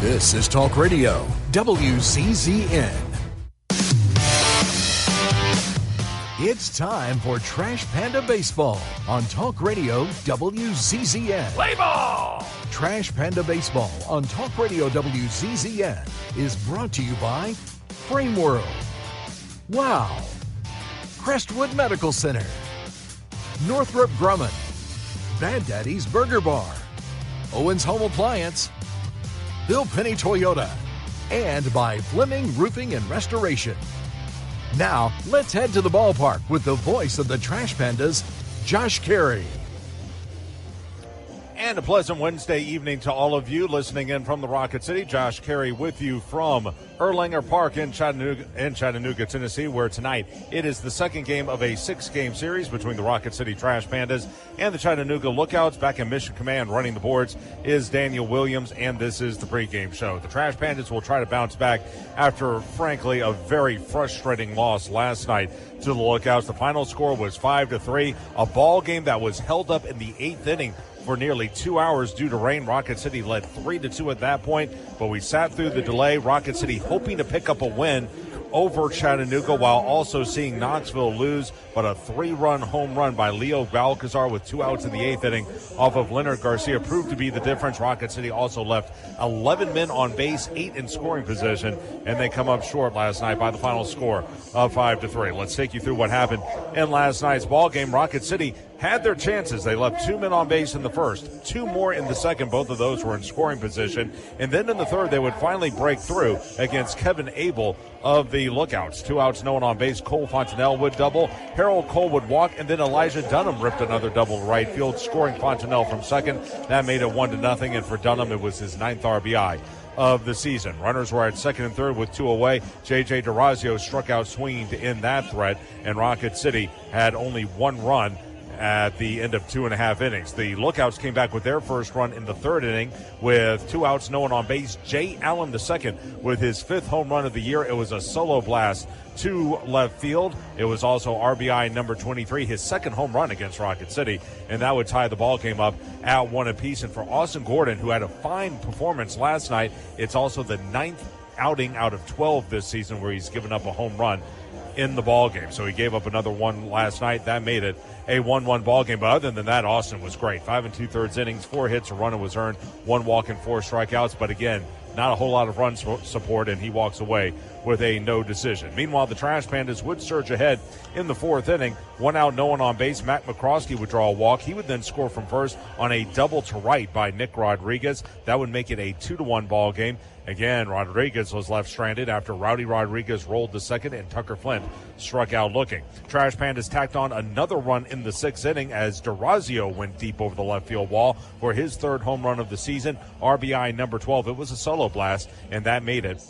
This is Talk Radio, WCZN. It's time for Trash Panda Baseball on Talk Radio, WCZN. Play ball! Trash Panda Baseball on Talk Radio, WCZN is brought to you by Frame World, Wow, Crestwood Medical Center, Northrop Grumman, Bad Daddy's Burger Bar, Owens Home Appliance, Bill Penny Toyota, and by Fleming Roofing and Restoration. Now, let's head to the ballpark with the voice of the Trash Pandas, Josh Carey. And a pleasant Wednesday evening to all of you listening in from the Rocket City. Josh Carey with you from Erlanger Park in Chattanooga, Tennessee, where tonight it is the second game of a 6-game series between the Rocket City Trash Pandas and the Chattanooga Lookouts. Back in Mission Command running the boards is Daniel Williams, and this is the pregame show. The Trash Pandas will try to bounce back after, frankly, a very frustrating loss last night to the Lookouts. The final score was 5-3, a ball game that was held up in the 8th inning for nearly 2 hours due to rain. Rocket City led 3-2 at that point, but we sat through the delay. Rocket City hoping to pick up a win over Chattanooga while also seeing Knoxville lose, but a 3-run home run by Leo Balcazar with 2 outs in the 8th inning off of Leonard Garcia proved to be the difference. Rocket City also left 11 men on base, 8 in scoring position, and they come up short last night by the final score of 5-3. Let's take you through what happened in last night's ball game. Rocket City had their chances. They left 2 men on base in the first, 2 more in the second. Both of those were in scoring position. And then in the third, they would finally break through against Kevin Abel of the Lookouts. 2 outs, no one on base. Cole Fontanelle would double. Harold Cole would walk, and then Elijah Dunham ripped another double to right field, scoring Fontanelle from second. That made it 1-0, and for Dunham, it was his 9th RBI of the season. Runners were at second and third with 2 away. J.J. DeRazio struck out swinging to end that threat, and Rocket City had only 1 run at the end of 2.5 innings. The Lookouts came back with their first run in the 3rd inning with 2 outs, no one on base. Jay Allen II with his 5th home run of the year. It was a solo blast to left field. It was also RBI number 23, his 2nd home run against Rocket City, and that would tie the ball game up at 1 apiece. And for Austin Gordon, who had a fine performance last night, it's also the 9th outing out of 12 this season where he's given up a home run in the ball game. So he gave up another one last night. That made it a 1-1 ball game. But other than that, Austin was great. 5 2/3 innings, 4 hits, a run was earned, 1 walk and 4 strikeouts. But again, not a whole lot of run support, and he walks away with a no decision. Meanwhile, the Trash Pandas would surge ahead in the 4th inning. 1 out, no one on base. Matt McCroskey would draw a walk. He would then score from first on a double to right by Nick Rodriguez. That would make it a 2-1 ball game. Again, Rodriguez was left stranded after Rowdy Rodriguez rolled to second and Tucker Flint struck out looking. Trash Pandas tacked on another run in the 6th inning as DeRazio went deep over the left field wall for his 3rd home run of the season, RBI number 12. It was a solo blast, and that made it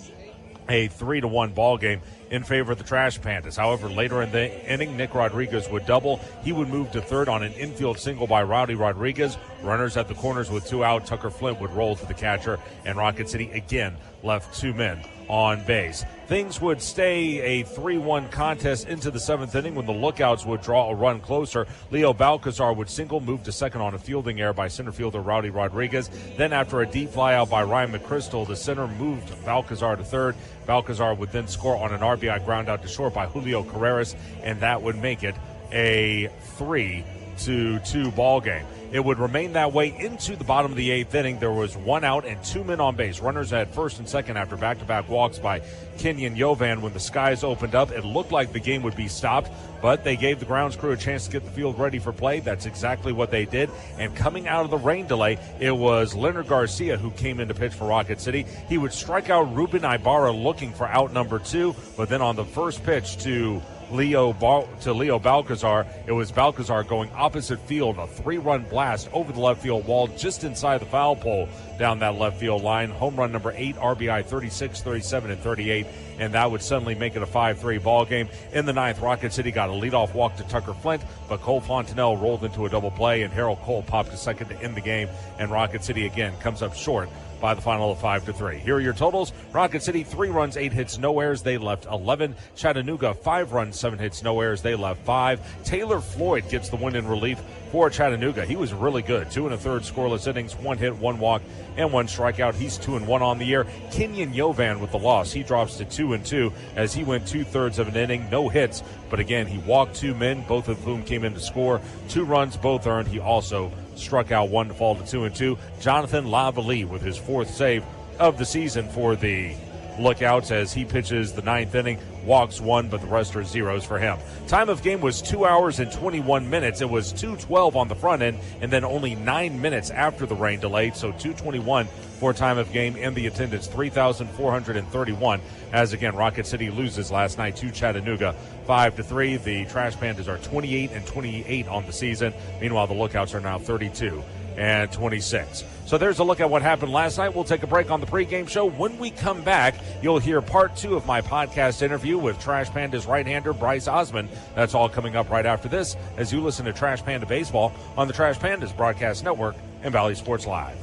a 3-1 ball game in favor of the Trash Pandas. However, later in the inning, Nick Rodriguez would double. He would move to third on an infield single by Rowdy Rodriguez. Runners at the corners with 2 out. Tucker Flint would roll to the catcher, and Rocket City again left 2 men on base. Things would stay a 3-1 contest into the 7th inning when the Lookouts would draw a run closer. Leo Balcazar would single, move to second on a fielding error by center fielder Rowdy Rodriguez. Then after a deep flyout by Ryan McChrystal, the center moved Balcazar to third. Balcazar would then score on an RBI ground out to short by Julio Carreras, and that would make it a 3-2 ball game. It would remain that way into the bottom of the 8th inning. There was 1 out and 2 men on base. Runners at first and second after back-to-back walks by Kenyon Yovan. When the skies opened up, it looked like the game would be stopped, but they gave the grounds crew a chance to get the field ready for play. That's exactly what they did. And coming out of the rain delay, it was Leonard Garcia who came in to pitch for Rocket City. He would strike out Ruben Ibarra looking for out number 2, but then on the first pitch to Leo Balcazar, it was Balcazar going opposite field, a 3-run blast over the left field wall just inside the foul pole down that left field line. Home run number 8, RBI 36, 37, and 38, and that would suddenly make it a 5-3 ball game. In the 9th, Rocket City got a leadoff walk to Tucker Flint, but Cole Fontanelle rolled into a double play, and Harold Cole popped to second to end the game, and Rocket City again comes up short by the final of 5-3. Here are your totals. Rocket City, 3 runs, 8 hits, no errors. They left 11. Chattanooga, 5 runs, 7 hits, no errors. They left 5. Taylor Floyd gets the win in relief for Chattanooga. He was really good. 2 1/3 scoreless innings, 1 hit, 1 walk, and 1 strikeout. He's 2-1 on the year. Kenyon Yovan with the loss. He drops to 2-2 as he went 2/3 of an inning, no hits. But again, he walked 2 men, both of whom came in to score. 2 runs, both earned. He also struck out 1 to fall to 2-2. Jonathan Lavalley with his 4th save of the season for the Lookouts as he pitches the 9th inning, walks 1, but the rest are zeros for him. Time of game was 2 hours and 21 minutes. It was 2:12 on the front end, and then only 9 minutes after the rain delay, so 2:21 for time of game, and the attendance 3,431. As again, Rocket City loses last night to Chattanooga 5-3. The Trash Pandas are 28-28 on the season. Meanwhile, the Lookouts are now 32-26. So there's a look at what happened last night. We'll take a break on the pregame show. When we come back, you'll hear part 2 of my podcast interview with Trash Pandas right-hander Bryce Osmond. That's all coming up right after this as you listen to Trash Panda Baseball on the Trash Pandas Broadcast Network and Valley Sports Live.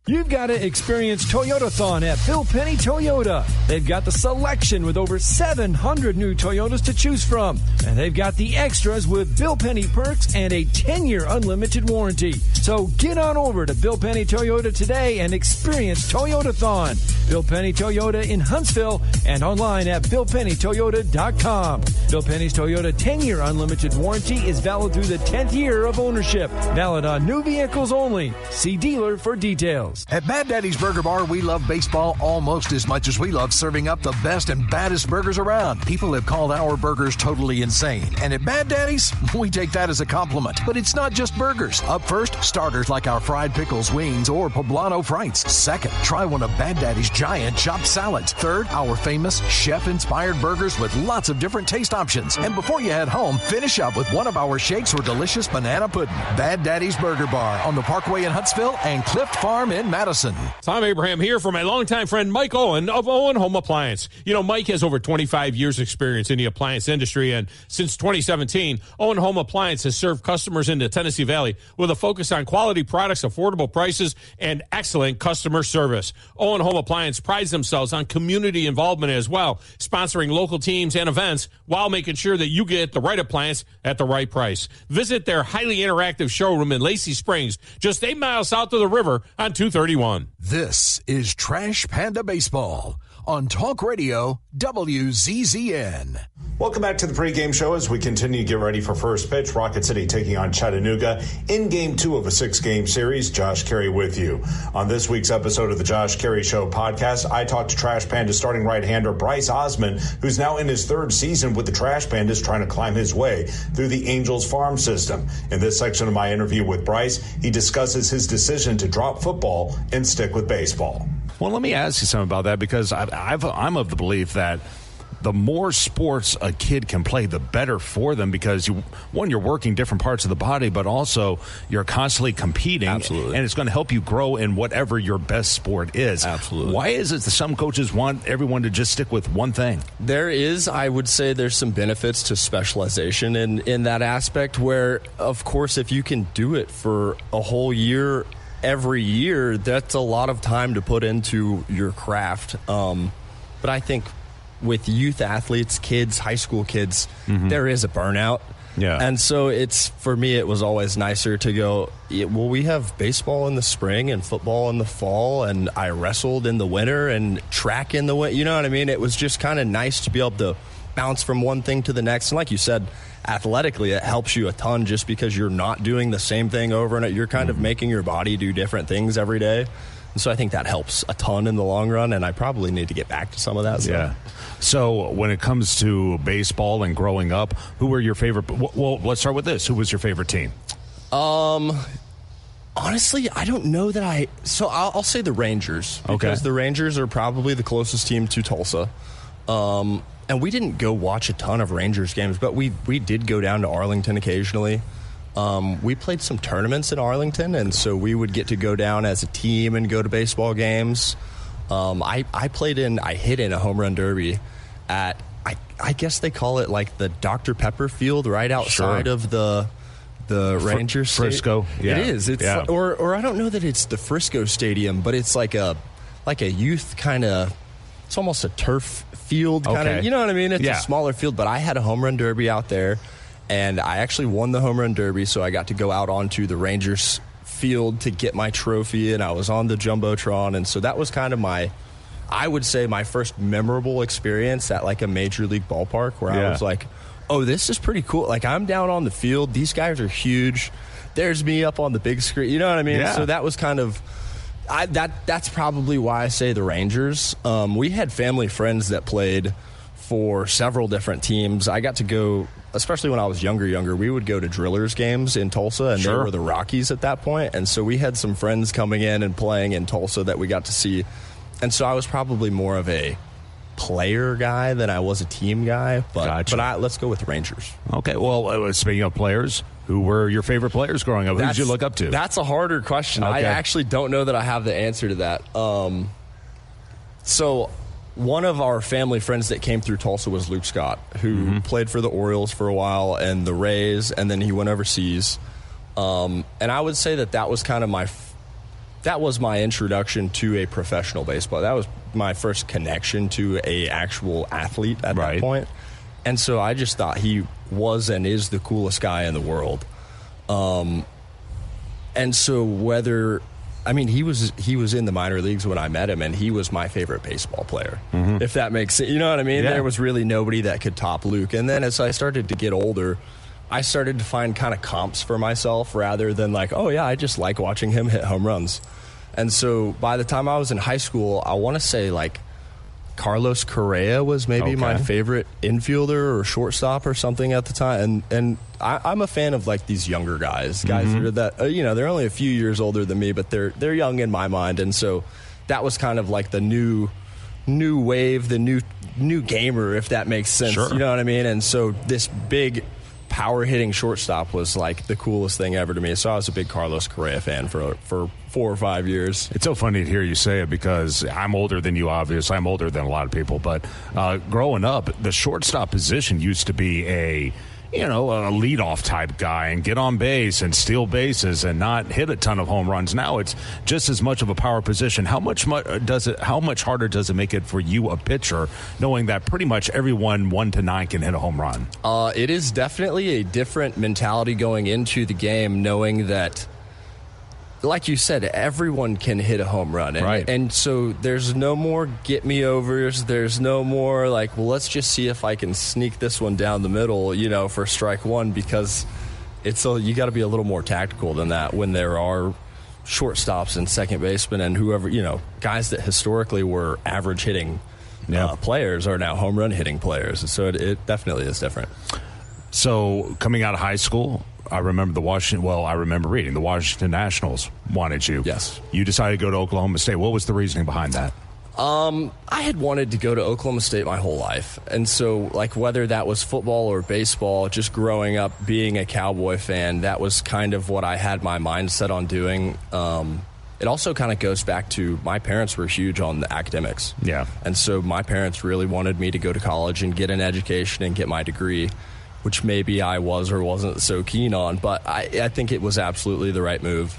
You've got to experience Toyotathon at Bill Penny Toyota. They've got the selection with over 700 new Toyotas to choose from. And they've got the extras with Bill Penny perks and a 10-year unlimited warranty. So get on over to Bill Penny Toyota today and experience Toyotathon. Bill Penny Toyota in Huntsville and online at BillPennyToyota.com. Bill Penny's Toyota 10-year unlimited warranty is valid through the 10th year of ownership. Valid on new vehicles only. See dealer for details. At Bad Daddy's Burger Bar, we love baseball almost as much as we love serving up the best and baddest burgers around. People have called our burgers totally insane. And at Bad Daddy's, we take that as a compliment. But it's not just burgers. Up first, starters like our fried pickles, wings, or poblano frites. Second, try one of Bad Daddy's giant chopped salads. Third, our famous chef-inspired burgers with lots of different taste options. And before you head home, finish up with one of our shakes or delicious banana pudding. Bad Daddy's Burger Bar on the Parkway in Huntsville and Clift Farm in Madison. Tom Abraham here for my longtime friend Mike Owen of Owen Home Appliance. You know, Mike has over 25 years experience in the appliance industry, and since 2017, Owen Home Appliance has served customers in the Tennessee Valley with a focus on quality products, affordable prices, and excellent customer service. Owen Home Appliance prides themselves on community involvement as well, sponsoring local teams and events while making sure that you get the right appliance at the right price. Visit their highly interactive showroom in Lacey Springs, just 8 miles south of the river on 231. This is Trash Panda Baseball on Talk Radio WZZN. Welcome back to the pregame show as we continue to get ready for first pitch. Rocket City taking on Chattanooga in Game 2 of a 6-game series. Josh Carey with you. On this week's episode of the Josh Carey Show podcast, I talked to Trash Pandas starting right-hander Bryce Osmond, who's now in his 3rd season with the Trash Pandas trying to climb his way through the Angels farm system. In this section of my interview with Bryce, he discusses his decision to drop football and stick with baseball. Well, let me ask you something about that, because I'm of the belief that the more sports a kid can play, the better for them, because you're working different parts of the body, but also you're constantly competing. Absolutely. And it's going to help you grow in whatever your best sport is. Absolutely. Why is it that some coaches want everyone to just stick with one thing? I would say there's some benefits to specialization in that aspect where, of course, if you can do it for a whole year, every year, that's a lot of time to put into your craft. But I think with youth athletes, kids, high school kids, there is a burnout. Yeah. And so for me, it was always nicer to go, well, we have baseball in the spring and football in the fall, and I wrestled in the winter and track in the winter. You know what I mean? It was just kind of nice to be able to bounce from one thing to the next. And like you said, athletically, it helps you a ton just because you're not doing the same thing over and you're kind of making your body do different things every day. And so I think that helps a ton in the long run, and I probably need to get back to some of that. Yeah. So when it comes to baseball and growing up, who were your favorite? Well, let's start with this. Who was your favorite team? Honestly, I don't know that So I'll say the Rangers. Because the Rangers are probably the closest team to Tulsa. And we didn't go watch a ton of Rangers games, but we did go down to Arlington occasionally. We played some tournaments in Arlington, and so we would get to go down as a team and go to baseball games. I hit in a home run derby at, I guess they call it like the Dr. Pepper field right outside of the Rangers Frisco. Yeah. It is. It's or I don't know that it's the Frisco Stadium, but it's like like a youth kind of, it's almost a turf field kind of, you know what I mean? It's a smaller field, but I had a home run derby out there, and I actually won the home run derby, so I got to go out onto the Rangers field to get my trophy, and I was on the Jumbotron, and so that was kind of I would say my first memorable experience at like a major league ballpark where I was like, oh, this is pretty cool. Like, I'm down on the field. These guys are huge. There's me up on the big screen. You know what I mean? Yeah. So that was kind of that's probably why I say the Rangers. We had family friends that played for several different teams. I got to go, especially when I was younger, we would go to Drillers games in Tulsa, and they were the Rockies at that point. And so we had some friends coming in and playing in Tulsa that we got to see. And so I was probably more of a player guy than I was a team guy. But let's go with Rangers. Okay, well, speaking of players, who were your favorite players growing up? Who did you look up to? That's a harder question. Okay. I actually don't know that I have the answer to that. So one of our family friends that came through Tulsa was Luke Scott, who played for the Orioles for a while and the Rays, and then he went overseas. And I would say that was kind of my introduction to a professional baseball. That was my first connection to a actual athlete at that point. And so I just thought he was and is the coolest guy in the world. And so he was in the minor leagues when I met him, and he was my favorite baseball player, if that makes sense. You know what I mean? Yeah. There was really nobody that could top Luke. And then as I started to get older, I started to find kind of comps for myself rather than like, oh, yeah, I just like watching him hit home runs. And so by the time I was in high school, I want to say like Carlos Correa was maybe my favorite infielder or shortstop or something at the time. And I'm a fan of like these younger guys that they're only a few years older than me, but they're young in my mind. And so that was kind of like the new wave, the new gamer, if that makes sense. Sure. You know what I mean? And so this big power hitting shortstop was like the coolest thing ever to me. So I was a big Carlos Correa fan for 4 or 5 years. It's so funny to hear you say it because I'm older than you, obviously. I'm older than a lot of people. But growing up, the shortstop position used to be a leadoff type guy and get on base and steal bases and not hit a ton of home runs. Now it's just as much of a power position. How much harder does it make it for you, a pitcher, knowing that pretty much everyone 1 to 9 can hit a home run? It is definitely a different mentality going into the game, knowing that, like you said, everyone can hit a home run. And so there's no more get me overs. There's no more like, well, let's just see if I can sneak this one down the middle, for strike one, because you got to be a little more tactical than that when there are shortstops and second basemen and whoever, guys that historically were average hitting players are now home run hitting players. So it definitely is different. So coming out of high school, I remember reading the Washington Nationals wanted you. Yes. You decided to go to Oklahoma State. What was the reasoning behind that? I had wanted to go to Oklahoma State my whole life. And so, like, whether that was football or baseball, just growing up being a Cowboy fan, that was kind of what I had my mind set on doing. It also kind of goes back to my parents were huge on the academics. Yeah. And so my parents really wanted me to go to college and get an education and get my degree, which maybe I was or wasn't so keen on, but I think it was absolutely the right move.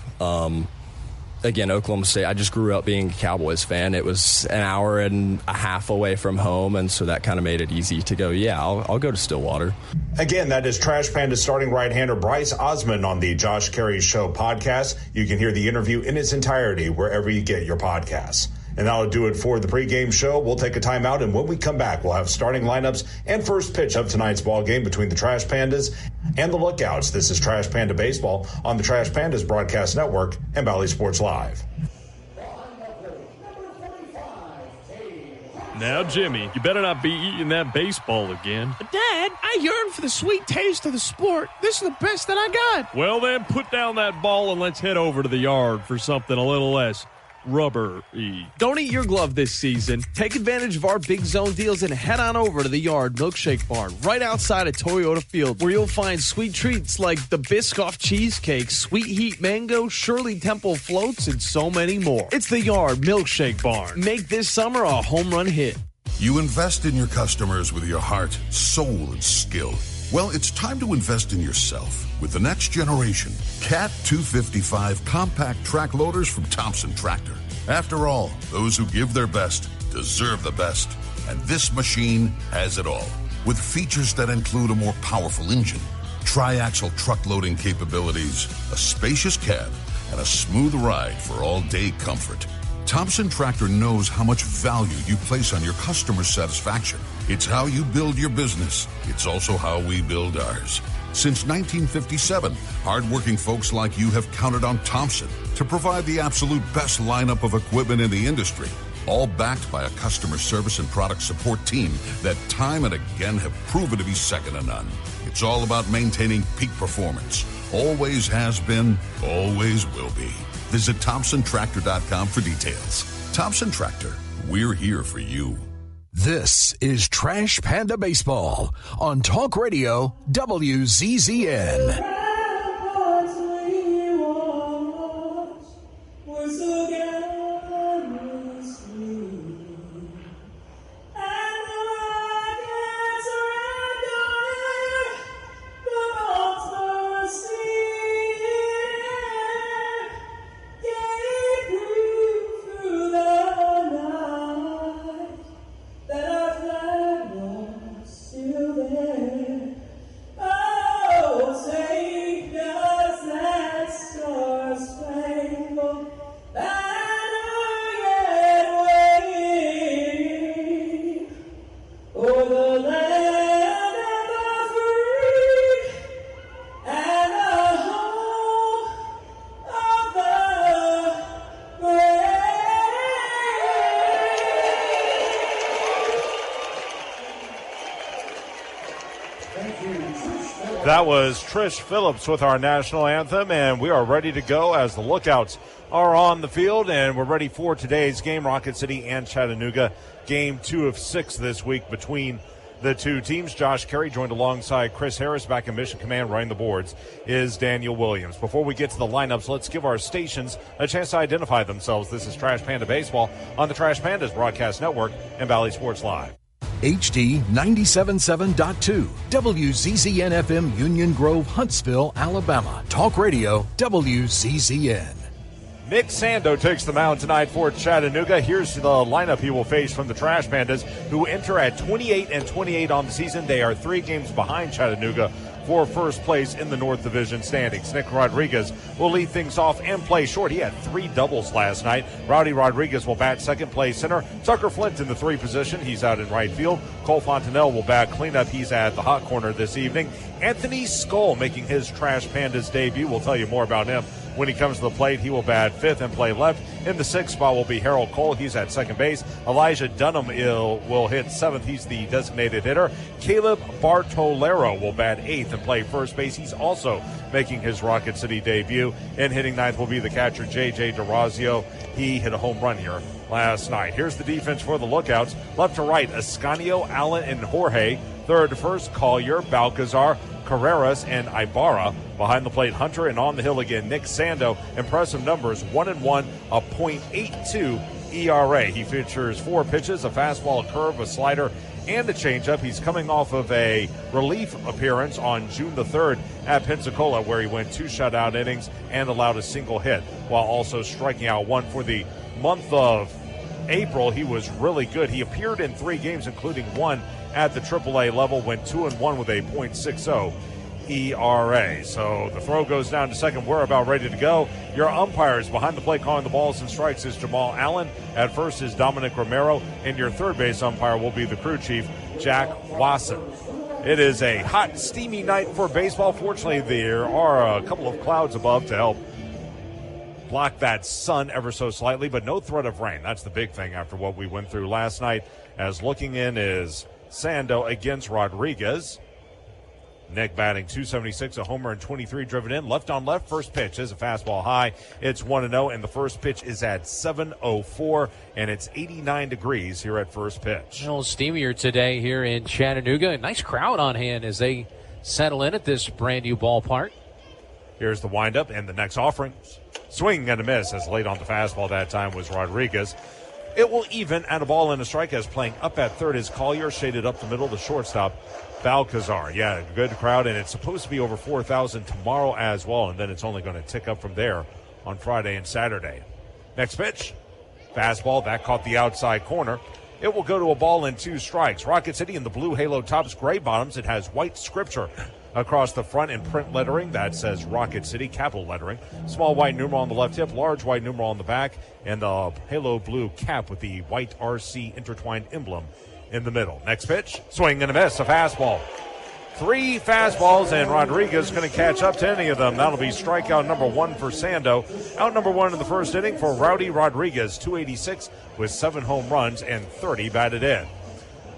Again, Oklahoma State, I just grew up being a Cowboys fan. It was an hour and a half away from home, and so that kind of made it easy to go, I'll go to Stillwater. Again, that is Trash Panda starting right-hander Bryce Osmond on the Josh Carey Show podcast. You can hear the interview in its entirety wherever you get your podcasts. And that'll do it for the pregame show. We'll take a timeout, and when we come back, we'll have starting lineups and first pitch of tonight's ball game between the Trash Pandas and the Lookouts. This is Trash Panda Baseball on the Trash Pandas Broadcast Network and Bally Sports Live. Now, Jimmy, you better not be eating that baseball again. But Dad, I yearn for the sweet taste of the sport. This is the best that I got. Well, then, put down that ball and let's head over to the yard for something a little less rubber-y. Don't eat your glove this season. Take advantage of our Big Zone deals and head on over to the Yard Milkshake Barn right outside of Toyota Field, where you'll find sweet treats like the Biscoff Cheesecake, Sweet Heat Mango, Shirley Temple Floats, and so many more. It's the Yard Milkshake Barn. Make this summer a home run hit. You invest in your customers with your heart, soul, and skill. Well, it's time to invest in yourself with the next generation Cat 255 compact track loaders from Thompson Tractor. After all, those who give their best deserve the best. And this machine has it all. With features that include a more powerful engine, tri-axle truck loading capabilities, a spacious cab, and a smooth ride for all-day comfort. Thompson Tractor knows how much value you place on your customer satisfaction. It's how you build your business. It's also how we build ours. Since 1957, hardworking folks like you have counted on Thompson to provide the absolute best lineup of equipment in the industry, all backed by a customer service and product support team that time and again have proven to be second to none. It's all about maintaining peak performance. Always has been, always will be. Visit ThompsonTractor.com for details. Thompson Tractor, we're here for you. This is Trash Panda Baseball on Talk Radio WZZN. That was Trish Phillips with our national anthem, and we are ready to go as the Lookouts are on the field, and we're ready for today's game, Rocket City and Chattanooga. Game 2 of 6 this week between the two teams. Josh Carey joined alongside Chris Harris. Back in Mission Command running the boards is Daniel Williams. Before we get to the lineups, let's give our stations a chance to identify themselves. This is Trash Panda Baseball on the Trash Pandas Broadcast Network and Valley Sports Live. HD 97.7.2, WZZN FM Union Grove, Huntsville, Alabama. Talk Radio WZZN. Nick Sando takes the mound tonight for Chattanooga. Here's the lineup he will face from the Trash Pandas, who enter at 28-28 on the season. They are 3 games behind Chattanooga for first place in the North Division standings. Nick Rodriguez will lead things off and play short. He had 3 doubles last night. Rowdy Rodriguez will bat second place center. Tucker Flint in the 3 position. He's out in right field. Cole Fontanelle will bat cleanup. He's at the hot corner this evening. Anthony Skull making his Trash Pandas debut. We'll tell you more about him when he comes to the plate. He will bat 5th and play left. In the 6th spot will be Harold Cole. He's at second base. Elijah Dunham will hit 7th. He's the designated hitter. Caleb Bartolero will bat 8th and play first base. He's also making his Rocket City debut. And hitting 9th will be the catcher, J.J. DeRazio. He hit a home run here last night. Here's the defense for the Lookouts. Left to right, Ascanio, Allen, and Jorge. Third to first, Collier, Balcazar, Carreras, and Ibarra. Behind the plate, Hunter, and on the hill again, Nick Sando. Impressive numbers, 1-1, a .82 ERA. He features 4 pitches, a fastball, a curve, a slider, and a changeup. He's coming off of a relief appearance on June the 3rd at Pensacola, where he went 2 shutout innings and allowed a single hit, while also striking out 1 for the month of April. He was really good. He appeared in 3 games, including 1 at the AAA level, went 2-1 with a .60 ERA. So the throw goes down to second. We're about ready to go. Your umpires behind the plate calling the balls and strikes is Jamal Allen. At first is Dominic Romero, and your third base umpire will be the crew chief, Jack Wasson. It is a hot, steamy night for baseball. Fortunately, there are a couple of clouds above to help block that sun ever so slightly, but no threat of rain. That's the big thing after what we went through last night. As looking in is Sando against Rodriguez. Nick batting .276, a homer and 23 driven in. Left on left, first pitch is a fastball high. It's 1-0, and the first pitch is at 7:04, and it's 89 degrees here at first pitch. A little steamier today here in Chattanooga. A nice crowd on hand as they settle in at this brand new ballpark. Here's the windup and the next offering. Swing and a miss, as late on the fastball that time was Rodriguez. It will even at a ball and a strike, as playing up at third is Collier, shaded up the middle, the shortstop, Balcazar. Yeah, good crowd, and it's supposed to be over 4,000 tomorrow as well, and then it's only going to tick up from there on Friday and Saturday. Next pitch, Fastball, that caught the outside corner. It will go to a ball and 2 strikes. Rocket City in the blue halo tops, gray bottoms. It has white scripture across the front in print lettering. That says Rocket City, capital lettering. Small white numeral on the left hip, large white numeral on the back, and the halo blue cap with the white RC intertwined emblem in the middle. Next pitch, swing and a miss, a fastball. 3 fastballs, and Rodriguez going to catch up to any of them. That'll be strikeout number 1 for Sando. Out number 1 in the first inning for Rowdy Rodriguez, 286 with 7 home runs and 30 batted in.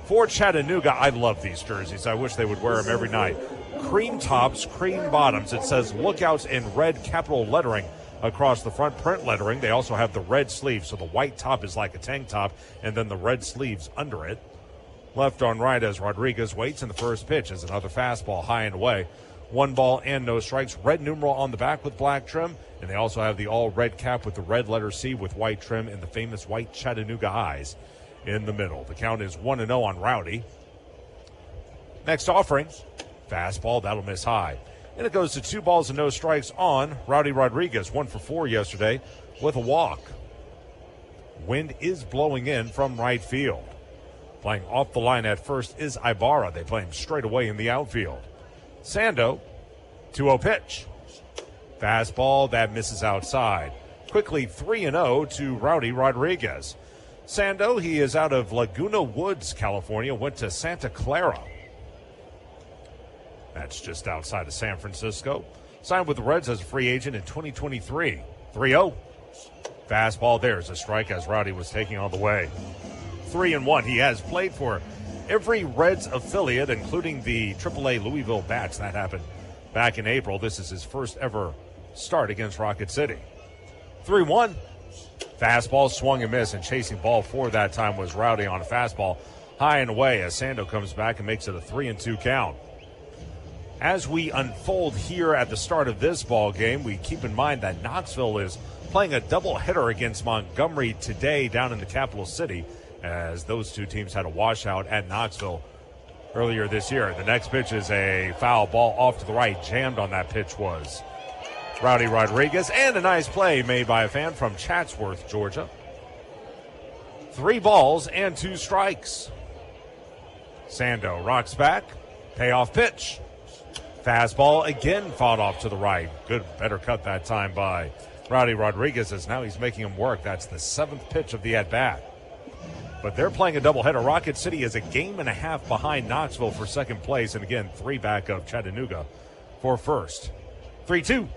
For Chattanooga, I love these jerseys. I wish they would wear them every night. Cream tops, cream bottoms. It says Lookouts in red capital lettering across the front, print lettering. They also have the red sleeves, so the white top is like a tank top, and then the red sleeves under it. Left on right as Rodriguez waits, and the first pitch is another fastball high and away. 1 ball and no strikes. Red numeral on the back with black trim, and they also have the all-red cap with the red letter C with white trim and the famous white Chattanooga eyes in the middle. The count is 1-0 on Rowdy. Next offering, fastball, that'll miss high. And it goes to 2 balls and no strikes on Rowdy Rodriguez, 1 for 4 yesterday with a walk. Wind is blowing in from right field. Playing off the line at first is Ibarra. They play him straight away in the outfield. Sando, 2-0 pitch. Fastball, that misses outside. Quickly 3-0 to Rowdy Rodriguez. Sando, he is out of Laguna Woods, California, went to Santa Clara. That's just outside of San Francisco. Signed with the Reds as a free agent in 2023. 3-0. Fastball, there's a strike as Rowdy was taking all the way. 3-1. He has played for every Reds affiliate, including the AAA Louisville Bats. That happened back in April. This is his first ever start against Rocket City. 3-1. Fastball, swung and miss, and chasing ball 4 that time was Rowdy on a fastball high and away as Sando comes back and makes it a 3-2 count. As we unfold here at the start of this ball game, we keep in mind that Knoxville is playing a doubleheader against Montgomery today down in the capital city, as those 2 teams had a washout at Knoxville earlier this year. The next pitch is a foul ball off to the right. Jammed on that pitch was Rowdy Rodriguez, and a nice play made by a fan from Chatsworth, Georgia. 3 balls and 2 strikes. Sando rocks back. Payoff pitch. Fastball again fought off to the right. Good, better cut that time by Rowdy Rodriguez, as now he's making him work. That's the 7th pitch of the at-bat. But they're playing a doubleheader. Rocket City is a game and a half behind Knoxville for second place, and again, 3 back of Chattanooga for first. 3-2.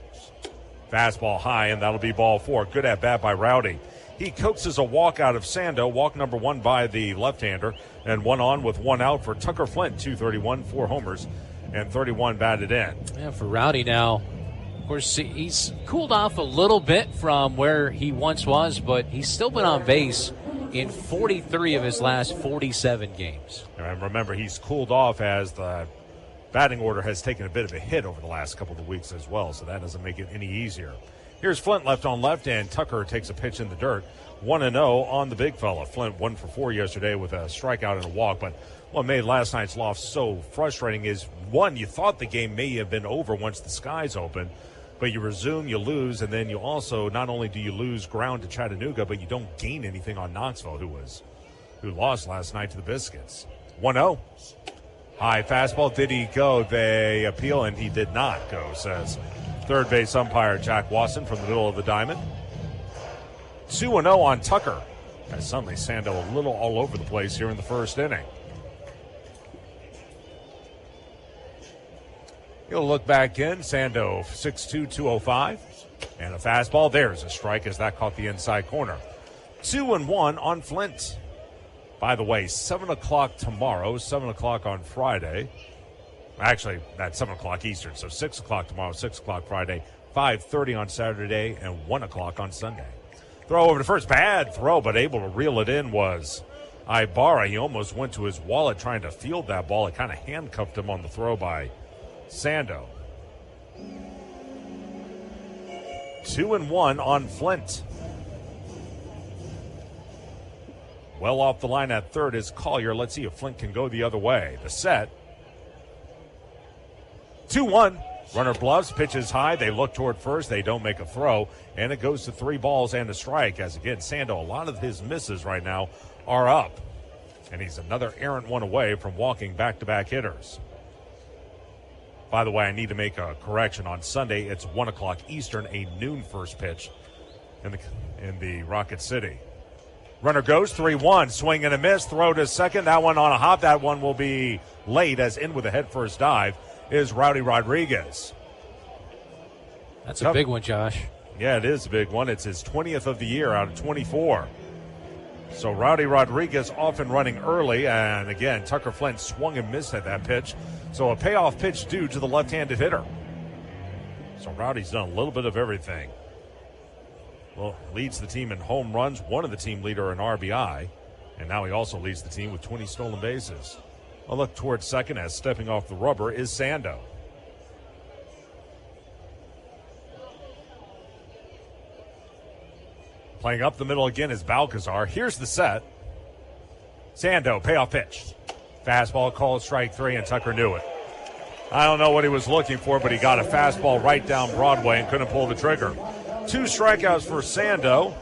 Fastball high, and that'll be ball 4. Good at-bat by Rowdy. He coaxes a walk out of Sando, walk number 1 by the left-hander, and 1 on with 1 out for Tucker Flint, 231, 4 homers, and 31 batted in. Yeah, for Rowdy now, of course, he's cooled off a little bit from where he once was, but he's still been on base in 43 of his last 47 games. And remember, he's cooled off as the batting order has taken a bit of a hit over the last couple of weeks as well, so that doesn't make it any easier. Here's Flint left on left, and Tucker takes a pitch in the dirt. 1-0 on the big fella. Flint 1 for 4 yesterday with a strikeout and a walk, but what made last night's loss so frustrating is, one, you thought the game may have been over once the skies open, but you resume, you lose, and then you also, not only do you lose ground to Chattanooga, but you don't gain anything on Knoxville, who lost last night to the Biscuits. 1-0. High fastball. Did he go? They appeal, and he did not go, says third base umpire Jack Wasson from the middle of the diamond. 2-0 on Tucker. As suddenly Sando a little all over the place here in the first inning. He'll look back in. Sando 6'2", 205. And a fastball. There's a strike as that caught the inside corner. 2-1 on Flint. By the way, 7 o'clock tomorrow, 7 o'clock on Friday. Actually, that's 7 o'clock Eastern, so 6 o'clock tomorrow, 6 o'clock Friday, 5:30 on Saturday, and 1 o'clock on Sunday. Throw over to first. Bad throw, but able to reel it in was Ibarra. He almost went to his wallet trying to field that ball. It kind of handcuffed him on the throw by Sando. 2-1 on Flint. Well off the line at third is Collier. Let's see if Flint can go the other way. The set. 2-1. Runner bluffs, pitches high. They look toward first. They don't make a throw. And it goes to 3 balls and a strike. As again, Sando, a lot of his misses right now are up. And he's another errant one away from walking back-to-back hitters. By the way, I need to make a correction. On Sunday, it's 1 o'clock Eastern, a noon first pitch in the Rocket City. Runner goes 3-1, swing and a miss, throw to second. That one on a hop. That one will be late, as in with a head-first dive is Rowdy Rodriguez. That's a big one, Josh. Yeah, it is a big one. It's his 20th of the year out of 24. So Rowdy Rodriguez off and running early, and again, Tucker Flint swung and missed at that pitch. So a payoff pitch due to the left-handed hitter. So Rowdy's done a little bit of everything. Well, leads the team in home runs, one of the team leader in RBI, and now he also leads the team with 20 stolen bases. A look towards second as stepping off the rubber is Sando. Playing up the middle again is Balcazar. Here's the set. Sando, payoff pitch. Fastball called strike 3, and Tucker knew it. I don't know what he was looking for, but he got a fastball right down Broadway and couldn't pull the trigger. 2 strikeouts for Sando.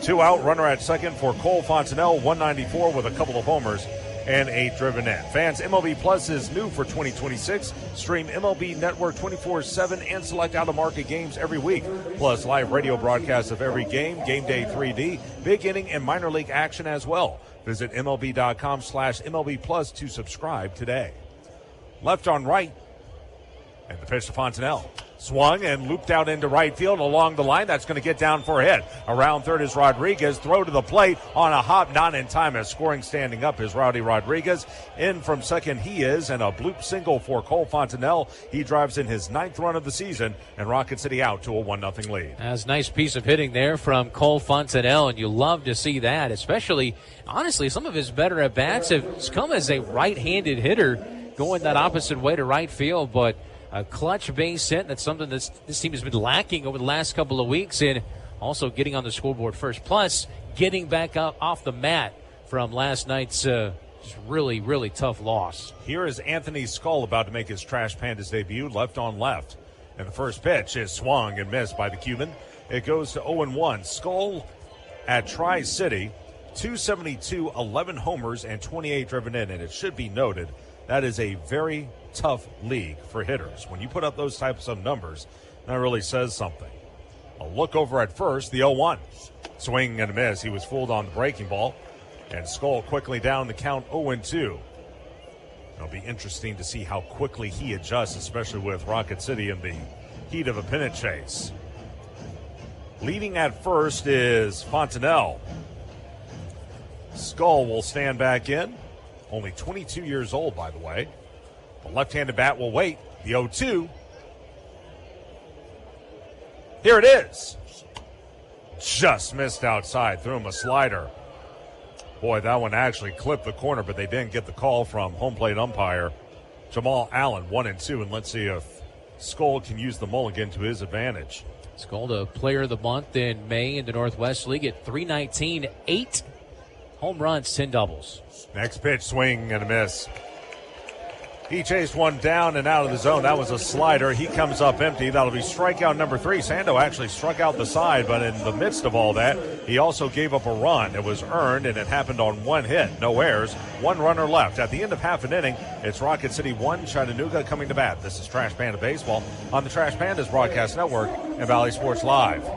2 out, runner at second for Cole Fontenelle, 194 with a couple of homers and 8 driven in. Fans, MLB Plus is new for 2026. Stream MLB Network 24/7 and select out-of-market games every week. Plus live radio broadcasts of every game, Game Day 3D, big inning, and minor league action as well. Visit MLB.com/MLB Plus to subscribe today. Left on right, and the pitch to Fontenelle. Swung and looped out into right field along the line. That's going to get down for a hit. Around third is Rodriguez. Throw to the plate on a hop, not in time. As scoring standing up is Rowdy Rodriguez. In from second he is, and a bloop single for Cole Fontenelle. He drives in his 9th run of the season, and Rocket City out to a 1-0 lead. That's a nice piece of hitting there from Cole Fontenelle, and you love to see that, especially, honestly, some of his better at-bats have come as a right-handed hitter going that opposite way to right field, but a clutch base hit. That's something that this team has been lacking over the last couple of weeks, and also getting on the scoreboard first. Plus, getting back up off the mat from last night's really, really tough loss. Here is Anthony Skull about to make his Trash Pandas debut, left on left. And the first pitch is swung and missed by the Cuban. It goes to 0-1. Skull at Tri-City, 272, 11 homers, and 28 driven in. And it should be noted, that is a very tough league for hitters. When you put up those types of numbers, that really says something. A look over at first, the 0-1. Swing and a miss. He was fooled on the breaking ball. And Skull quickly down the count 0-2. It'll be interesting to see how quickly he adjusts, especially with Rocket City in the heat of a pennant chase. Leading at first is Fontenelle. Skull will stand back in. Only 22 years old, by the way. The left-handed bat will wait. The 0-2. Here it is. Just missed outside. Threw him a slider. Boy, that one actually clipped the corner, but they didn't get the call from home plate umpire Jamal Allen, 1-2. And let's see if Skull can use the mulligan to his advantage. Skull, the player of the month in May in the Northwest League at .319, 8 home runs, 10 doubles. Next pitch, swing and a miss. He chased one down and out of the zone. That was a slider. He comes up empty. That'll be strikeout number 3. Sando actually struck out the side, but in the midst of all that, he also gave up a run. It was earned, and it happened on 1 hit. No errors. 1 runner left. At the end of half an inning, it's Rocket City 1, Chattanooga coming to bat. This is Trash Panda Baseball on the Trash Pandas Broadcast Network and Valley Sports Live.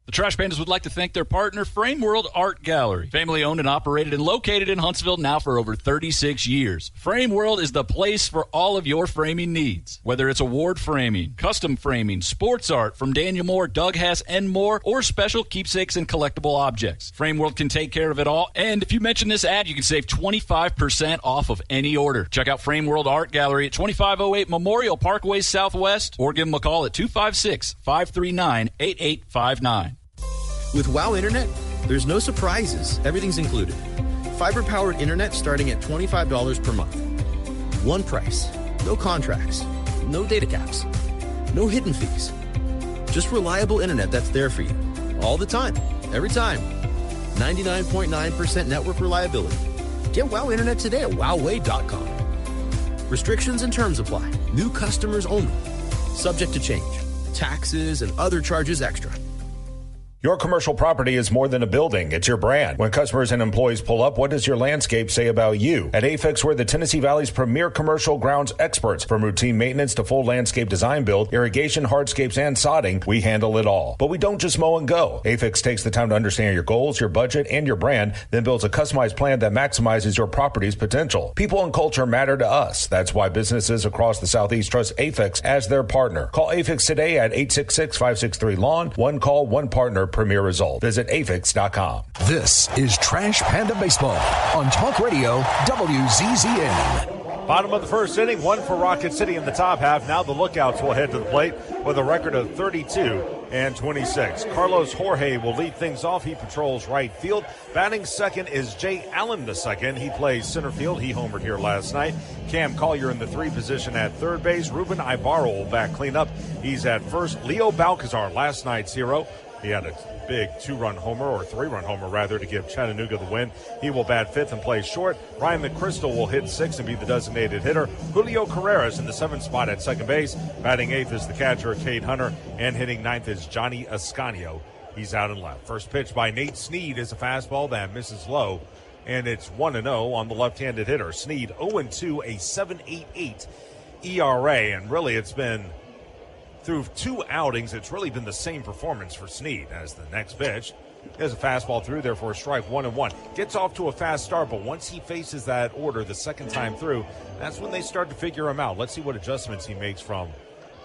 The Trash Pandas would like to thank their partner, Frame World Art Gallery. Family owned and operated and located in Huntsville now for over 36 years. Frame World is the place for all of your framing needs. Whether it's award framing, custom framing, sports art from Daniel Moore, Doug Hess, and more, or special keepsakes and collectible objects. Frame World can take care of it all. And if you mention this ad, you can save 25% off of any order. Check out Frame World Art Gallery at 2508 Memorial Parkway Southwest, or give them a call at 256-539-8859. With WOW Internet, there's no surprises. Everything's included. Fiber-powered internet starting at $25 per month. One price. No contracts. No data caps. No hidden fees. Just reliable internet that's there for you. All the time. Every time. 99.9% network reliability. Get WOW Internet today at wowway.com. Restrictions and terms apply. New customers only. Subject to change. Taxes and other charges extra. Your commercial property is more than a building. It's your brand. When customers and employees pull up, what does your landscape say about you? At Afix, we're the Tennessee Valley's premier commercial grounds experts. From routine maintenance to full landscape design build, irrigation, hardscapes, and sodding, we handle it all. But we don't just mow and go. Afix takes the time to understand your goals, your budget, and your brand, then builds a customized plan that maximizes your property's potential. People and culture matter to us. That's why businesses across the Southeast trust Afix as their partner. Call Afix today at 866-563-LAWN. One call, one partner, premier result. Visit afix.com. This is Trash Panda Baseball on Talk Radio WZZN. Bottom of the first inning, one for Rocket City in the top half. Now the Lookouts will head to the plate with a record of 32-26. Carlos Jorge will lead things off. He patrols right field. Batting second is Jay Allen the second. He plays center field. He homered here last night. Cam Collier in the 3 position at third base. Ruben Ibarra will back cleanup. He's at first. Leo Balcazar, last night's hero. He had a big 2-run homer, or 3-run homer rather, to give Chattanooga the win. He will bat fifth and play short. Ryan McChrystal will hit sixth and be the designated hitter. Julio Carreras in the 7th spot at second base. Batting eighth is the catcher, Cade Hunter, and hitting ninth is Johnny Ascanio. He's out and left. First pitch by Nate Sneed is a fastball that misses low, and it's 1-0 on the left-handed hitter. Sneed 0-2, a 7.88 ERA, and really it's been, through 2 outings, it's really been the same performance for Sneed. As the next pitch is a fastball through there for a strike, 1-1. Gets off to a fast start, but once he faces that order the second time through, that's when they start to figure him out. Let's see what adjustments he makes from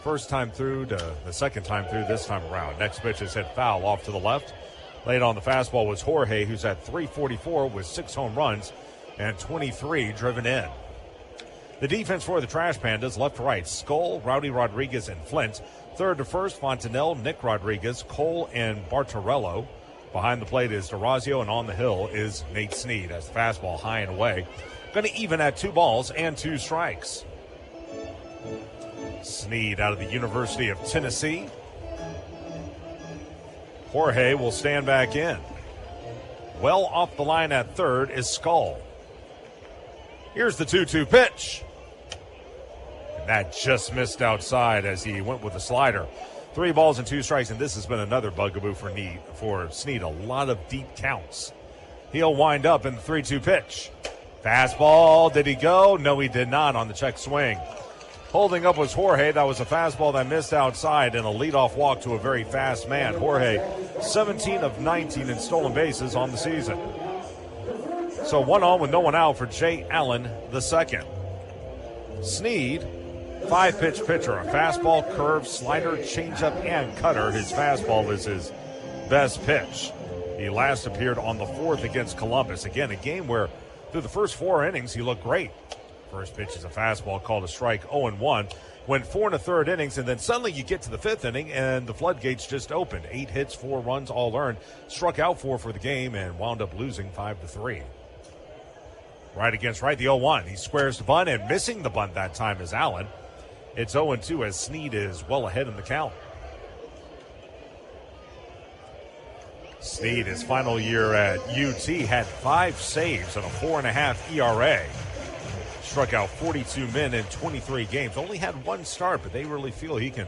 first time through to the second time through this time around. Next pitch is hit foul off to the left. Late on the fastball was Jorge, who's at 344 with 6 home runs and 23 driven in. The defense for the Trash Pandas, left to right, Skull, Rowdy Rodriguez, and Flint. Third to first, Fontanelle, Nick Rodriguez, Cole, and Bartorello. Behind the plate is DeRazio, and on the hill is Nate Sneed as the fastball high and away. Going to even at 2 balls and 2 strikes. Sneed out of the University of Tennessee. Jorge will stand back in. Well off the line at third is Skull. Here's the 2-2 pitch. That just missed outside as he went with a slider. 3 balls and 2 strikes, and this has been another bugaboo for Sneed. A lot of deep counts. He'll wind up in the 3-2 pitch. Fastball, did he go? No, he did not on the check swing. Holding up was Jorge. That was a fastball that missed outside and a leadoff walk to a very fast man. Jorge, 17 of 19 in stolen bases on the season. So 1 on with no one out for Jay Allen the second. Sneed, 5-pitch pitcher, a fastball, curve, slider, changeup, and cutter. His fastball is his best pitch. He last appeared on the 4th against Columbus. Again, a game where through the first 4 innings he looked great. First pitch is a fastball called a strike, 0-1. Went 4 1/3 innings, and then suddenly you get to the 5th inning and the floodgates just opened. 8 hits, 4 runs, all earned. Struck out 4 for the game and wound up losing 5-3. Right against right, the 0-1. He squares the bunt, and missing the bunt that time is Allen. It's 0-2 as Sneed is well ahead in the count. Sneed, his final year at UT, had 5 saves and a 4.5 ERA. Struck out 42 men in 23 games. Only had 1 start, but they really feel he can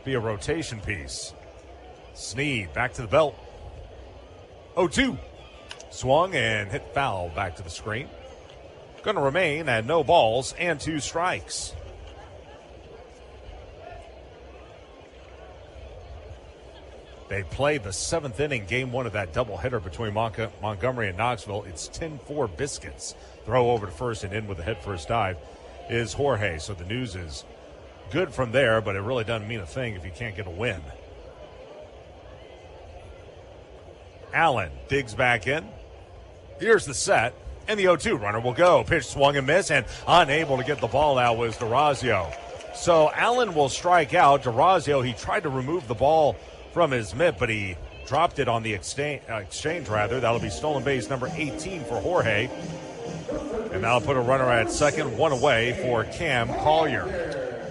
be a rotation piece. Sneed back to the belt. 0-2. Swung and hit foul back to the screen. Going to remain at no balls and 2 strikes. They play the 7th inning, game 1 of that doubleheader between Montgomery and Knoxville. It's 10-4 Biscuits. Throw over to first and in with a head-first dive is Jorge. So the news is good from there, but it really doesn't mean a thing if you can't get a win. Allen digs back in. Here's the set, and the 0-2 runner will go. Pitch swung and missed, and unable to get the ball out was DeRazio. So Allen will strike out. DeRazio, he tried to remove the ball from his mitt, but he dropped it on the exchange rather. That'll be stolen base number 18 for Jorge. And that'll put a runner at second, 1 away for Cam Collier.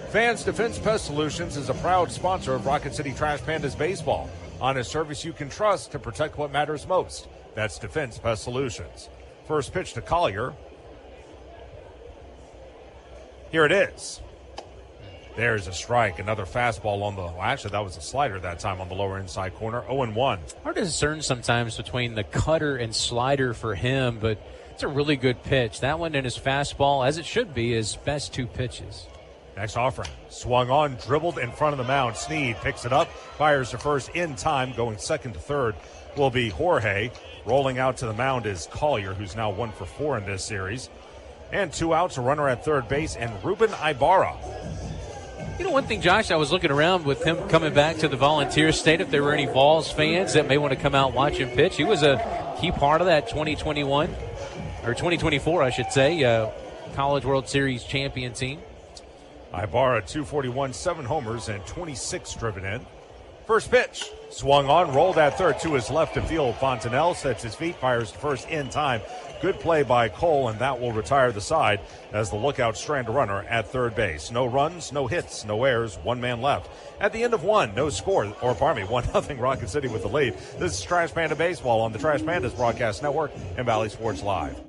Fans Defense Pest Solutions is a proud sponsor of Rocket City Trash Pandas baseball. On a service you can trust to protect what matters most. That's Defense Pest Solutions. First pitch to Collier. Here it is. There's a strike. Another fastball on the, well, actually, that was a slider that time on the lower inside corner. 0-1. Hard to discern sometimes between the cutter and slider for him, but it's a really good pitch. That one and his fastball, as it should be, his best two pitches. Next offering. Swung on, dribbled in front of the mound. Snead picks it up, fires to first in time. Going second to third will be Jorge. Rolling out to the mound is Collier, who's now 1 for 4 in this series. And 2 outs, a runner at third base, and Ruben Ibarra. You know, one thing, Josh, I was looking around with him coming back to the Volunteer State, if there were any Vols fans that may want to come out and watch him pitch. He was a key part of that 2021, or 2024, I should say, College World Series champion team. Ibarra, 241, 7 homers, and 26 driven in. First pitch, swung on, rolled at third to his left to field. Fontenelle sets his feet, fires to first in time. Good play by Cole, and that will retire the side as the lookout strand runner at third base. No runs, no hits, no errors, 1 man left. At the end of 1, no score, 1-0 Rocket City with the lead. This is Trash Panda Baseball on the Trash Pandas Broadcast Network and Valley Sports Live.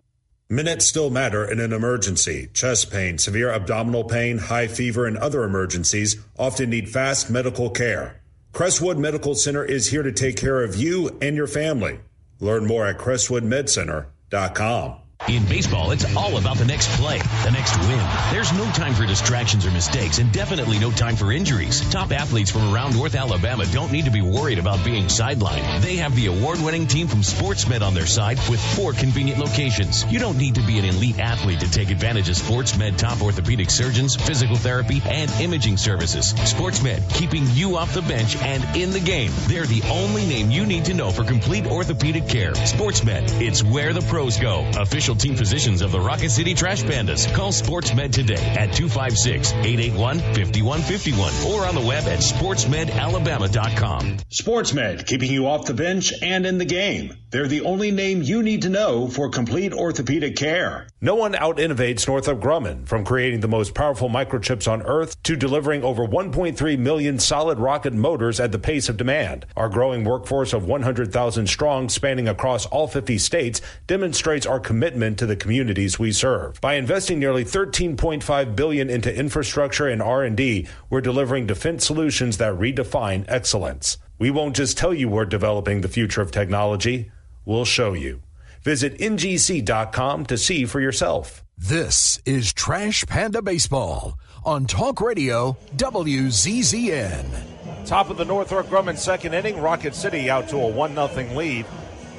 Minutes still matter in an emergency. Chest pain, severe abdominal pain, high fever, and other emergencies often need fast medical care. Crestwood Medical Center is here to take care of you and your family. Learn more at crestwoodmedcenter.com. In baseball, it's all about the next play, the next win. There's no time for distractions or mistakes, and definitely no time for injuries. Top athletes from around North Alabama don't need to be worried about being sidelined. They have the award-winning team from SportsMed on their side with 4 convenient locations. You don't need to be an elite athlete to take advantage of SportsMed top orthopedic surgeons, physical therapy, and imaging services. SportsMed, keeping you off the bench and in the game. They're the only name you need to know for complete orthopedic care. SportsMed, it's where the pros go. Official team physicians of the Rocket City Trash Pandas. Call SportsMed today at 256-881-5151 or on the web at sportsmedalabama.com. SportsMed, keeping you off the bench and in the game. They're the only name you need to know for complete orthopedic care. No one out-innovates Northrop Grumman, from creating the most powerful microchips on Earth to delivering over 1.3 million solid rocket motors at the pace of demand. Our growing workforce of 100,000 strong, spanning across all 50 states, demonstrates our commitment to the communities we serve. By investing nearly $13.5 billion into infrastructure and R&D, we're delivering defense solutions that redefine excellence. We won't just tell you we're developing the future of technology, we'll show you. Visit ngc.com to see for yourself. This is Trash Panda Baseball on Talk Radio WZZN. Top of the Northrop Grumman second inning, Rocket City out to a 1-0 lead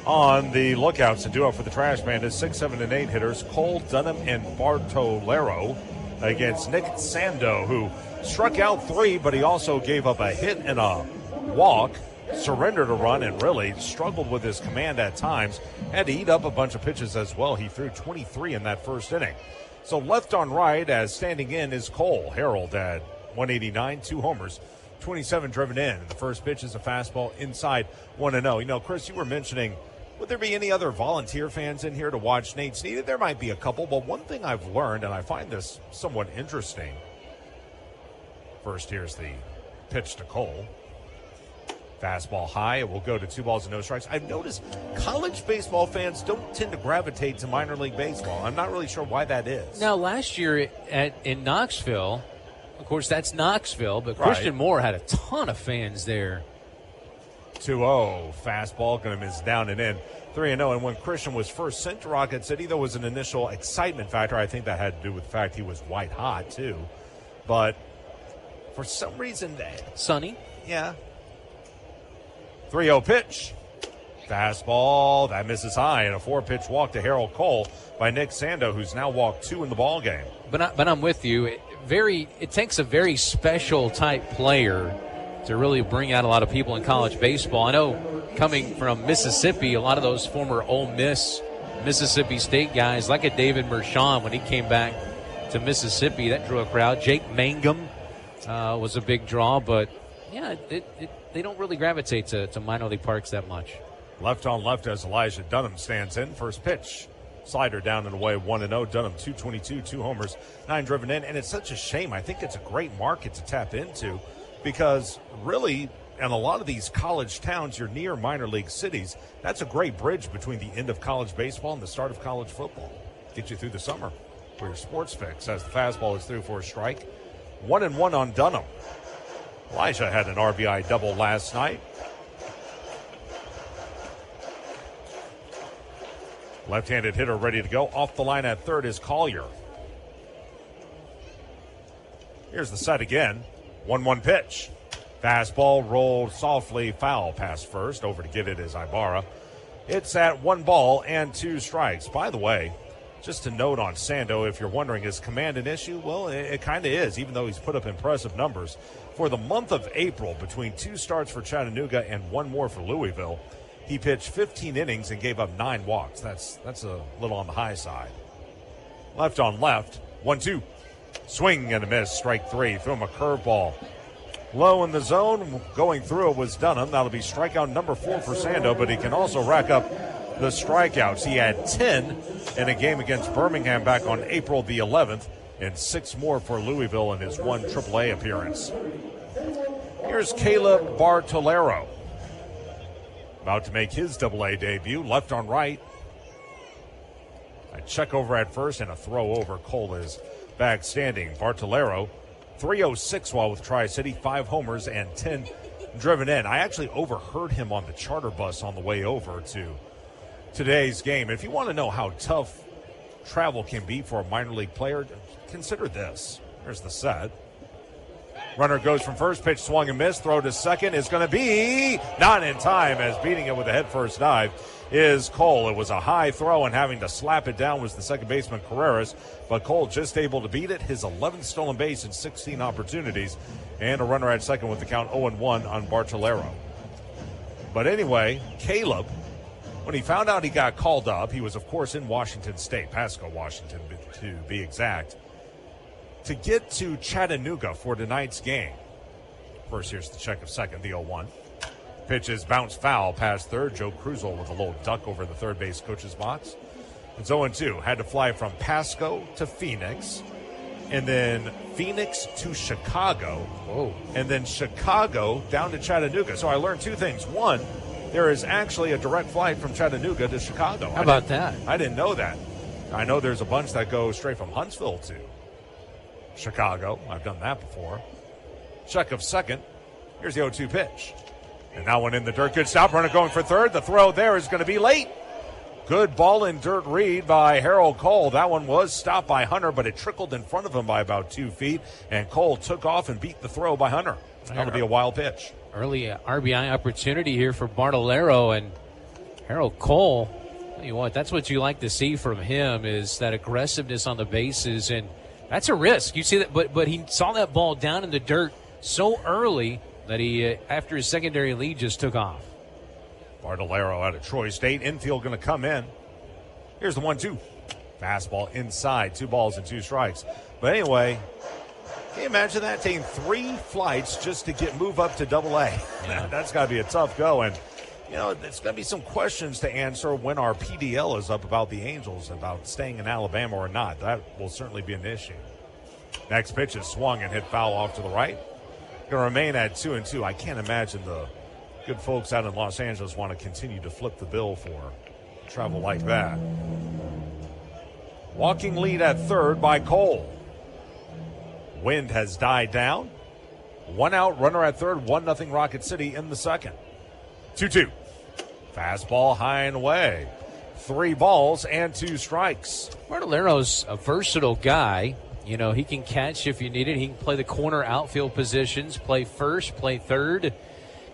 on the lookouts to do it for the Trash Pandas. 6, 7, and 8 hitters, Cole, Dunham, and Bartolero against Nick Sando, who struck out 3, but he also gave up a hit and a walk, surrendered a run, and really struggled with his command at times. Had to eat up a bunch of pitches as well. He threw 23 in that first inning. So left on right, as standing in is Cole. Harold at 189, 2 homers, 27 driven in. The first pitch is a fastball inside 1-0. You know, Chris, you were mentioning, would there be any other Volunteer fans in here to watch Nate Snead? There might be a couple, but one thing I've learned, and I find this somewhat interesting. First, here's the pitch to Cole. Fastball high. It will go to 2 balls and no strikes. I've noticed college baseball fans don't tend to gravitate to minor league baseball. I'm not really sure why that is. Now, last year in Knoxville, of course, that's Knoxville, but Christian Moore had a ton of fans there. 2-0. Fastball going to miss down and in. 3-0. And when Christian was first sent to Rocket City, there was an initial excitement factor. I think that had to do with the fact he was white hot, too. But for some reason, sunny. Yeah. 3-0 pitch. Fastball. That misses high. And a 4-pitch walk to Harold Cole by Nick Sando, who's now walked 2 in the ball game. But I'm with you. It takes a very special type player to really bring out a lot of people in college baseball. I know coming from Mississippi, a lot of those former Ole Miss, Mississippi State guys, like a David Mershon, when he came back to Mississippi, that drew a crowd. Jake Mangum was a big draw, but yeah, they don't really gravitate to minor league parks that much. Left on left as Elijah Dunham stands in. First pitch. Slider down and away, 1-0. Dunham, 222, 2 homers, 9 driven in. And it's such a shame. I think it's a great market to tap into because really, in a lot of these college towns, you're near minor league cities. That's a great bridge between the end of college baseball and the start of college football. Get you through the summer for your sports fix as the fastball is through for a strike. 1-1 on Dunham. Elijah had an RBI double last night. Left-handed hitter ready to go. Off the line at third is Collier. Here's the set again. 1-1 pitch. Fastball rolled softly, foul past first. Over to get it is Ibarra. It's at 1 ball and 2 strikes. By the way, just a note on Sando, if you're wondering, is command an issue? Well, it kind of is, even though he's put up impressive numbers. For the month of April, between 2 starts for Chattanooga and 1 more for Louisville, he pitched 15 innings and gave up 9 walks. That's a little on the high side. Left on left, 1-2. Swing and a miss, strike 3. Threw him a curveball. Low in the zone, going through it was Dunham. That'll be strikeout number 4 for Sando, but he can also rack up the strikeouts. He had 10 in a game against Birmingham back on April the 11th, and 6 more for Louisville in his 1 AAA appearance. Here's Caleb Bartolero, about to make his AA debut. Left on right. A check over at first and a throw over. Cole is back standing. Bartolero, 306 while with Tri-City, 5 homers and 10 driven in. I actually overheard him on the charter bus on the way over to today's game. If you want to know how tough travel can be for a minor league player, consider this. There's the set. Runner goes from first, pitch swung and missed. Throw to second is going to be not in time, as beating it with a head-first dive is Cole. It was a high throw, and having to slap it down was the second baseman Carreras, but Cole just able to beat it. His 11th stolen base in 16 opportunities, and a runner at second with the count 0-1 on Bartolero. But anyway, Caleb, when he found out he got called up, he was, of course, in Washington State, Pasco, Washington, to be exact, to get to Chattanooga for tonight's game. First, here's the check of second, the 0-1. Pitch is bounced foul past third. Joe Cruzel with a little duck over the third base coach's box. It's 0-2. Had to fly from Pasco to Phoenix, and then Phoenix to Chicago. Whoa. And then Chicago down to Chattanooga. So I learned 2 things. One, there is actually a direct flight from Chattanooga to Chicago. How about that? I didn't know that. I know there's a bunch that go straight from Huntsville to Chicago. I've done that before. Check of second. Here's the 0-2 pitch. And that one in the dirt. Good stop. Runner going for third. The throw there is going to be late. Good ball in dirt read by Harold Cole. That one was stopped by Hunter, but it trickled in front of him by about 2 feet. And Cole took off and beat the throw by Hunter. That'll be a wild pitch. Early RBI opportunity here for Bartolero, and Harold Cole. Tell you what, that's what you like to see from him, is that aggressiveness on the bases, and that's a risk. You see that, but he saw that ball down in the dirt so early that he, after his secondary lead, just took off. Bartolero out of Troy State. Infield going to come in. Here's the 1-2. Fastball inside. 2 balls and 2 strikes. But anyway, can you imagine that? Taking 3 flights just to move up to AA. Yeah. That's got to be a tough go. And, you know, there's going to be some questions to answer when our PDL is up about the Angels, about staying in Alabama or not. That will certainly be an issue. Next pitch is swung and hit foul off to the right. Going to remain at 2-2. I can't imagine the good folks out in Los Angeles want to continue to flip the bill for travel like that. Walking lead at third by Cole. Wind has died down. 1 out, runner at third, 1-0 Rocket City in the second. 2-2. Fastball high and away. 3 balls and 2 strikes. Bartolero's a versatile guy. You know, he can catch if you need it. He can play the corner outfield positions, play first, play third.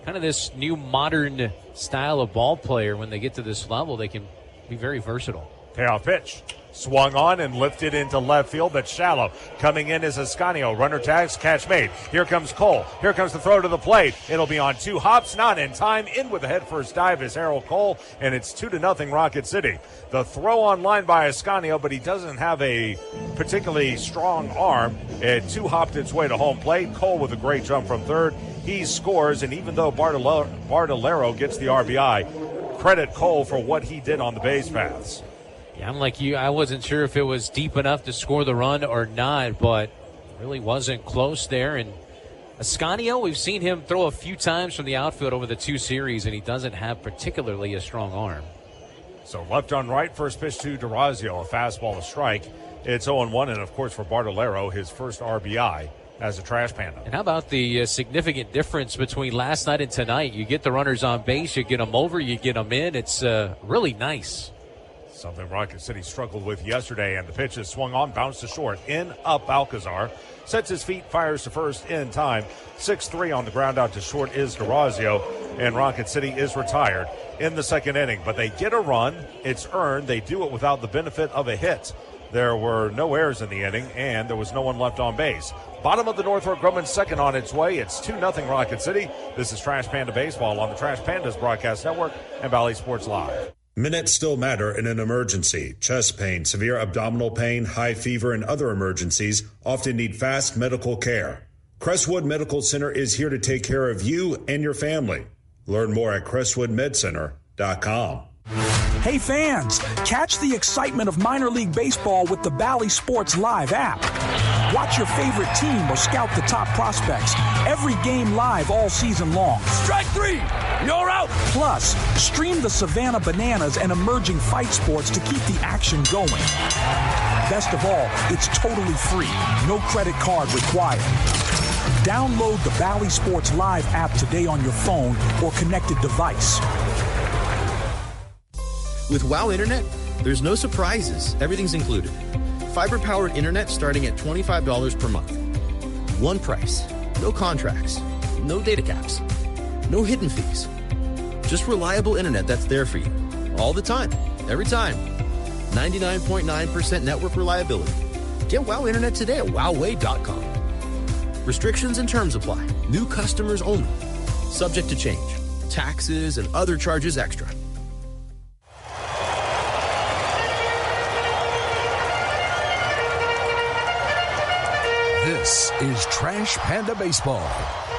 Kind of this new modern style of ball player. When they get to this level, they can be very versatile. Payoff pitch. Swung on and lifted into left field, but shallow. Coming in is Ascanio. Runner tags, catch made. Here comes Cole. Here comes the throw to the plate. It'll be on 2 hops, not in time. In with the head first dive is Harold Cole, and it's 2-0 Rocket City. The throw on line by Ascanio, but he doesn't have a particularly strong arm. It 2-hopped its way to home plate. Cole with a great jump from third. He scores, and even though Bartolero gets the RBI, credit Cole for what he did on the base paths. Yeah, I'm like you. I wasn't sure if it was deep enough to score the run or not, but really wasn't close there. And Ascanio, we've seen him throw a few times from the outfield over the 2 series, and he doesn't have particularly a strong arm. So left on right, first pitch to DeRazio, a fastball, a strike. It's 0-1, and of course for Bartolero, his first RBI as a Trash Panda. And how about the significant difference between last night and tonight? You get the runners on base, you get them over, you get them in. It's really nice. Something Rocket City struggled with yesterday, and the pitch is swung on, bounced to short. In, up, Alcazar. Sets his feet, fires to first in time. 6-3 on the ground out to short is DeRazio, and Rocket City is retired in the second inning. But they get a run. It's earned. They do it without the benefit of a hit. There were no errors in the inning, and there was no one left on base. Bottom of the Northrop Grumman second on its way. It's 2-0 Rocket City. This is Trash Panda Baseball on the Trash Pandas Broadcast Network and Valley Sports Live. Minutes still matter in an emergency. Chest pain, severe abdominal pain, high fever, and other emergencies often need fast medical care. Crestwood Medical Center is here to take care of you and your family. Learn more at crestwoodmedcenter.com. Hey fans, catch the excitement of minor league baseball with the Valley Sports Live app. Watch your favorite team or scout the top prospects. Every game live all season long. Strike three, you're out. Plus, stream the Savannah Bananas and emerging fight sports to keep the action going. Best of all, it's totally free. No credit card required. Download the Valley Sports Live app today on your phone or connected device. With WOW Internet, there's no surprises. Everything's included. Fiber-powered internet starting at $25 per month. One price. No contracts. No data caps. No hidden fees. Just reliable internet that's there for you. All the time. Every time. 99.9% network reliability. Get WOW Internet today at wowway.com. Restrictions and terms apply. New customers only. Subject to change. Taxes and other charges extra. This is Trash Panda Baseball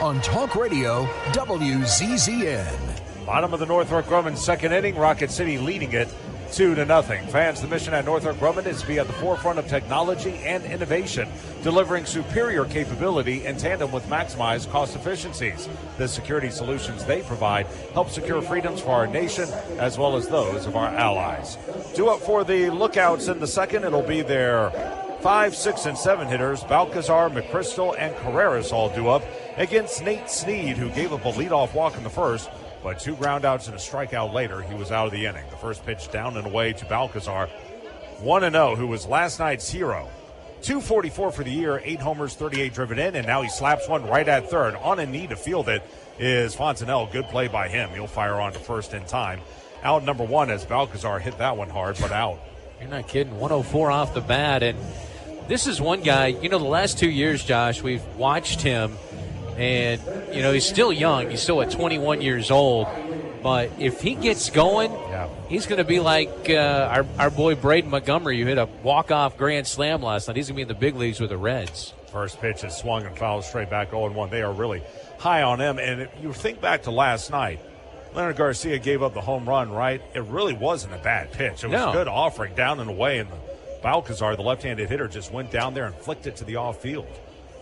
on Talk Radio WZZN. Bottom of the Northrop Grumman second inning, Rocket City leading it 2-0. Fans, the mission at Northrop Grumman is to be at the forefront of technology and innovation, delivering superior capability in tandem with maximized cost efficiencies. The security solutions they provide help secure freedoms for our nation as well as those of our allies. Due up for the lookouts in the second, it'll be their 5, 6, and 7 hitters. Balcazar, McChrystal, and Carreras all due up against Nate Sneed, who gave up a leadoff walk in the first, but 2 groundouts and a strikeout later, he was out of the inning. The first pitch down and away to Balcazar, 1-0, who was last night's hero. 244 for the year, 8 homers, 38 driven in, and now he slaps one right at third. On a knee to field it is Fontenelle. Good play by him. He'll fire on to first in time. Out number 1 as Balcazar hit that one hard, but out. You're not kidding. 104 off the bat, and this is one guy, the last 2 years, Josh, we've watched him, and, he's still young. He's still at 21 years old. But if he gets going, he's going to be like our boy Braden Montgomery, who hit a walk-off grand slam last night. He's going to be in the big leagues with the Reds. First pitch is swung and fouled straight back 0-1. They are really high on him. And if you think back to last night, Leonard Garcia gave up the home run, right? It really wasn't a bad pitch. It was a good offering down and away, and Balcazar, the left-handed hitter, just went down there and flicked it to the off-field.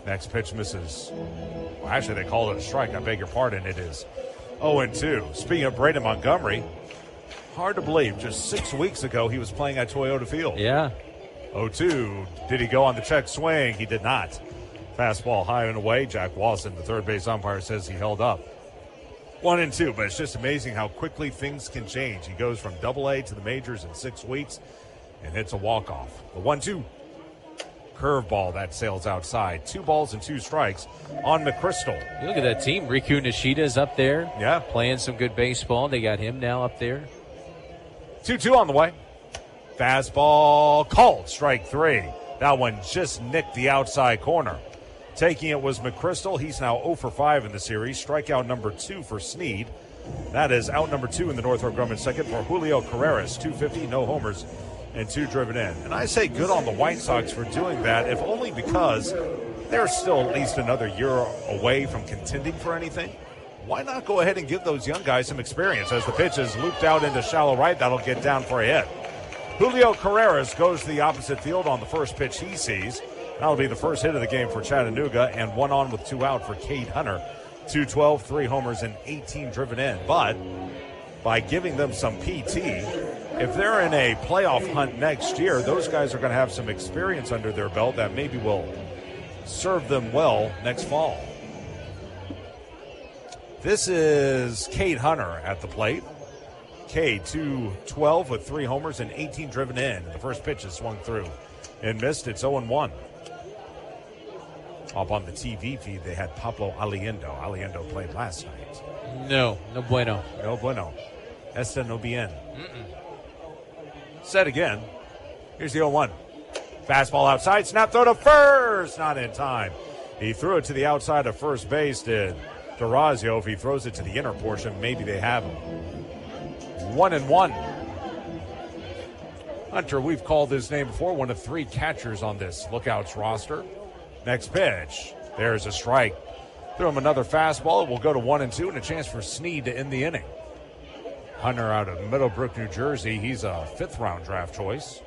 Next pitch misses. Well, actually, they called it a strike. I beg your pardon. It is 0-2. Speaking of Braden Montgomery, hard to believe, just 6 weeks ago he was playing at Toyota Field. Yeah. 0-2. Did he go on the check swing? He did not. Fastball high and away. Jack Wasson, the third base umpire, says he held up. 1-2, but it's just amazing how quickly things can change. He goes from Double-A to the majors in 6 weeks and hits a walk-off. The 1-2. Curveball that sails outside. 2 balls and 2 strikes on McChrystal. You look at that team. Riku Nishida's up there. Yeah. Playing some good baseball. They got him now up there. 2-2 on the way. Fastball called. Strike 3. That one just nicked the outside corner. Taking it was McChrystal. He's now 0 for 5 in the series. Strikeout number 2 for Sneed. That is out number 2 in the Northrop Grumman second for Julio Carreras. 250, no homers, and 2 driven in. And I say good on the White Sox for doing that, if only because they're still at least another year away from contending for anything. Why not go ahead and give those young guys some experience? As the pitch is looped out into shallow right, that'll get down for a hit. Julio Carreras goes to the opposite field on the first pitch he sees. That'll be the first hit of the game for Chattanooga, and 1 on with 2 out for Cade Hunter. 212, 3 homers, and 18 driven in. But by giving them some PT, if they're in a playoff hunt next year, those guys are going to have some experience under their belt that maybe will serve them well next fall. This is Cade Hunter at the plate. Cade, 212 with 3 homers and 18 driven in. The first pitch is swung through and missed. It's 0-1. Up on the TV feed, they had Pablo Aliendo. Aliendo played last night. No bueno. No bueno. Esta no bien. Set again. Here's the 0-1. Fastball outside, snap throw to first. Not in time. He threw it to the outside of first base, did Durazio. If he throws it to the inner portion, maybe they have him. 1-1. Hunter, we've called his name before, one of 3 catchers on this Lookouts roster. Next pitch. There's a strike. Throw him another fastball. It will go to 1-2 and a chance for Snead to end the inning. Hunter out of Middlebrook, New Jersey. He's a 5th-round draft choice.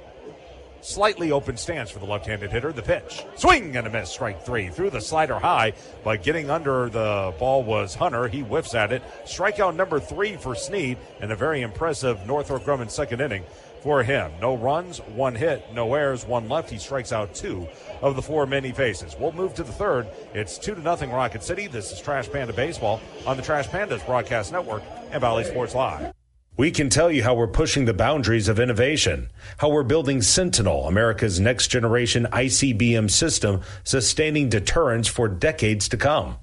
Slightly open stance for the left-handed hitter. The pitch. Swing and a miss. Strike 3. Threw the slider high, but getting under the ball was Hunter. He whiffs at it. Strikeout number 3 for Snead, and a very impressive Northrop Grumman second inning for him. No runs, 1 hit, no errors, 1 left. He strikes out 2 of the 4 men he faces. We'll move to the 3rd. It's 2-0 Rocket City. This is Trash Panda Baseball on the Trash Pandas Broadcast Network and Valley Sports Live. We can tell you how we're pushing the boundaries of innovation, how we're building Sentinel, America's next generation ICBM system, sustaining deterrence for decades to come.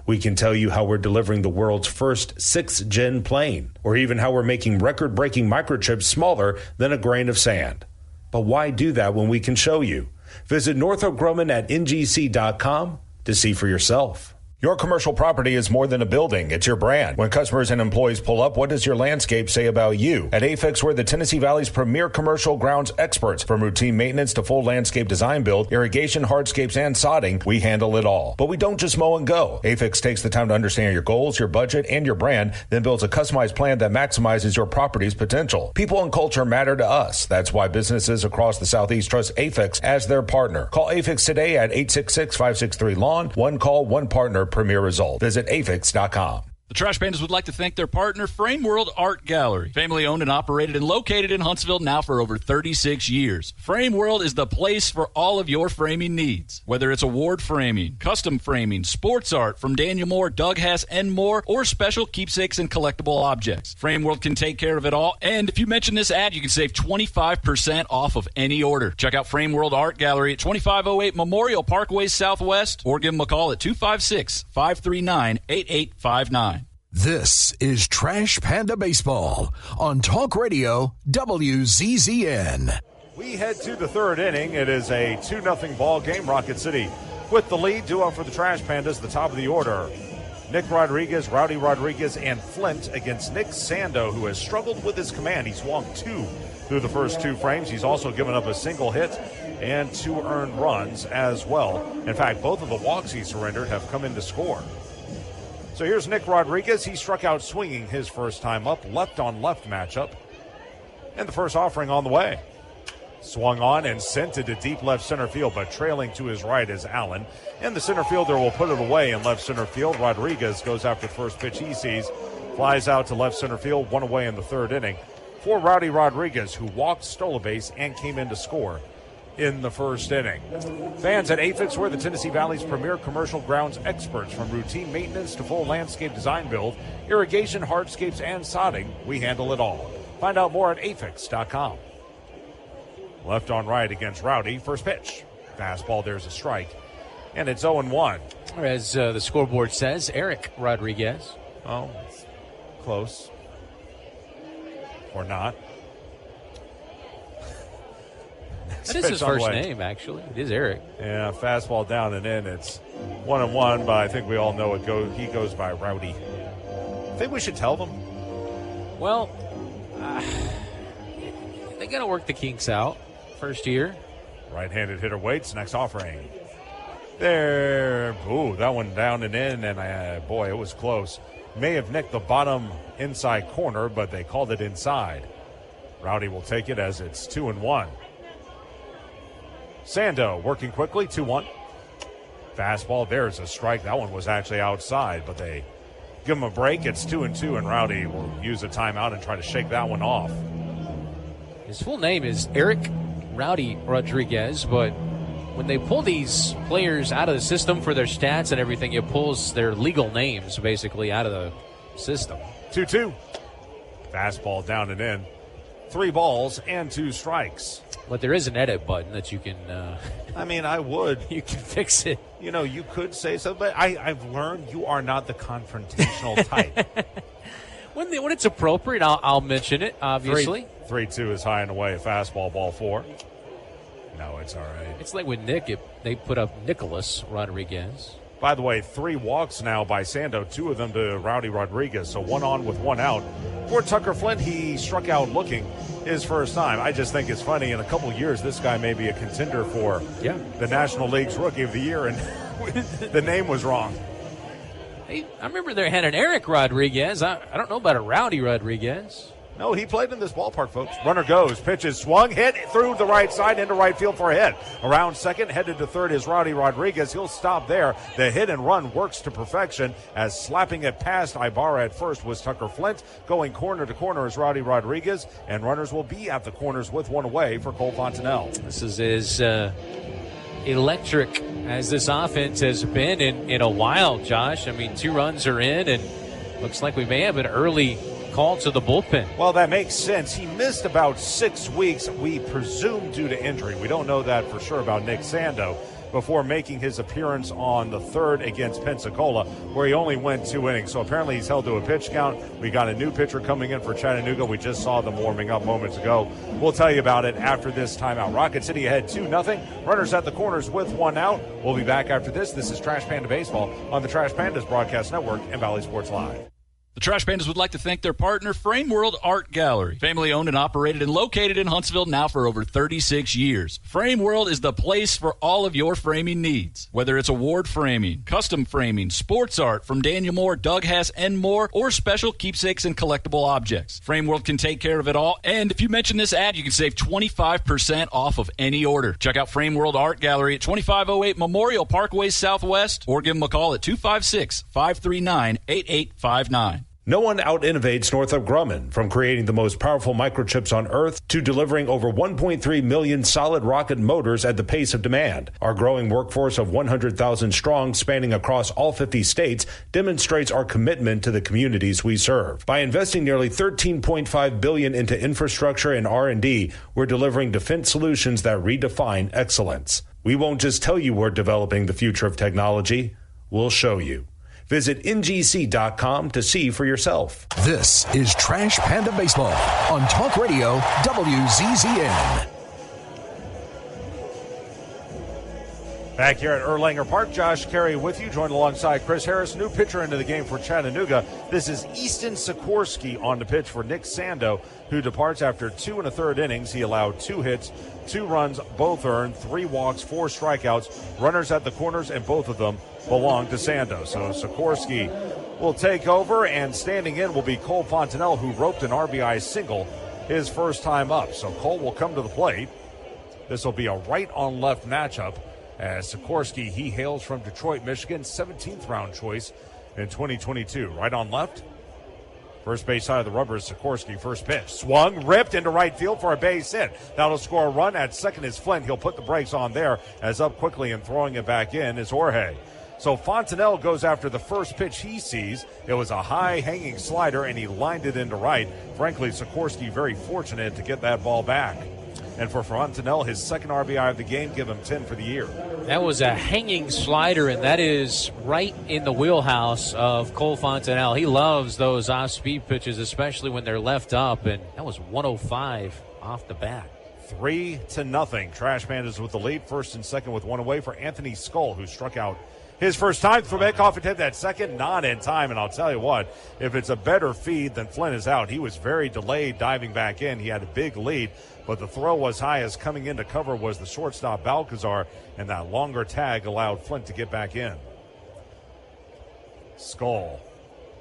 We can tell you how we're delivering the world's first 6th-gen plane, or even how we're making record-breaking microchips smaller than a grain of sand. But why do that when we can show you? Visit Northrop Grumman at ngc.com to see for yourself. Your commercial property is more than a building. It's your brand. When customers and employees pull up, what does your landscape say about you? At Afix, we're the Tennessee Valley's premier commercial grounds experts. From routine maintenance to full landscape design build, irrigation, hardscapes, and sodding, we handle it all. But we don't just mow and go. Afix takes the time to understand your goals, your budget, and your brand, then builds a customized plan that maximizes your property's potential. People and culture matter to us. That's why businesses across the Southeast trust Afix as their partner. Call Afix today at 866-563-LAWN. One call, one partner, premier result. Visit afix.com. The Trash Pandas would like to thank their partner, Frame World Art Gallery. Family owned and operated and located in Huntsville now for over 36 years. Frame World is the place for all of your framing needs. Whether it's award framing, custom framing, sports art from Daniel Moore, Doug Hess, and more, or special keepsakes and collectible objects. Frame World can take care of it all. And if you mention this ad, you can save 25% off of any order. Check out Frame World Art Gallery at 2508 Memorial Parkway Southwest, or give them a call at 256-539-8859. This is Trash Panda Baseball on Talk Radio WZZN. We head to the 3rd inning. It is a 2-0 ball game. Rocket City with the lead. Duo for the Trash Pandas, the top of the order. Nick Rodriguez, Rowdy Rodriguez, and Flint against Nick Sando, who has struggled with his command. He's walked 2 through the first 2 frames. He's also given up a single hit and 2 earned runs as well. In fact, both of the walks he surrendered have come in to score. So here's Nick Rodriguez. He struck out swinging his first time up, left-on-left matchup. And the first offering on the way. Swung on and sent it to deep left center field, but trailing to his right is Allen. And the center fielder will put it away in left center field. Rodriguez goes after the first pitch he sees, flies out to left center field, 1 away in the 3rd inning for Rowdy Rodriguez, who walked, stole a base, and came in to score in the 1st inning. Fans at Afix, we're the Tennessee Valley's premier commercial grounds experts. From routine maintenance to full landscape design build, irrigation, hardscapes, and sodding, we handle it all. Find out more at afix.com. Left on right against Rowdy. First pitch. Fastball, there's a strike. And it's 0-1. As the scoreboard says, Eric Rodriguez. Oh, close. Or not. That is his first name, actually. It is Eric. Yeah, fastball down and in. It's 1-1, but I think we all know he goes by Rowdy. I think we should tell them. Well, they got to work the kinks out. First year. Right-handed hitter waits. Next offering. There. Ooh, that one down and in, and boy, it was close. May have nicked the bottom inside corner, but they called it inside. Rowdy will take it as it's 2-1. Sando working quickly, 2-1. Fastball, there's a strike. That one was actually outside, but they give him a break. It's 2-2, and Rowdy will use a timeout and try to shake that one off. His full name is Eric Rowdy Rodriguez, but when they pull these players out of the system for their stats and everything, it pulls their legal names basically out of the system. 2-2. Fastball down and in. 3 balls and 2 strikes. But there is an edit button that you can... I would. You can fix it. You could say so, but I've learned you are not the confrontational type. When it's appropriate, I'll mention it, obviously. 3-2 is high and away. Fastball, ball 4. No, it's all right. It's like when they put up Nicholas Rodriguez. By the way, 3 walks now by Sando, 2 of them to Rowdy Rodriguez. So 1 on with 1 out. For Tucker Flint, he struck out looking his first time. I just think it's funny. In a couple of years, this guy may be a contender for the National League's Rookie of the Year, and the name was wrong. I remember they had an Eric Rodriguez. I don't know about a Rowdy Rodriguez. No, he played in this ballpark, folks. Runner goes, pitches, swung, hit through the right side into right field for a hit. Around second, headed to third is Rowdy Rodriguez. He'll stop there. The hit and run works to perfection as slapping it past Ibarra at first was Tucker Flint. Going corner to corner is Rowdy Rodriguez, and runners will be at the corners with 1 away for Cole Fontenelle. This is as electric as this offense has been in a while, Josh. 2 runs are in, and looks like we may have an early call to the bullpen. Well, that makes sense. He missed about 6 weeks, we presume due to injury. We don't know that for sure about Nick Sando, before making his appearance on the 3rd against Pensacola, where he only went 2 innings. So apparently he's held to a pitch count. We got a new pitcher coming in for Chattanooga. We just saw them warming up moments ago. We'll tell you about it after this timeout. Rocket City ahead 2-0. Runners at the corners with 1 out. We'll be back after this. This is Trash Panda Baseball on the Trash Pandas Broadcast Network and Valley Sports Live. The Trash Pandas would like to thank their partner, Frame World Art Gallery. Family owned and operated and located in Huntsville now for over 36 years. Frame World is the place for all of your framing needs. Whether it's award framing, custom framing, sports art from Daniel Moore, Doug Hass, and more, or special keepsakes and collectible objects. Frame World can take care of it all. And if you mention this ad, you can save 25% off of any order. Check out Frame World Art Gallery at 2508 Memorial Parkway Southwest, or give them a call at 256-539-8859. No one out-innovates Northrop Grumman, from creating the most powerful microchips on Earth to delivering over 1.3 million solid rocket motors at the pace of demand. Our growing workforce of 100,000 strong, spanning across all 50 states, demonstrates our commitment to the communities we serve. By investing nearly $13.5 billion into infrastructure and R&D, we're delivering defense solutions that redefine excellence. We won't just tell you we're developing the future of technology, we'll show you. Visit ngc.com to see for yourself. This is Trash Panda Baseball on Talk Radio WZZN. Back here at Erlanger Park, Josh Carey with you, joined alongside Chris Harris. New pitcher into the game for Chattanooga. This is Easton Sikorsky on the pitch for Nick Sando, who departs after 2 1/3 innings. He allowed 2 hits, 2 runs, both earned, 3 walks, 4 strikeouts, runners at the corners, and both of them belong to Sando. So Sikorsky will take over, and standing in will be Cole Fontenelle, who roped an RBI single his first time up. So Cole will come to the plate. This will be a right-on-left matchup, as Sikorsky, he hails from Detroit, Michigan, 17th round choice in 2022. Right on left. First base side of the rubber is Sikorsky. First pitch. Swung, ripped into right field for a base hit. That'll score a run. At second is Flint. He'll put the brakes on there, as up quickly and throwing it back in is Jorge. So Fontenelle goes after the first pitch he sees. It was a high hanging slider, and he lined it into right. Frankly, Sikorsky very fortunate to get that ball back. And for Fontenelle, his second RBI of the game, give him 10 for the year. That was a hanging slider, and that is right in the wheelhouse of Cole Fontenelle. He loves those off-speed pitches, especially when they're left up, and that was 105 off the bat. 3-0. Trash Pandas with the lead, first and second with 1 away for Anthony Skull, who struck out his first time. From Eckhoff attempt that second, not in time. And I'll tell you what, if it's a better feed than Flint is out, he was very delayed diving back in. He had a big lead, but the throw was high, as coming in to cover was the shortstop Balcazar, and that longer tag allowed Flint to get back in. Skull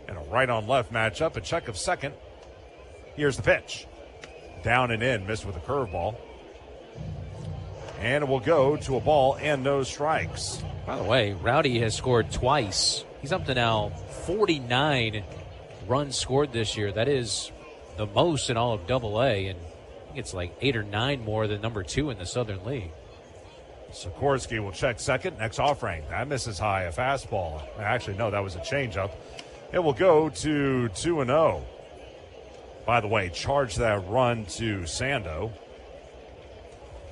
in a right-on-left matchup, a check of second. Here's the pitch. Down and in, missed with a curveball. And it will go to a ball and no strikes. By the way, Rowdy has scored twice. He's up to now 49 runs scored this year. That is the most in all of AA, and I think it's like 8 or 9 more than number 2 in the Southern League. Sikorsky will check second. Next offering. That misses high. A fastball. Actually, no, that was a changeup. It will go to 2-0. By the way, charge that run to Sando.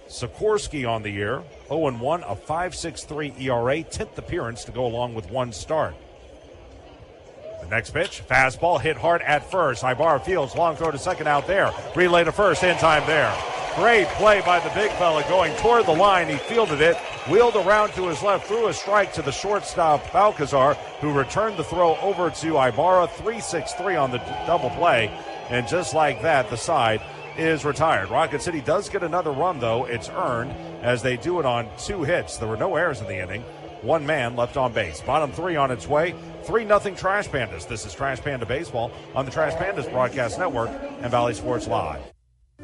Sikorsky on the year. 0-1, a 5.63 ERA. 10th appearance to go along with one start. The next pitch, fastball hit hard at first. Ibarra fields, long throw to second out there. Relay to first, in time there. Great play by the big fella going toward the line. He fielded it, wheeled around to his left, threw a strike to the shortstop, Balcazar, who returned the throw over to Ibarra. 3-6-3 on the double play. And just like that, the side is retired. Rocket City does get another run, though. It's earned as they do it on 2 hits. There were no errors in the inning. 1 man left on base. Bottom 3 on its way. 3-0 Trash Pandas. This is Trash Panda Baseball on the Trash Pandas Broadcast Network and Valley Sports Live.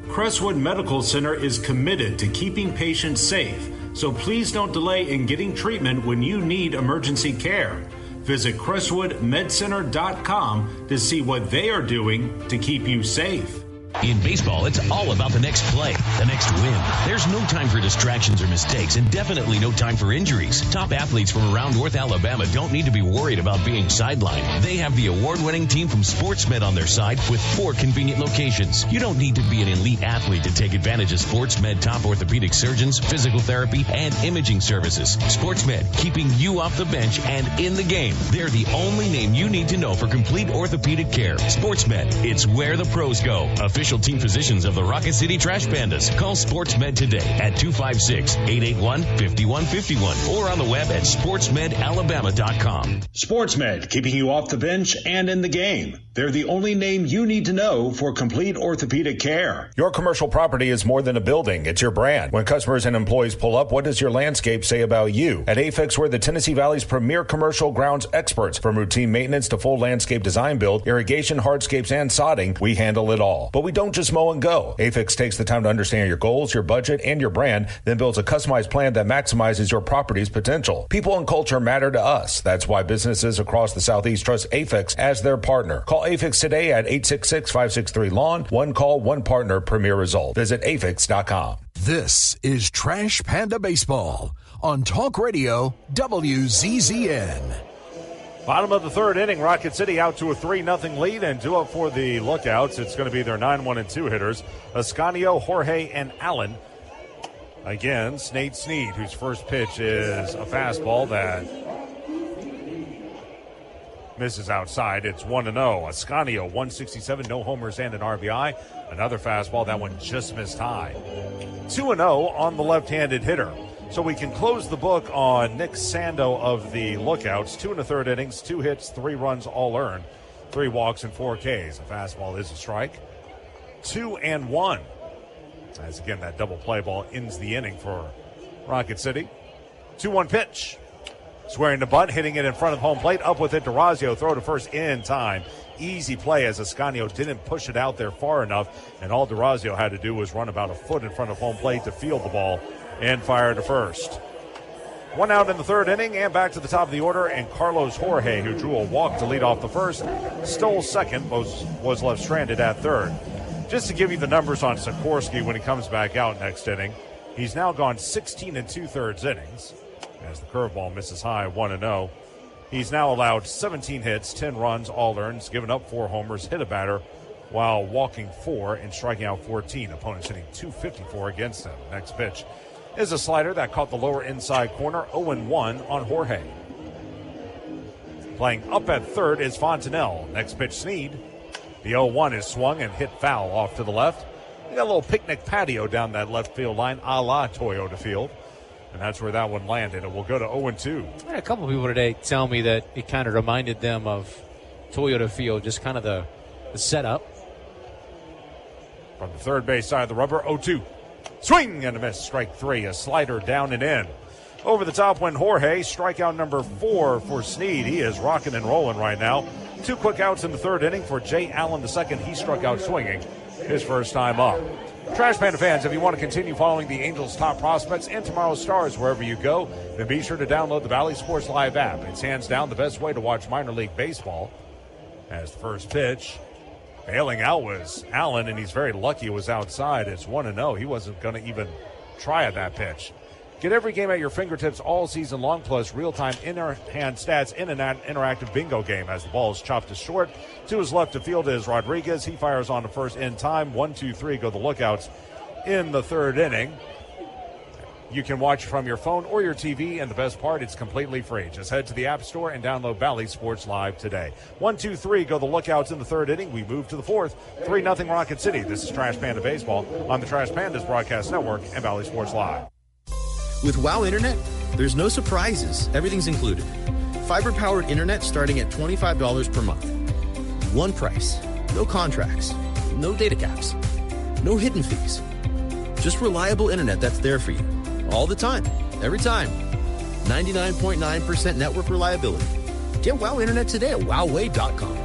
Crestwood Medical Center is committed to keeping patients safe, so please don't delay in getting treatment when you need emergency care. Visit crestwoodmedcenter.com to see what they are doing to keep you safe. In baseball, it's all about the next play, the next win. There's no time for distractions or mistakes, and definitely no time for injuries. Top athletes from around North Alabama don't need to be worried about being sidelined. They have the award-winning team from SportsMed on their side with 4 convenient locations. You don't need to be an elite athlete to take advantage of SportsMed top orthopedic surgeons, physical therapy, and imaging services. SportsMed, keeping you off the bench and in the game. They're the only name you need to know for complete orthopedic care. SportsMed, it's where the pros go. Official team physicians of the Rocket City Trash Pandas. Call SportsMed today at 256-881-5151 or on the web at sportsmedalabama.com. SportsMed, keeping you off the bench and in the game. They're the only name you need to know for complete orthopedic care. Your commercial property is more than a building. It's your brand. When customers and employees pull up, what does your landscape say about you? At Afix, we're the Tennessee Valley's premier commercial grounds experts. From routine maintenance to full landscape design build, irrigation, hardscapes, and sodding, we handle it all. But we don't just mow and go. Afix takes the time to understand your goals, your budget, and your brand, then builds a customized plan that maximizes your property's potential. People and culture matter to us. That's why businesses across the Southeast trust Afix as their partner. Call Afix today at 866-563-LAWN. One call, one partner, premier result. Visit afix.com. This is Trash Panda Baseball on Talk Radio WZZN. Bottom of the third inning, Rocket City out to a 3-0 lead, and due up for the Lookouts. It's going to be their 9-1-2 hitters, Ascanio, Jorge, and Allen. Again, Nate Snead, whose first pitch is a fastball that misses outside. It's 1-0. Ascanio, 167, no homers and an RBI. Another fastball, that one just missed high. 2-0 on the left-handed hitter. So we can close the book on Nick Sando of the Lookouts. 2 1/3 innings, 2 hits, 3 runs, all earned. 3 walks and 4 Ks. A fastball is a strike. 2-1. As again, that double play ball ends the inning for Rocket City. 2-1 pitch. Swearing to bunt, hitting it in front of home plate. Up with it, DeRazio, throw to first in time. Easy play as Ascanio didn't push it out there far enough, and all DeRazio had to do was run about a foot in front of home plate to field the ball and fire to first. 1 out in the third inning, and back to the top of the order, and Carlos Jorge, who drew a walk to lead off the first, stole second, was left stranded at third. Just to give you the numbers on Sikorsky when he comes back out next inning, he's now gone 16 2/3 innings as the curveball misses high, 1-0. He's now allowed 17 hits, 10 runs, all earned, given up 4 homers, hit a batter, while walking 4 and striking out 14. Opponents hitting .254 against him. Next pitch is a slider that caught the lower inside corner. 0-1 on Jorge. Playing up at third is Fontanelle. Next pitch, Snead. The 0-1 is swung and hit foul off to the left. We got a little picnic patio down that left field line, a la Toyota Field. And that's where that one landed. It will go to 0-2. I had a couple people today tell me that it kind of reminded them of Toyota Field, just kind of the setup. From the third base side of the rubber, 0-2. Swing and a miss, strike 3, a slider down and in. Over the top went Jorge, strikeout number 4 for Snead. He is rocking and rolling right now. 2 quick outs in the third inning for Jay Allen II. He struck out swinging his first time up. Trash Panda fans, if you want to continue following the Angels' top prospects and tomorrow's stars wherever you go, then be sure to download the Valley Sports Live app. It's hands down the best way to watch minor league baseball. As the first pitch, bailing out was Allen, and he's very lucky it was outside. It's 1-0. He wasn't going to even try at that pitch. Get every game at your fingertips all season long, plus real-time in-hand stats in an interactive bingo game. As the ball is chopped to short, to his left of field is Rodriguez. He fires on to first in time. 1, 2, 3 go the lookouts in the third inning. You can watch from your phone or your TV, and the best part, it's completely free. Just head to the App Store and download Valley Sports Live today. 1, 2, 3 go the lookouts in the third inning. We move to the fourth. 3-0 Rocket City. This is Trash Panda Baseball on the Trash Pandas Broadcast Network and Valley Sports Live. With WOW Internet, there's no surprises. Everything's included. Fiber-powered internet starting at $25 per month. One price. No contracts. No data caps. No hidden fees. Just reliable internet that's there for you. All the time. Every time. 99.9% network reliability. Get WOW Internet today at wowway.com.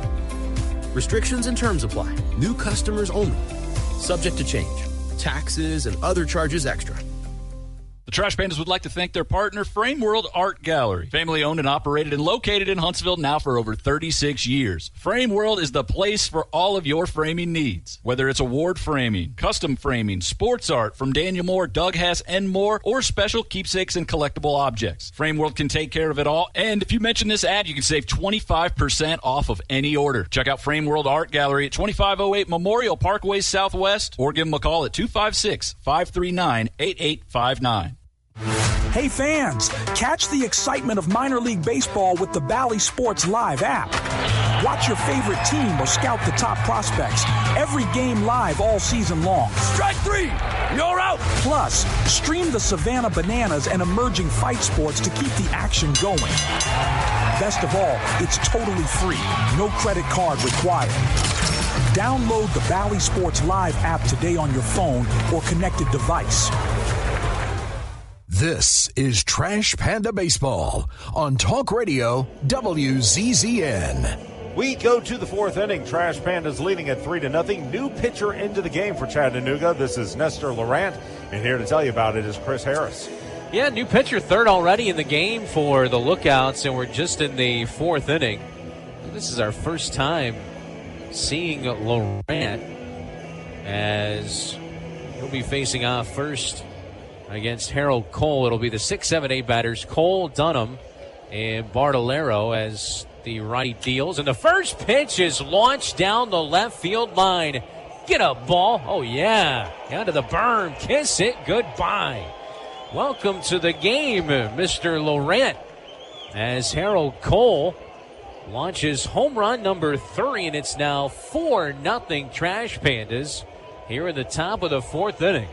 Restrictions and terms apply. New customers only. Subject to change. Taxes and other charges extra. The Trash Pandas would like to thank their partner, Frame World Art Gallery. Family owned and operated and located in Huntsville now for over 36 years. Frame World is the place for all of your framing needs. Whether it's award framing, custom framing, sports art from Daniel Moore, Doug Hess, and more, or special keepsakes and collectible objects. Frame World can take care of it all. And if you mention this ad, you can save 25% off of any order. Check out Frame World Art Gallery at 2508 Memorial Parkway Southwest, or give them a call at 256-539-8859. Hey fans, catch the excitement of minor league baseball with the Bally Sports Live app. Watch your favorite team or scout the top prospects. Every game live all season long. Strike three, you're out. Plus, stream the Savannah Bananas and emerging fight sports to keep the action going. Best of all, it's totally free. No credit card required. Download the Bally Sports Live app today on your phone or connected device. This is Trash Panda Baseball on Talk Radio WZZN. We go to the fourth inning. Trash Pandas leading at 3-0. New pitcher into the game for Chattanooga. This is Nestor Laurent, and here to tell you about it is Chris Harris. Yeah, new pitcher, third already in the game for the Lookouts, and we're just in the fourth inning. This is our first time seeing Laurent as he'll be facing off first against Harold Cole. It'll be the 6, 7, 8 batters, Cole, Dunham, and Bartolero as the righty deals. And the first pitch is launched down the left field line. Get a ball. Oh, yeah. Down to the berm. Kiss it goodbye. Welcome to the game, Mr. Laurent, as Harold Cole launches home run number 3, and it's now 4-0 Trash Pandas here in the top of the fourth inning.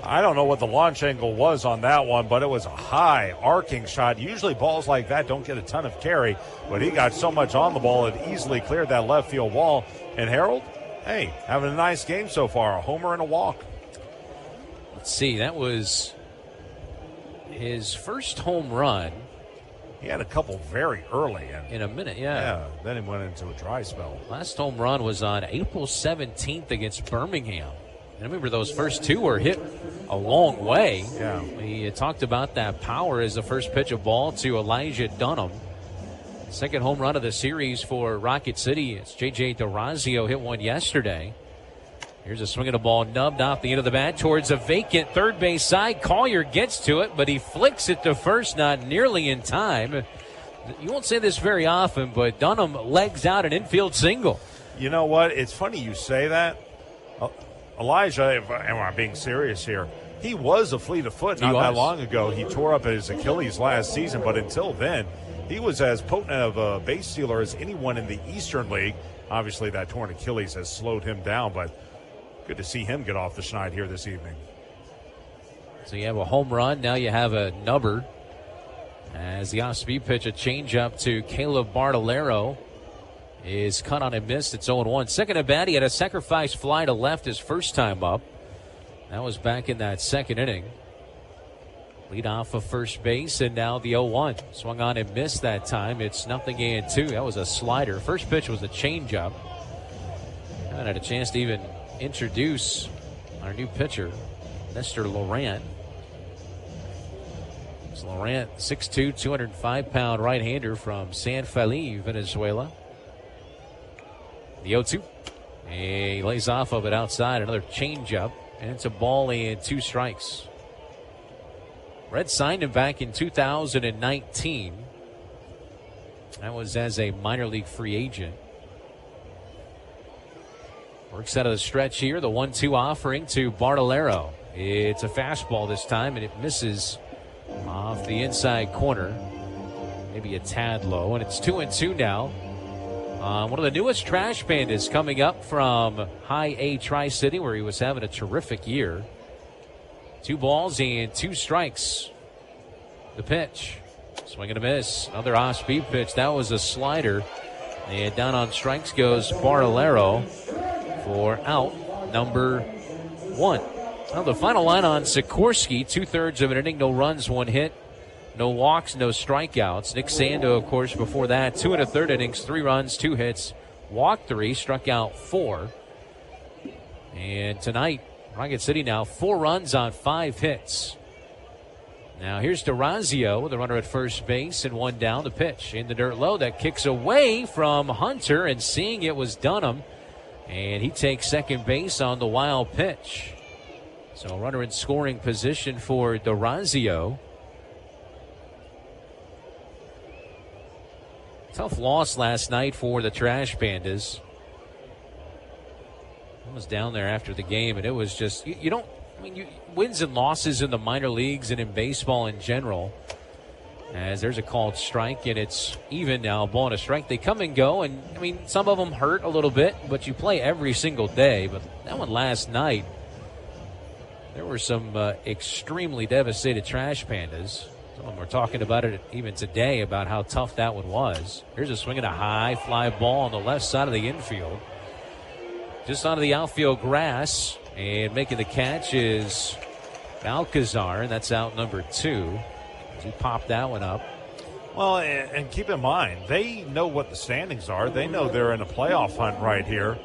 I don't know what the launch angle was on that one, but it was a high arcing shot. Usually balls like that don't get a ton of carry, but he got so much on the ball it easily cleared that left field wall. And Harold, hey, having a nice game so far, a homer and a walk. Let's see, that was his first home run. He had a couple very early. In a minute, yeah. Yeah, then he went into a dry spell. Last home run was on April 17th against Birmingham. And I remember those first two were hit a long way. Yeah. We talked about that power as the first pitch of ball to Elijah Dunham. Second home run of the series for Rocket City. It's J.J. DeRazio hit one yesterday. Here's a swing of the ball, nubbed off the end of the bat towards a vacant third base side. Collier gets to it, but he flicks it to first, not nearly in time. You won't say this very often, but Dunham legs out an infield single. You know what? It's funny you say that. Elijah, am I being serious here? He was a fleet of foot not that long ago. He tore up his Achilles last season, but until then, he was as potent of a base stealer as anyone in the Eastern League. Obviously, that torn Achilles has slowed him down, but good to see him get off the schneid here this evening. So you have a home run. Now you have a nubber. As the off-speed pitch, a changeup to Caleb Bartolero is cut on and missed. It's 0-1. Second at bat, he had a sacrifice fly to left his first time up. That was back in that second inning. Lead off of first base, and now the 0-1. Swung on and missed that time. It's 0-2. That was a slider. First pitch was a changeup. I had a chance to even introduce our new pitcher, Nestor Laurent. It's Laurent, 6'2", 205-pound right-hander from San Felipe, Venezuela. The 0-2. He lays off of it outside. Another changeup. And it's a ball and 2 strikes. Red signed him back in 2019. That was as a minor league free agent. Works out of the stretch here. The 1-2 offering to Bartolero. It's a fastball this time, and it misses off the inside corner. Maybe a tad low, and it's 2-2 now. One of the newest Trash Pandas coming up from High A Tri-City, where he was having a terrific year. 2 balls and 2 strikes. The pitch. Swing and a miss. Another off-speed pitch. That was a slider. And down on strikes goes Bartolero for out number 1. Now the final line on Sikorsky, 2/3 of an inning, no runs, 1 hit, no walks, no strikeouts. Nick Sando, of course, before that, 2 1/3 innings, 3 runs, 2 hits, walked 3, struck out 4. And tonight, Rocket City now 4 runs on 5 hits. Now here's DeRazio with a runner at first base and 1 down. The pitch in the dirt low that kicks away from Hunter, and seeing it was Dunham. And he takes second base on the wild pitch. So runner in scoring position for DeRazio. Tough loss last night for the Trash Pandas. I was down there after the game, and it was just, you don't, I mean, wins and losses in the minor leagues and in baseball in general, as there's a called strike, and it's even now, ball and a strike. They come and go, and, I mean, some of them hurt a little bit, but you play every single day. But that one last night, there were some extremely devastated Trash Pandas. Some of them were talking about it even today, about how tough that one was. Here's a swing and a high fly ball on the left side of the infield. Just onto the outfield grass, and making the catch is Alcazar, and that's out number 2. He popped that one up. Well, and keep in mind, they know what the standings are. They know they're in a playoff hunt right here.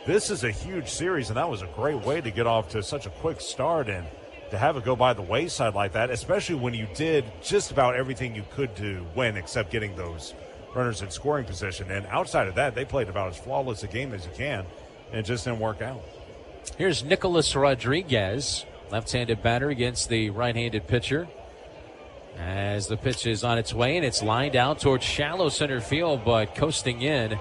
This is a huge series, and that was a great way to get off to such a quick start and to have it go by the wayside like that, especially when you did just about everything you could to win except getting those runners in scoring position. And outside of that, they played about as flawless a game as you can, and it just didn't work out. Here's Nicholas Rodriguez, left-handed batter against the right-handed pitcher. As the pitch is on its way, and it's lined out towards shallow center field, but coasting in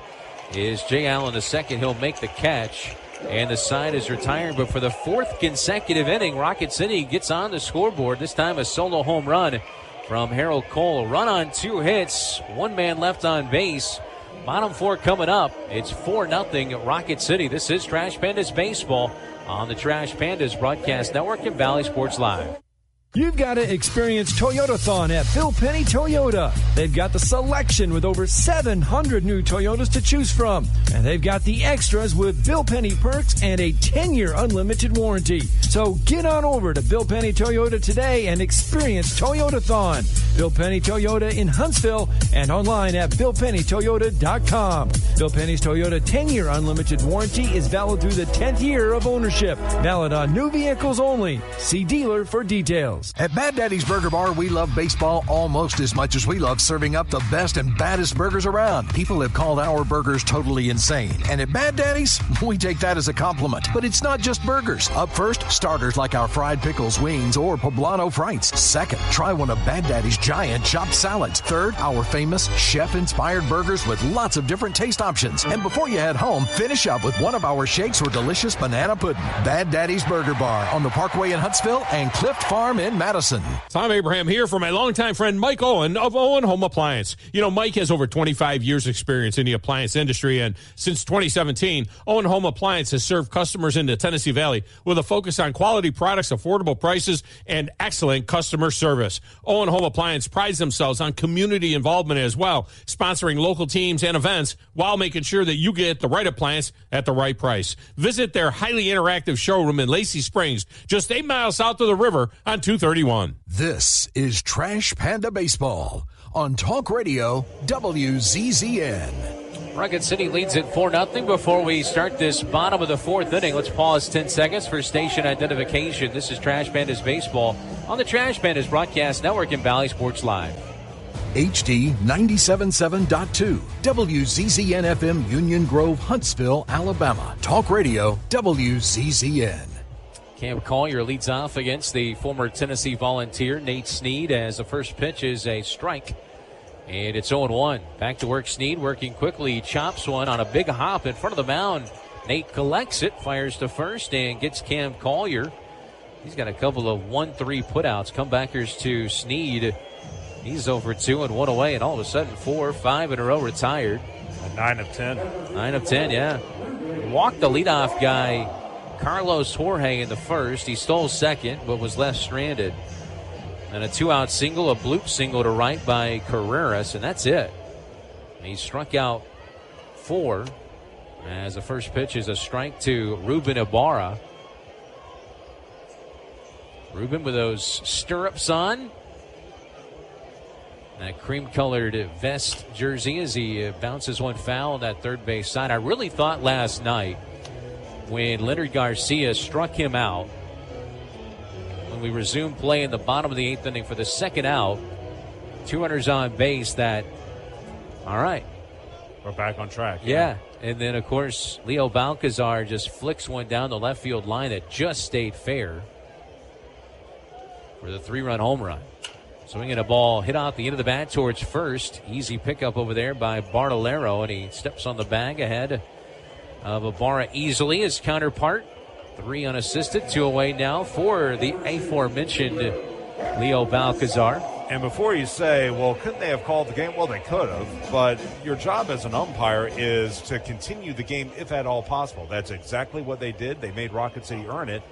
is Jay Allen II. He'll make the catch, and the side is retired. But for the 4th consecutive inning, Rocket City gets on the scoreboard. This time a solo home run from Harold Cole. A run on 2 hits, 1 man left on base. Bottom 4 coming up. It's 4-0 Rocket City. This is Trash Pandas Baseball on the Trash Pandas Broadcast Network and Valley Sports Live. You've got to experience Toyotathon at Bill Penny Toyota. They've got the selection with over 700 new Toyotas to choose from. And they've got the extras with Bill Penny perks and a 10-year unlimited warranty. So get on over to Bill Penny Toyota today and experience Toyotathon. Bill Penny Toyota in Huntsville and online at BillPennyToyota.com. Bill Penny's Toyota 10-year unlimited warranty is valid through the 10th year of ownership. Valid on new vehicles only. See dealer for details. At Bad Daddy's Burger Bar, we love baseball almost as much as we love serving up the best and baddest burgers around. People have called our burgers totally insane. And at Bad Daddy's, we take that as a compliment. But it's not just burgers. Up first, starters like our fried pickles, wings, or poblano frites. Second, try one of Bad Daddy's giant chopped salads. Third, our famous chef-inspired burgers with lots of different taste options. And before you head home, finish up with one of our shakes or delicious banana pudding. Bad Daddy's Burger Bar on the Parkway in Huntsville and Clift Farm in Madison. Tom Abraham here for my longtime friend Mike Owen of Owen Home Appliance. You know, Mike has over 25 years experience in the appliance industry, and since 2017, Owen Home Appliance has served customers in the Tennessee Valley with a focus on quality products, affordable prices, and excellent customer service. Owen Home Appliance prides themselves on community involvement as well, sponsoring local teams and events while making sure that you get the right appliance at the right price. Visit their highly interactive showroom in Lacey Springs, just 8 miles south of the river on 231. This is Trash Panda Baseball on Talk Radio WZZN. Rocket City leads it 4-0 before we start this bottom of the 4th inning. Let's pause 10 seconds for station identification. This is Trash Pandas Baseball on the Trash Pandas Broadcast Network and Valley Sports Live. HD 97.7.2 WZZN FM Union Grove, Huntsville, Alabama. Talk Radio WZZN. Cam Collier leads off against the former Tennessee Volunteer, Nate Snead, as the first pitch is a strike. And it's 0-1. Back to work, Snead working quickly. He chops one on a big hop in front of the mound. Nate collects it, fires to first, and gets Cam Collier. He's got a couple of 1-3 putouts. Comebackers to Snead. He's over 2 and 1 away, and all of a sudden 4-5 in a row retired. 9 of 10. 9 of 10, yeah. Walked the leadoff guy, Carlos Jorge, in the first. He stole second, but was left stranded. And a 2-out single, a bloop single to right by Carreras, and that's it. He struck out 4 as the first pitch is a strike to Ruben Ibarra. Ruben with those stirrups on. That cream-colored vest jersey as he bounces one foul on that third base side. I really thought last night when Leonard Garcia struck him out, when we resumed play in the bottom of the 8th inning for the second out, 2 runners on base, that, all right. We're back on track. Yeah. And then, of course, Leo Balcazar just flicks one down the left field line that just stayed fair for the 3-run home run. Swinging a ball hit out the end of the bat towards first. Easy pickup over there by Bartolero, and he steps on the bag ahead of Ibarra easily. His counterpart, 3 unassisted, 2 away now for the aforementioned Leo Balcazar. And before you say, well, couldn't they have called the game? Well, they could have, but your job as an umpire is to continue the game if at all possible. That's exactly what they did. They made Rocket City earn it,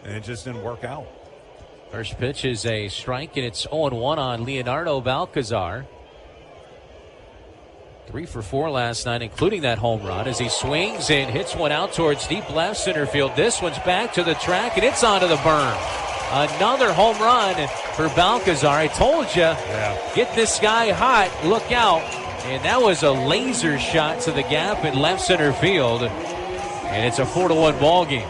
and it just didn't work out. First pitch is a strike, and it's 0-1 on Leonardo Balcazar. 3 for 4 last night, including that home run, as he swings and hits one out towards deep left center field. This one's back to the track, and it's onto the berm. Another home run for Balcazar. I told you, get this guy hot, look out. And that was a laser shot to the gap in left center field. And it's a 4-1 ball game.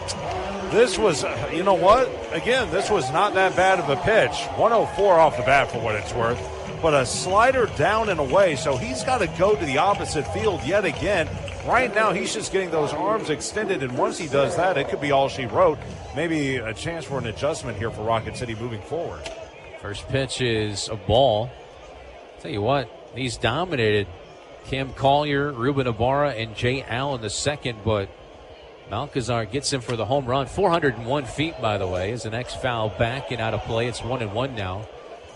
This was, you know what? Again, this was not that bad of a pitch. 104 off the bat for what it's worth. But a slider down and away, so he's got to go to the opposite field yet again. Right now, he's just getting those arms extended, and once he does that, it could be all she wrote. Maybe a chance for an adjustment here for Rocket City moving forward. First pitch is a ball. Tell you what, he's dominated Cam Collier, Ruben Ibarra, and Jay Allen the second, but Balcazar gets him for the home run. 401 feet, by the way, is the next foul back and out of play. It's 1-1 now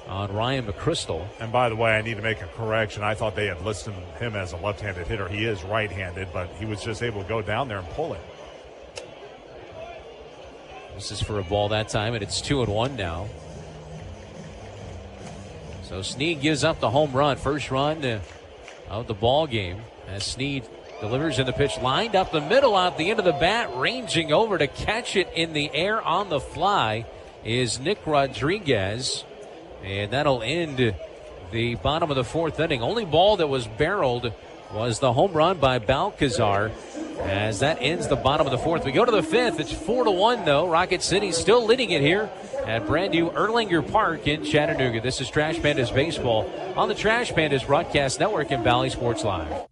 on Ryan McChrystal. And by the way, I need to make a correction. I thought they had listed him as a left-handed hitter. He is right-handed, but he was just able to go down there and pull it. This is for a ball that time, and it's 2-1 now. So Snead gives up the home run. First run of the ball game as Snead delivers in the pitch, lined up the middle out the end of the bat, ranging over to catch it in the air on the fly is Nick Rodriguez. And that'll end the bottom of the 4th inning. Only ball that was barreled was the home run by Balcazar. As that ends the bottom of the 4th. We go to the 5th. It's 4-1, though. Rocket City still leading it here at brand new Erlanger Park in Chattanooga. This is Trash Pandas Baseball on the Trash Pandas Broadcast Network and Valley Sports Live.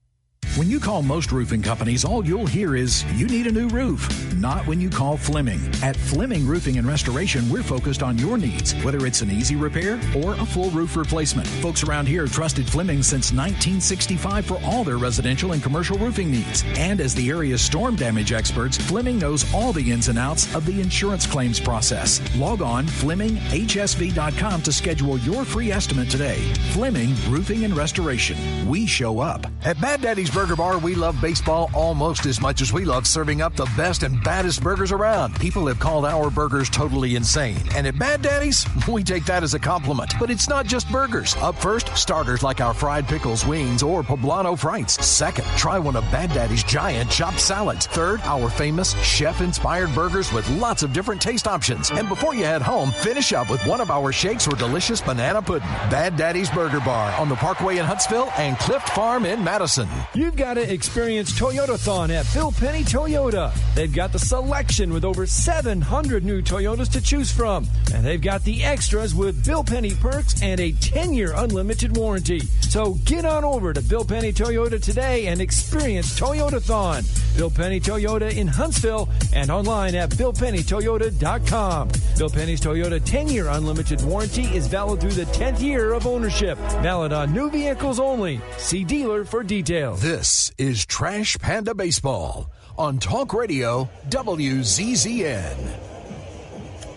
When you call most roofing companies, all you'll hear is, you need a new roof. Not when you call Fleming. At Fleming Roofing and Restoration, we're focused on your needs, whether it's an easy repair or a full roof replacement. Folks around here have trusted Fleming since 1965 for all their residential and commercial roofing needs. And as the area's storm damage experts, Fleming knows all the ins and outs of the insurance claims process. Log on FlemingHSV.com to schedule your free estimate today. Fleming Roofing and Restoration. We show up. At Bad Daddy's Burger Bar, we love baseball almost as much as we love serving up the best and baddest burgers around. People have called our burgers totally insane. And at Bad Daddy's, we take that as a compliment. But it's not just burgers. Up first, starters like our fried pickles, wings, or poblano frites. Second, try one of Bad Daddy's giant chopped salads. Third, our famous chef-inspired burgers with lots of different taste options. And before you head home, finish up with one of our shakes or delicious banana pudding. Bad Daddy's Burger Bar on the Parkway in Huntsville and Clift Farm in Madison. You've got to experience Toyotathon at Bill Penny Toyota. They've got the selection with over 700 new Toyotas to choose from. And they've got the extras with Bill Penny perks and a 10-year unlimited warranty. So get on over to Bill Penny Toyota today and experience Toyotathon. Bill Penny Toyota in Huntsville and online at BillPennyToyota.com. Bill Penny's Toyota 10-year unlimited warranty is valid through the 10th year of ownership. Valid on new vehicles only. See dealer for details. This is Trash Panda Baseball on Talk Radio WZZN.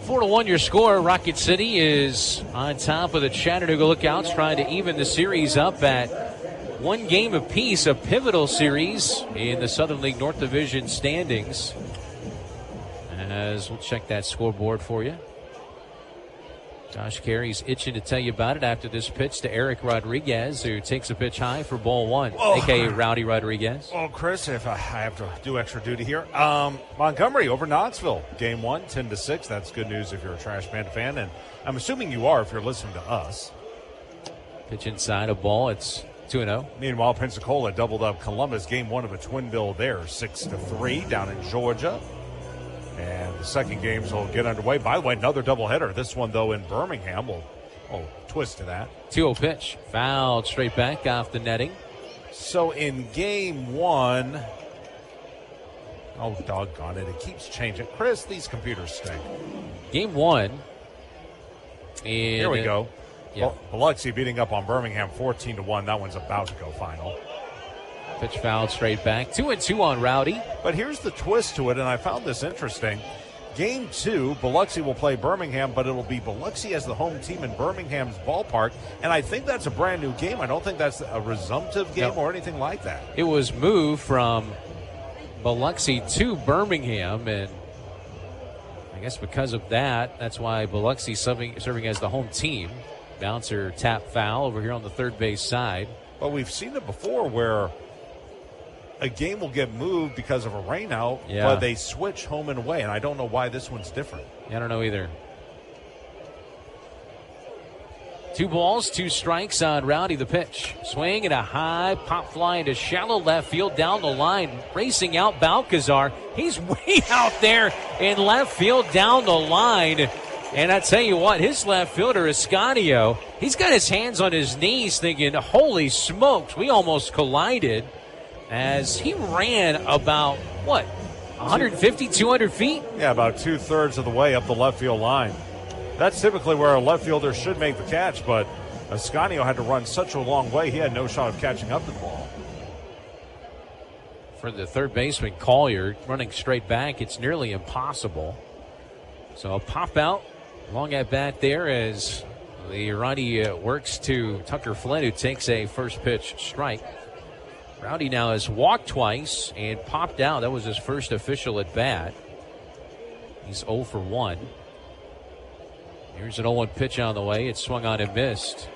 4-1 your score. Rocket City is on top of the Chattanooga Lookouts, trying to even the series up at one game apiece, a pivotal series in the Southern League North Division standings. As we'll check that scoreboard for you. Josh Carey's itching to tell you about it after this pitch to Eric Rodriguez, who takes a pitch high for ball one, a.k.a. Rowdy Rodriguez. Oh, Chris, if I have to do extra duty here. Montgomery over Knoxville, game 1, 10-6. That's good news if you're a Trash Panda fan, and I'm assuming you are if you're listening to us. Pitch inside a ball. It's 2-0. Meanwhile, Pensacola doubled up Columbus, game 1 of a twin bill there, 6-3 down in Georgia. And the second games will get underway. By the way, another doubleheader. This one, though, in Birmingham. We'll twist to that. 2-0 pitch. Fouled straight back off the netting. So in game 1, oh, doggone it. It keeps changing. Chris, these computers stink. Game 1. Here we go. Yeah. Biloxi beating up on Birmingham 14-1. That one's about to go final. Pitch fouled straight back. 2-2 on Rowdy. But here's the twist to it, and I found this interesting. Game 2, Biloxi will play Birmingham, but it'll be Biloxi as the home team in Birmingham's ballpark. And I think that's a brand new game. I don't think that's a resumptive game or anything like that. It was moved from Biloxi to Birmingham, and I guess because of that, that's why Biloxi serving as the home team. Bouncer tap foul over here on the third base side. But we've seen it before where a game will get moved because of a rainout, but they switch home and away, and I don't know why this one's different. I don't know either. 2 balls, 2 strikes on Rowdy. The pitch. Swing and a high pop fly into shallow left field down the line. Racing out Balcazar. He's way out there in left field down the line. And I tell you what, his left fielder, Escanio, he's got his hands on his knees thinking, holy smokes, we almost collided. As he ran about, 150, 200 feet? Yeah, about 2/3 of the way up the left field line. That's typically where a left fielder should make the catch, but Escanio had to run such a long way, he had no shot of catching up to the ball. For the third baseman, Collier, running straight back, it's nearly impossible. So a pop out, long at bat there as the righty works to Tucker Flynn, who takes a first pitch strike. Rowdy now has walked twice and popped out. That was his first official at bat. He's 0 for 1. Here's an 0-1 pitch on the way. It's swung on and missed.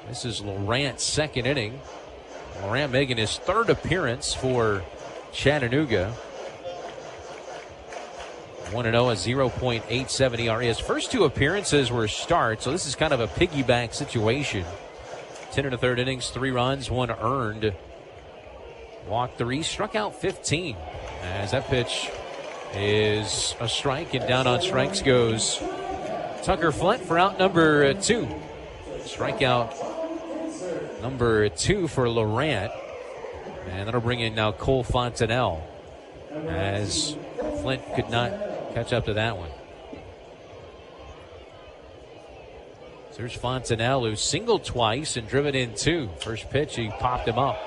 This is Laurent's second inning. Laurent making his third appearance for Chattanooga. 1-0, a 0.87 ERA. His first 2 appearances were starts, so this is kind of a piggyback situation. 10 in the third innings, 3 runs, 1 earned. Walked 3, struck out 15. As that pitch is a strike, and down on strikes goes Tucker Flint for out number 2. Strikeout number 2 for Laurent. And that'll bring in now Cole Fontenelle, as Flint could not catch up to that one. There's Fontenelle, who singled twice and driven in 2. First pitch, he popped him up.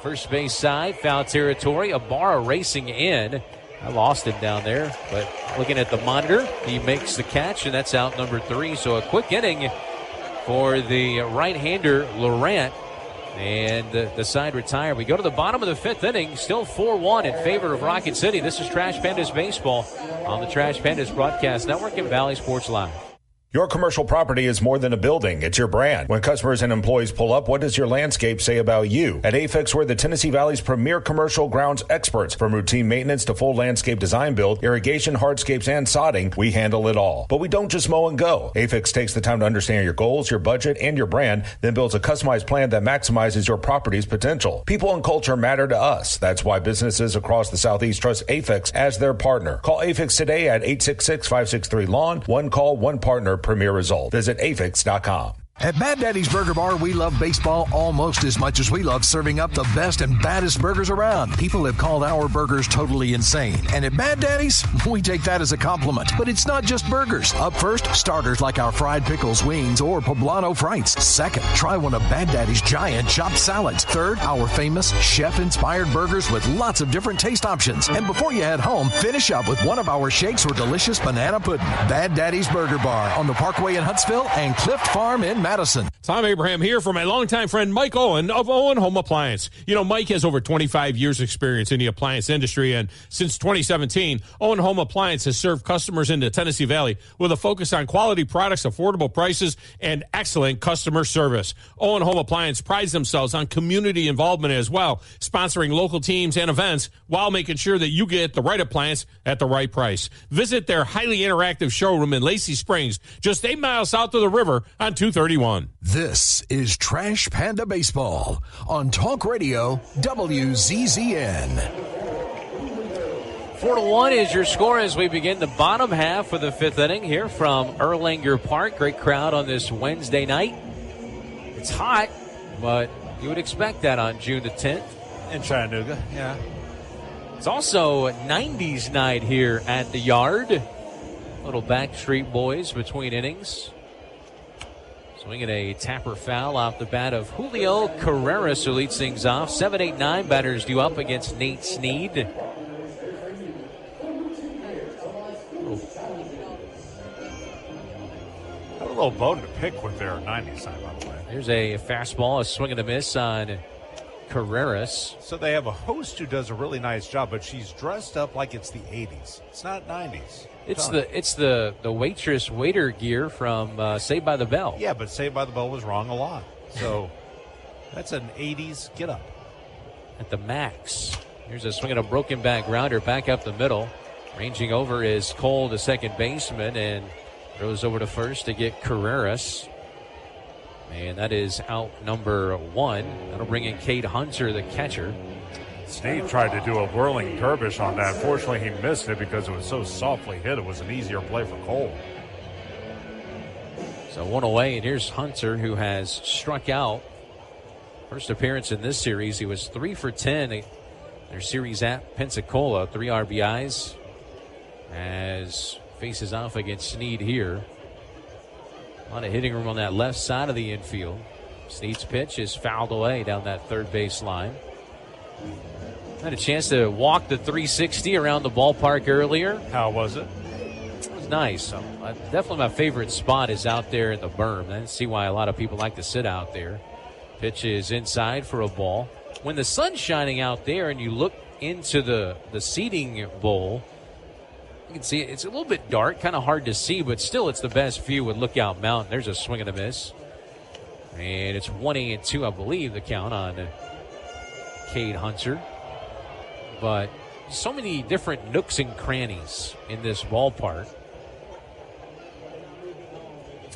First base side, foul territory. Ibarra racing in. I lost him down there, but looking at the monitor, he makes the catch, and that's out number 3. So a quick inning for the right-hander, Laurent, and the side retired. We go to the bottom of the 5th inning, still 4-1 in favor of Rocket City. This is Trash Pandas Baseball on the Trash Pandas Broadcast Network and Valley Sports Live. Your commercial property is more than a building. It's your brand. When customers and employees pull up, what does your landscape say about you? At Afix, we're the Tennessee Valley's premier commercial grounds experts. From routine maintenance to full landscape design build, irrigation, hardscapes, and sodding, we handle it all. But we don't just mow and go. Afix takes the time to understand your goals, your budget, and your brand, then builds a customized plan that maximizes your property's potential. People and culture matter to us. That's why businesses across the Southeast trust Afix as their partner. Call Afix today at 866-563-LAWN. One call, one partner, premier result. Visit afix.com. At Bad Daddy's Burger Bar, we love baseball almost as much as we love serving up the best and baddest burgers around. People have called our burgers totally insane. And at Bad Daddy's, we take that as a compliment. But it's not just burgers. Up first, starters like our fried pickles, wings, or poblano frites. Second, try one of Bad Daddy's giant chopped salads. Third, our famous chef-inspired burgers with lots of different taste options. And before you head home, finish up with one of our shakes or delicious banana pudding. Bad Daddy's Burger Bar on the Parkway in Huntsville and Clift Farm in Madison. Tom Abraham here for my longtime friend Mike Owen of Owen Home Appliance. You know, Mike has over 25 years experience in the appliance industry, and since 2017, Owen Home Appliance has served customers in the Tennessee Valley with a focus on quality products, affordable prices, and excellent customer service. Owen Home Appliance prides themselves on community involvement as well, sponsoring local teams and events while making sure that you get the right appliance at the right price. Visit their highly interactive showroom in Lacey Springs, just 8 miles south of the river on 231. This is Trash Panda Baseball on Talk Radio WZZN. 4-1 is your score as we begin the bottom half of the fifth inning here from Erlanger Park. Great crowd on this Wednesday night. It's hot, but you would expect that on June the 10th. In Chattanooga, yeah. It's also a 90s night here at the Yard. Little Backstreet Boys between innings. Swinging a tapper foul off the bat of Julio Carreras, who leads things off. 7-8-9 batters due up against Nate Sneed. A little bone to pick with their 90s side, by the way. There's a fastball, a swing and a miss on Carreras. So they have a host who does a really nice job, but she's dressed up like it's the 80s. It's not 90s. It's the waitress waiter gear from Saved by the Bell. Yeah, but Saved by the Bell was wrong a lot. So that's an 80s get up. At the max. Here's a swing and a broken back grounder back up the middle. Ranging over is Cole, the second baseman, and throws over to first to get Carreras. And that is out number one. That'll bring in Cade Hunter, the catcher. Sneed tried to do a whirling dervish on that. Fortunately, he missed it because it was so softly hit. It was an easier play for Cole. So one away, and here's Hunter, who has struck out. First appearance in this series, he was 3 for 10. Their series at Pensacola, 3 RBIs. As faces off against Sneed here. A lot of hitting room on that left side of the infield. Sneed's pitch is fouled away down that third base line. Had a chance to walk the 360 around the ballpark earlier. How was it? It was nice. Definitely my favorite spot is out there in the berm. I see why a lot of people like to sit out there. Pitch is inside for a ball. When the sun's shining out there and you look into the seating bowl, you can see it's a little bit dark, kind of hard to see, but still it's the best view with Lookout Mountain. There's a swing and a miss. And it's 1-2, I believe, the count on Cade Hunter. But so many different nooks and crannies in this ballpark.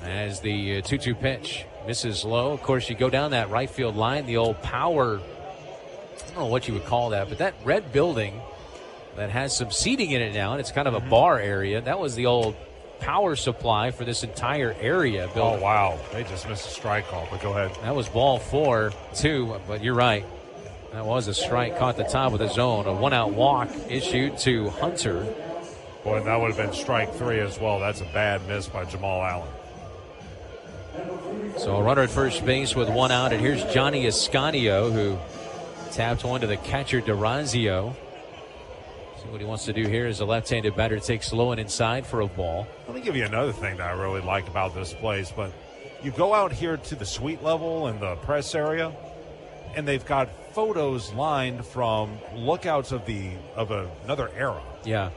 As the 2-2 pitch misses low. Of course, you go down that right field line, the old power, I don't know what you would call that, but that red building that has some seating in it now, and it's kind of a bar area. That was the old power supply for this entire area. Oh, wow. They just missed a strike call, but go ahead. That was ball 4-2, but you're right. That was a strike, caught the top of the zone. A one-out walk issued to Hunter. Boy, that would have been strike 3 as well. That's a bad miss by Jamal Allen. So a runner at first base with 1 out, and here's Johnny Ascanio, who tapped one to the catcher, DeRazio. See what he wants to do here as a left-handed batter takes low and inside for a ball. Let me give you another thing that I really like about this place, but you go out here to the suite level and the press area, and they've got photos lined from lookouts of another era. Yeah.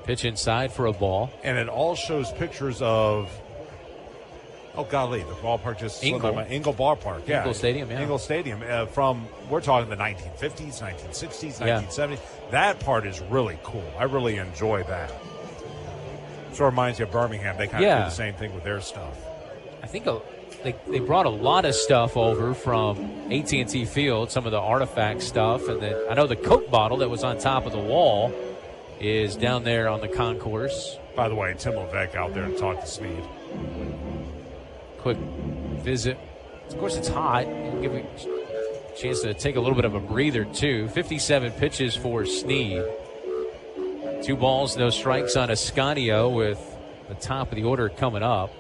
Pitch inside for a ball. And it all shows pictures of, oh, golly, the ballpark just Ingle. Ingle Ballpark. Yeah. Ingle Stadium, yeah. Ingle Stadium from, we're talking the 1950s, 1960s, 1970s. That part is really cool. I really enjoy that. Sort of reminds you of Birmingham. They kind of do the same thing with their stuff. I think they brought a lot of stuff over from AT&T Field, some of the artifact stuff. And then I know the Coke bottle that was on top of the wall is down there on the concourse. By the way, Tim Levesque out there to talk to Snead. Quick visit. Of course, it's hot. It'll give you a chance to take a little bit of a breather, too. 57 pitches for Snead. 2 balls, no strikes on Ascanio with the top of the order coming up.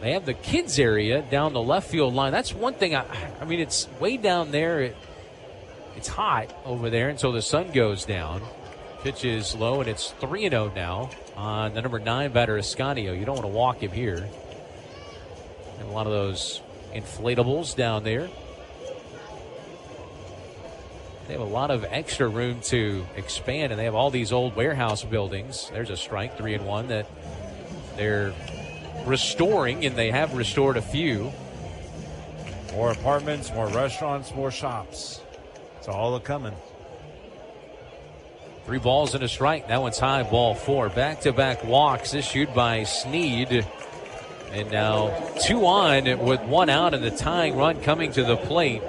They have the kids area down the left field line. That's one thing. I mean, it's way down there. It's hot over there until the sun goes down. Pitch is low, and it's 3-0 now on the number 9 batter, Ascanio. You don't want to walk him here. And a lot of those inflatables down there. They have a lot of extra room to expand, and they have all these old warehouse buildings. There's a strike, 3-1, that they're restoring, and they have restored a few. More apartments, more restaurants, more shops. It's all coming. 3 balls and a strike. That one's high, ball 4. Back-to-back walks issued by Snead. And now 2 on with 1 out, and the tying run coming to the plate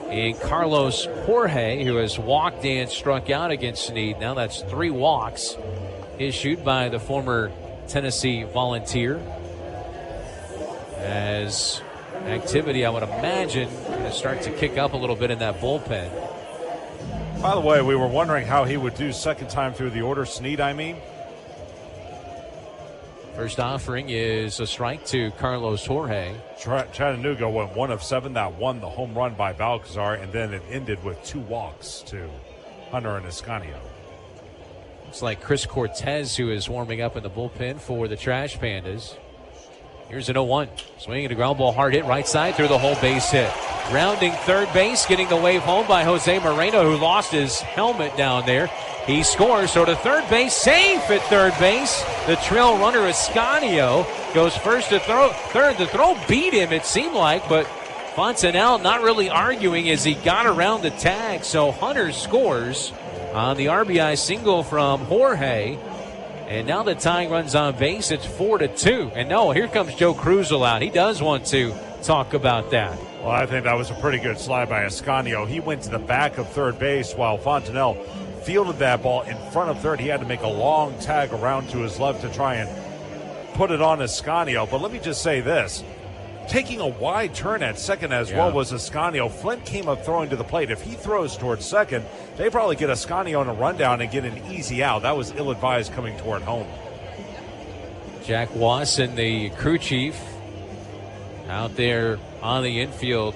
in Carlos Jorge, who has walked and struck out against Snead. Now that's 3 walks issued by the former Tennessee Volunteer. As activity, I would imagine, going to start to kick up a little bit in that bullpen. By the way, we were wondering how he would do second time through the order. Snead, I mean. First offering is a strike to Carlos Jorge. Chattanooga went 1 of 7. That won the home run by Balcazar, and then it ended with 2 walks to Hunter and Ascanio. It's like Chris Cortez, who is warming up in the bullpen for the Trash Pandas. Here's an 0-1. Swinging a ground ball, hard hit right side through the whole base hit. Rounding third base, getting the wave home by Jose Moreno, who lost his helmet down there. He scores, so to third base, safe at third base. The trail runner, Ascanio, goes first to third. The throw beat him, it seemed like, but Fontenelle not really arguing as he got around the tag. So Hunter scores on the RBI single from Jorge. And now the tying runs on base. It's 4-2. And no, here comes Joe Krusel out. He does want to talk about that. Well, I think that was a pretty good slide by Ascanio. He went to the back of third base while Fontenelle fielded that ball in front of third. He had to make a long tag around to his left to try and put it on Ascanio. But let me just say this. Taking a wide turn at second as well was Ascanio. Flint came up throwing to the plate. If he throws towards second, they probably get Ascanio on a rundown and get an easy out. That was ill-advised coming toward home. Jack Wasson, the crew chief, out there on the infield,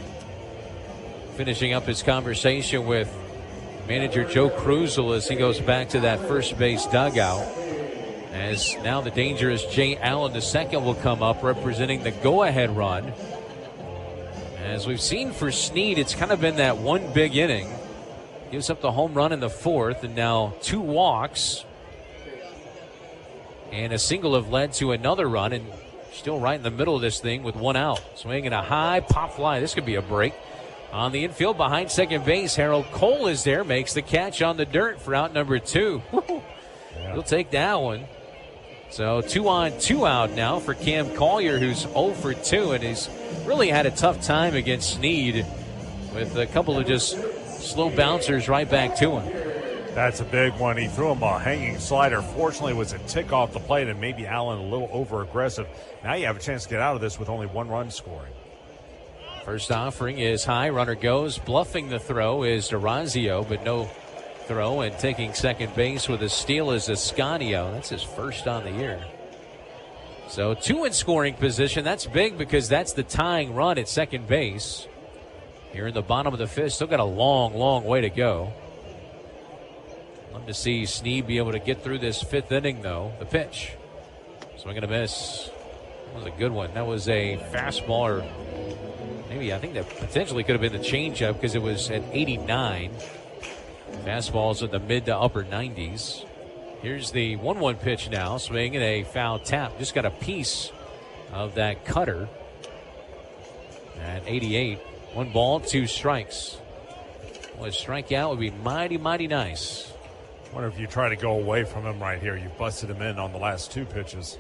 finishing up his conversation with manager Joe Krusel as he goes back to that first base dugout. As now the dangerous Jay Allen II will come up representing the go-ahead run. As we've seen for Snead, it's kind of been that one big inning. Gives up the home run in the 4th, and now 2 walks. And a single have led to another run, and still right in the middle of this thing with 1 out. Swinging a high pop fly. This could be a break. On the infield behind second base, Harold Cole is there, makes the catch on the dirt for out number 2. He'll take that one. So 2 on, 2 out now for Cam Collier, who's 0 for 2, and he's really had a tough time against Snead with a couple of just slow bouncers right back to him. That's a big one. He threw him a hanging slider. Fortunately, it was a tick off the plate, and maybe Allen a little over-aggressive. Now you have a chance to get out of this with only 1 run scoring. First offering is high. Runner goes. Bluffing the throw is Durazio, but no throw, and taking second base with a steal is Ascanio. That's his first on the year. So 2 in scoring position. That's big because that's the tying run at second base. Here in the bottom of the 5th, still got a long, long way to go. Love to see Snead be able to get through this 5th inning, though. The pitch. Swing and a miss. That was a good one. That was a fastball, or maybe I think that potentially could have been the changeup because it was at 89. Fastball's in the mid to upper 90s. Here's the 1-1 pitch now. Swing and a foul tap. Just got a piece of that cutter. At 88. 1 ball, 2 strikes. Well, a strikeout would be mighty, mighty nice. I wonder if you try to go away from him right here. You busted him in on the last 2 pitches.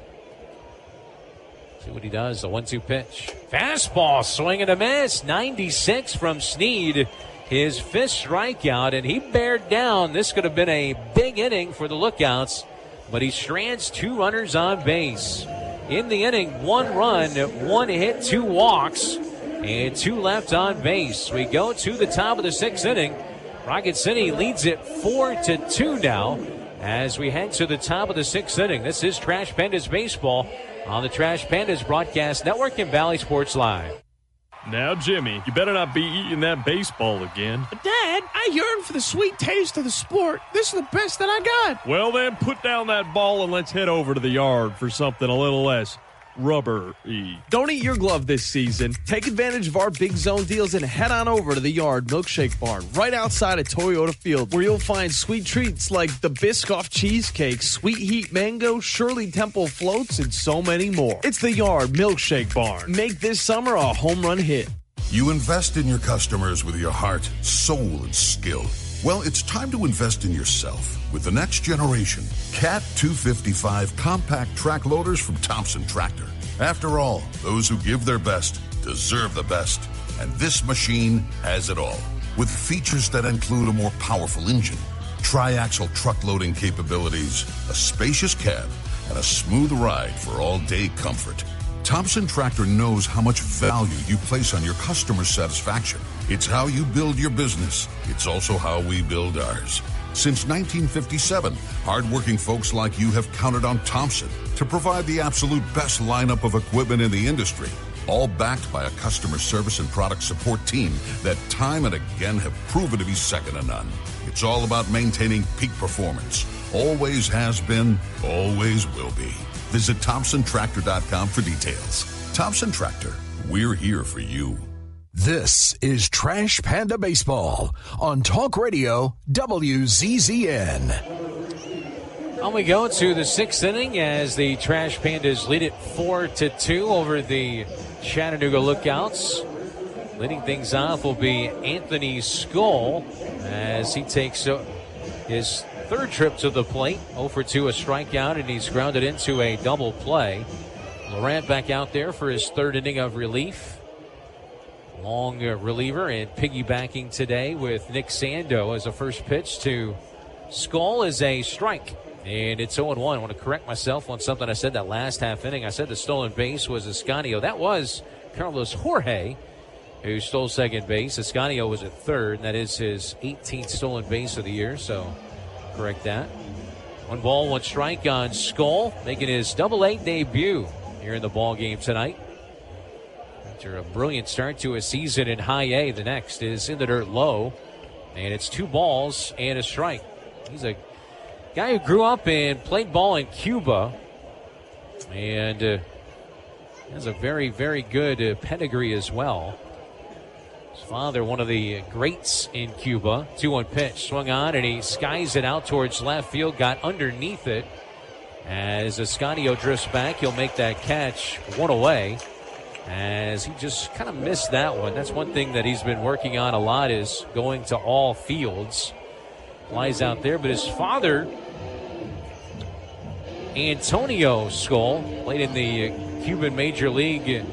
See what he does. The 1-2 pitch. Fastball, swing and a miss. 96 from Snead. His 5th strikeout, and he bared down. This could have been a big inning for the Lookouts, but he strands 2 runners on base. In the inning, 1 run, 1 hit, 2 walks, and 2 left on base. We go to the top of the 6th inning. Rocket City leads it 4-2 now as we head to the top of the 6th inning. This is Trash Pandas Baseball on the Trash Pandas Broadcast Network and Valley Sports Live. Now, Jimmy, you better not be eating that baseball again. Dad, I yearn for the sweet taste of the sport. This is the best that I got. Well, then, put down that ball and let's head over to the yard for something a little less rubber-y. Don't eat your glove this season. Take advantage of our Big Zone deals and head on over to the Yard Milkshake Barn right outside of Toyota Field, where you'll find sweet treats like the Biscoff Cheesecake, Sweet Heat Mango, Shirley Temple Floats, and so many more. It's the Yard Milkshake Barn. Make this summer a home run hit. You invest in your customers with your heart, soul, and skill. Well, it's time to invest in yourself with the next generation Cat 255 compact track loaders from Thompson Tractor. After all, those who give their best deserve the best, and this machine has it all. With features that include a more powerful engine, tri-axle truck loading capabilities, a spacious cab, and a smooth ride for all-day comfort. Thompson Tractor knows how much value you place on your customer satisfaction. It's how you build your business. It's also how we build ours. Since 1957, hardworking folks like you have counted on Thompson to provide the absolute best lineup of equipment in the industry, all backed by a customer service and product support team that time and again have proven to be second to none. It's all about maintaining peak performance. Always has been, always will be. Visit ThompsonTractor.com for details. Thompson Tractor, we're here for you. This is Trash Panda Baseball on Talk Radio WZZN. On we go to the 6th inning as the Trash Pandas lead it 4-2 over the Chattanooga Lookouts. Leading things off will be Anthony Skoll as he takes his 3rd trip to the plate. 0 for 2, a strikeout, and he's grounded into a double play. Laurent back out there for his 3rd inning of relief. Long reliever and piggybacking today with Nick Sando as a first pitch to Skoll is a strike. And it's 0-1. I want to correct myself on something I said that last half inning. I said the stolen base was Escanio. That was Carlos Jorge who stole second base. Escanio was at 3rd, and that is his 18th stolen base of the year, so correct that. 1 ball, 1 strike on Skoll, making his Double-A debut here in the ball game tonight. After a brilliant start to a season in High A, the next is in the dirt low, and it's 2 balls and a strike. He's a guy who grew up and played ball in Cuba, and has a very, very good pedigree as well. His father, one of the greats in Cuba. 2-1 pitch, swung on, and he skies it out towards left field, got underneath it. As Escanio drifts back, he'll make that catch 1 away. As he just kind of missed that one. That's one thing that he's been working on a lot, is going to all fields. Flies out there, but his father, Antonio Skoll, played in the Cuban Major League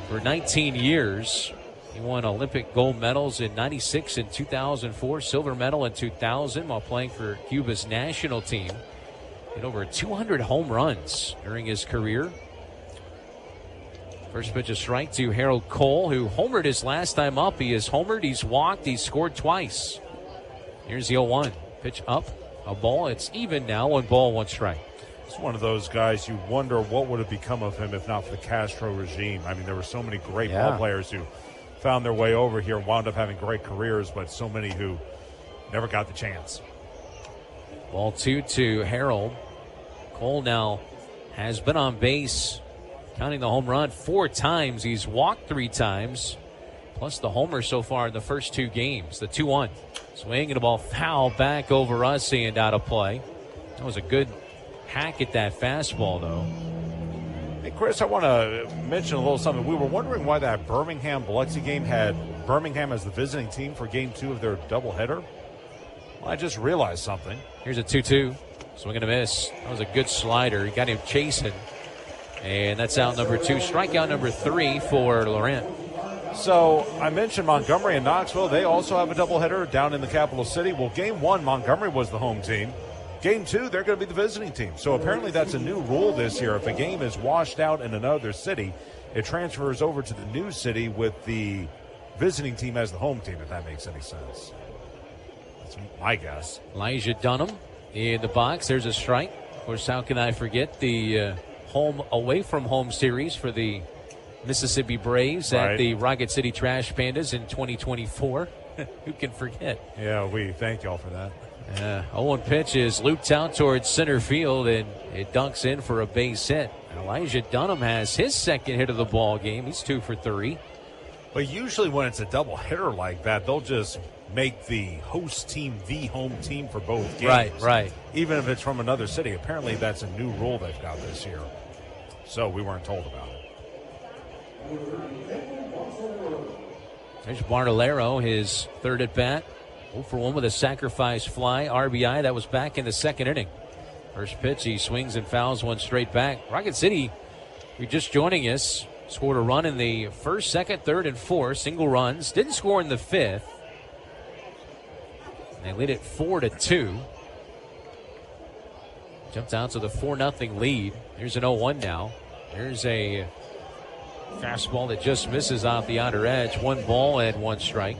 for 19 years. He won Olympic gold medals in 96 and 2004, silver medal in 2000 while playing for Cuba's national team. Hit over 200 home runs during his career. First pitch, a strike to Harold Cole, who homered his last time up. He has homered, he's walked, he's scored twice. Here's the 0-1. Pitch up, a ball. It's even now, 1 ball, 1 strike. It's one of those guys you wonder what would have become of him if not for the Castro regime. I mean, there were so many great ball players who found their way over here and wound up having great careers, but so many who never got the chance. Ball 2 to Harold. Cole now has been on base, counting the home run, 4 times. He's walked 3 times, plus the homer so far in the first 2 games. The 2-1. Swing and a ball foul back over us and out of play. That was a good hack at that fastball, though. Hey, Chris, I want to mention a little something. We were wondering why that Birmingham-Biloxi game had Birmingham as the visiting team for Game 2 of their doubleheader. Well, I just realized something. Here's a 2-2. Swing and a miss. That was a good slider. He got him chasing. And that's out number 2. Strikeout number 3 for Laurent. So I mentioned Montgomery and Knoxville. They also have a doubleheader down in the capital city. Well, Game 1, Montgomery was the home team. Game 2, they're going to be the visiting team. So apparently that's a new rule this year. If a game is washed out in another city, it transfers over to the new city with the visiting team as the home team, if that makes any sense. That's my guess. Elijah Dunham in the box. There's a strike. Of course, how can I forget the home away from home series for the Mississippi Braves at the Rocket City Trash Pandas in 2024. Who can forget? Yeah, we thank y'all for that. 0-1 pitch is looped out towards center field, and it dunks in for a base hit. Elijah Dunham has his second hit of the ball game. He's 2 for 3. But usually when it's a double hitter like that, they'll just make the host team the home team for both games. Right. Even if it's from another city. Apparently that's a new rule they've got this year. So we weren't told about it. There's Bartolero, his third at bat. 0 for 1 with a sacrifice fly. RBI, that was back in the second inning. First pitch, he swings and fouls one straight back. Rocket City, if you're just joining us, scored a run in the first, second, third, and fourth. Single runs. Didn't score in the fifth. They lead it 4-2. Jumped out to the 4-0 lead. Here's an 0-1 now. There's a fastball that just misses off the outer edge. 1 ball and 1 strike.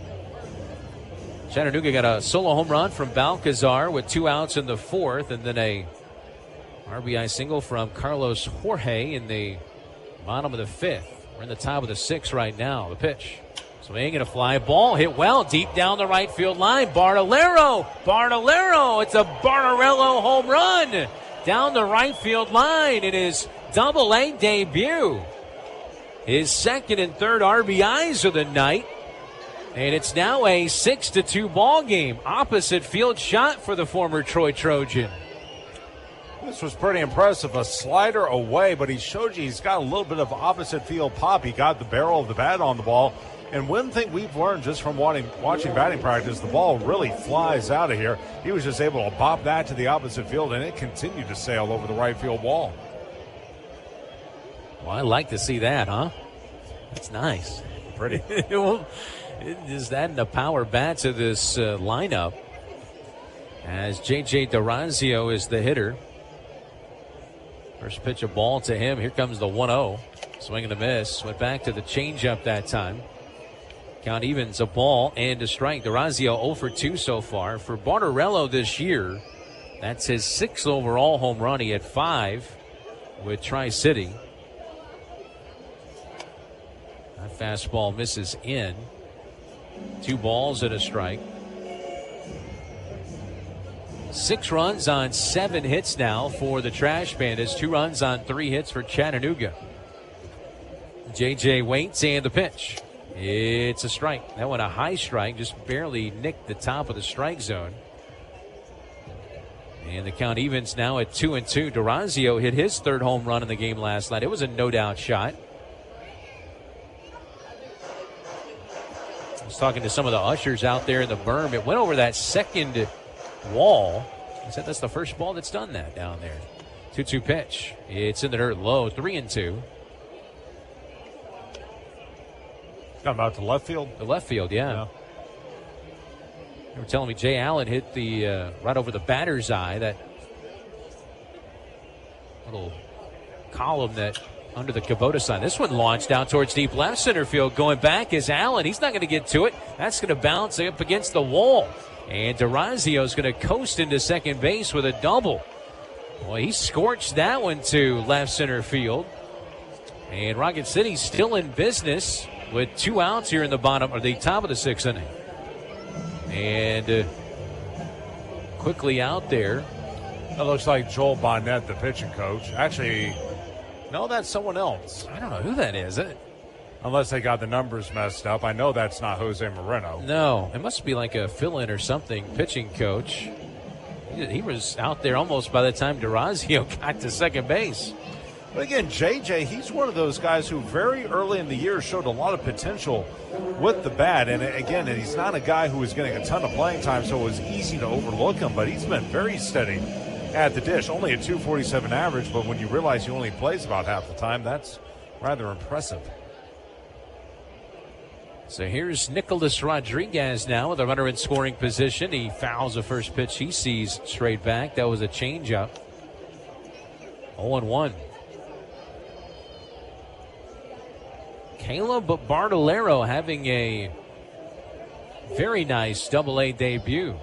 Chattanooga got a solo home run from Balcazar with 2 outs in the fourth, and then a RBI single from Carlos Jorge in the bottom of the fifth. We're in the top of the 6th right now. The pitch. Swing and a fly ball hit well deep down the right field line. Bartolero. It's a Bartolero home run down the right field line in his Double-A debut. His second and third RBIs of the night. And it's now a 6-2 ball game. Opposite field shot for the former Troy Trojan. This was pretty impressive. A slider away, but he showed you he's got a little bit of opposite field pop. He got the barrel of the bat on the ball. And one thing we've learned just from watching batting practice, the ball really flies out of here. He was just able to bop that to the opposite field, and it continued to sail over the right field wall. Well, I like to see that, huh? That's nice. Pretty. Is that the power bats of this lineup? As J.J. Duranzio is the hitter. First pitch, a ball to him. Here comes the 1-0. Swing and a miss. Went back to the changeup that time. Count evens, a ball and a strike. Duranzio 0 for 2 so far. For Bartolero this year, that's his 6th overall home run. He had 5 with Tri-City. That fastball misses in. 2 balls and a strike. 6 runs on 7 hits now for the Trash Pandas. 2 runs on 3 hits for Chattanooga. JJ waits and the pitch. It's a strike. That one a high strike, just barely nicked the top of the strike zone. And the count evens now at 2-2. Duranzio hit his 3rd home run in the game last night. It was a no-doubt shot. I was talking to some of the ushers out there in the berm. It went over that second wall. I said that's the first ball that's done that down there. 2-2 pitch. It's in the dirt low. 3-2. Come out to left field? The left field, yeah. They were telling me Jay Allen hit the right over the batter's eye, that little column that under the Kubota sign. This one launched out towards deep left center field. Going back is Allen. He's not going to get to it. That's going to bounce up against the wall. And Duranzio is going to coast into second base with a double. Boy, he scorched that one to left center field. And Rocket City's still in business with 2 outs here in the bottom or the top of the 6th inning. And quickly out there. That looks like Joel Bonnet, the pitching coach. Actually, no, that's someone else. I don't know who that is. Unless they got the numbers messed up. I know that's not Jose Moreno. No, it must be like a fill-in or something, pitching coach. He was out there almost by the time DeRazio got to second base. But again, JJ, he's one of those guys who very early in the year showed a lot of potential with the bat. And again, he's not a guy who was getting a ton of playing time, so it was easy to overlook him. But he's been very steady at the dish. Only a 247 average, but when you realize he only plays about half the time, that's rather impressive. So here's Nicholas Rodriguez now with a runner in scoring position. He fouls the first pitch he sees straight back. That was a changeup. 0-1. Caleb Bartolero having a very nice Double-A debut.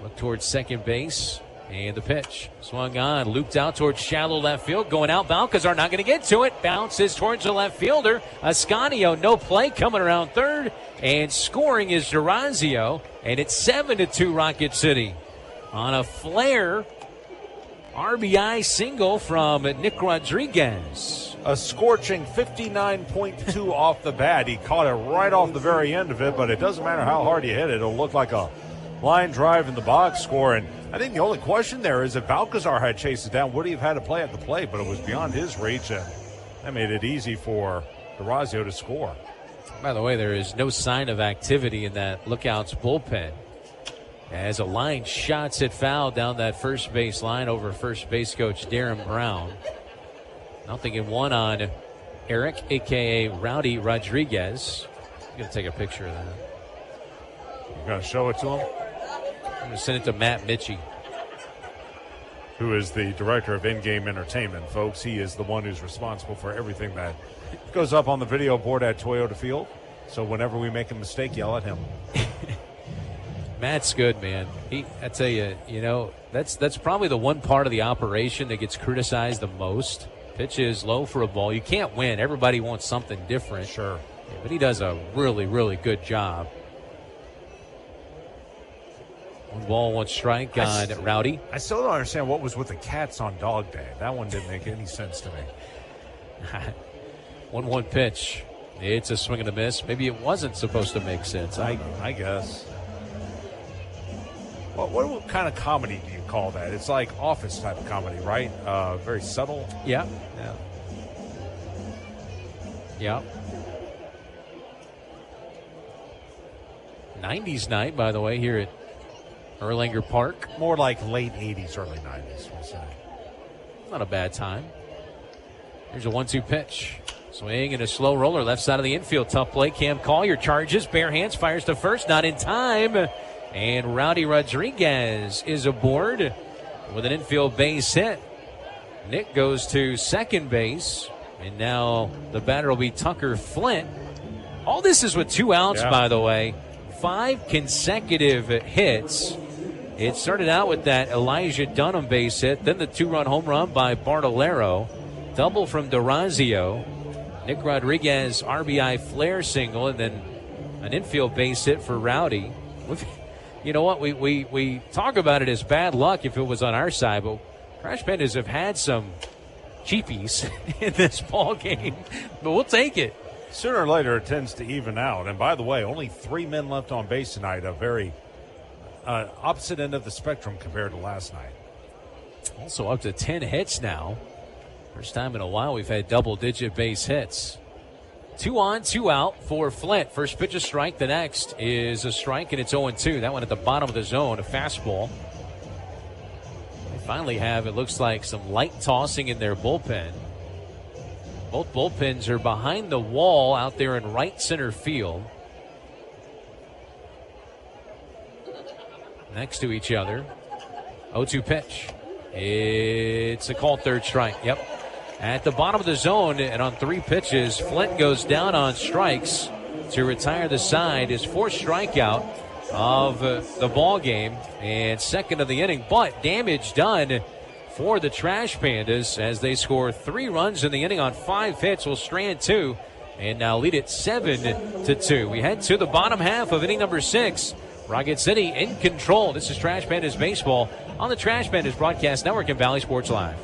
Look towards second base. And the pitch swung on, looped out towards shallow left field. Going out, Balcazar not going to get to it. Bounces towards the left fielder. Ascanio, no play, coming around third. And scoring is DeRazio. And it's 7-2 Rocket City. On a flare, RBI single from Nick Rodriguez. A scorching 59.2 off the bat. He caught it right off the very end of it, but it doesn't matter how hard you hit it. It'll look like a line drive in the box score. And I think the only question there is if Balcazar had chased it down, would he have had to play at the plate? But it was beyond his reach, and that made it easy for DeRazio to score. By the way, there is no sign of activity in that Lookouts bullpen. As a line shots it foul down that first base line over first base coach Darren Brown. Nothing in one on Eric, a.k.a. Rowdy Rodriguez. I'm going to take a picture of that. You're going to show it to him? I'm going to send it to Matt Mitchie, who is the director of in-game entertainment, folks. He is the one who's responsible for everything that goes up on the video board at Toyota Field. So whenever we make a mistake, yell at him. Matt's good, man. I tell you, that's probably the one part of the operation that gets criticized the most. Pitch is low for a ball. You can't win. Everybody wants something different. Sure. Yeah, but he does a really, really good job. 1 ball, 1 strike on Rowdy. I still don't understand what was with the Cats on Dog Day. That one didn't make any sense to me. 1-1 pitch. It's a swing and a miss. Maybe it wasn't supposed to make sense. I guess. What kind of comedy do you call that? It's like Office type of comedy, right? Very subtle. Yeah. Yeah. 90s night, by the way, here at Erlanger Park. More like late 80s, early 90s, we'll say. Not a bad time. Here's a 1-2 pitch. Swing and a slow roller left side of the infield. Tough play. Cam Collier charges. Bare hands. Fires to first. Not in time. And Rowdy Rodriguez is aboard with an infield base hit. Nick goes to second base. And now the batter will be Tucker Flint. All this is with 2 outs, by the way. 5 consecutive hits. It started out with that Elijah Dunham base hit, then the 2-run home run by Bartolero, double from DeRazio, Nick Rodriguez RBI flare single, and then an infield base hit for Rowdy. You know what? We talk about it as bad luck if it was on our side, but Crash Pandas have had some cheapies in this ball game, but we'll take it. Sooner or later, it tends to even out. And by the way, only 3 men left on base tonight, a very opposite end of the spectrum compared to last night. Also up to 10 hits now. First time in a while we've had double-digit base hits. 2 on, 2 out for Flint. First pitch a strike. The next is a strike, and it's 0-2. That one at the bottom of the zone, a fastball. They finally have, it looks like, some light tossing in their bullpen. Both bullpens are behind the wall out there in right center field. Next to each other. 0-2 pitch. It's a called third strike. Yep. At the bottom of the zone and on 3 pitches, Flint goes down on strikes to retire the side. His 4th strikeout of the ball game and 2nd of the inning. But damage done for the Trash Pandas as they score 3 runs in the inning on 5 hits. Will strand 2 and now lead it 7-2. We head to the bottom half of inning number 6. Rocket City in control. This is Trash Pandas Baseball on the Trash Pandas Broadcast Network and Valley Sports Live.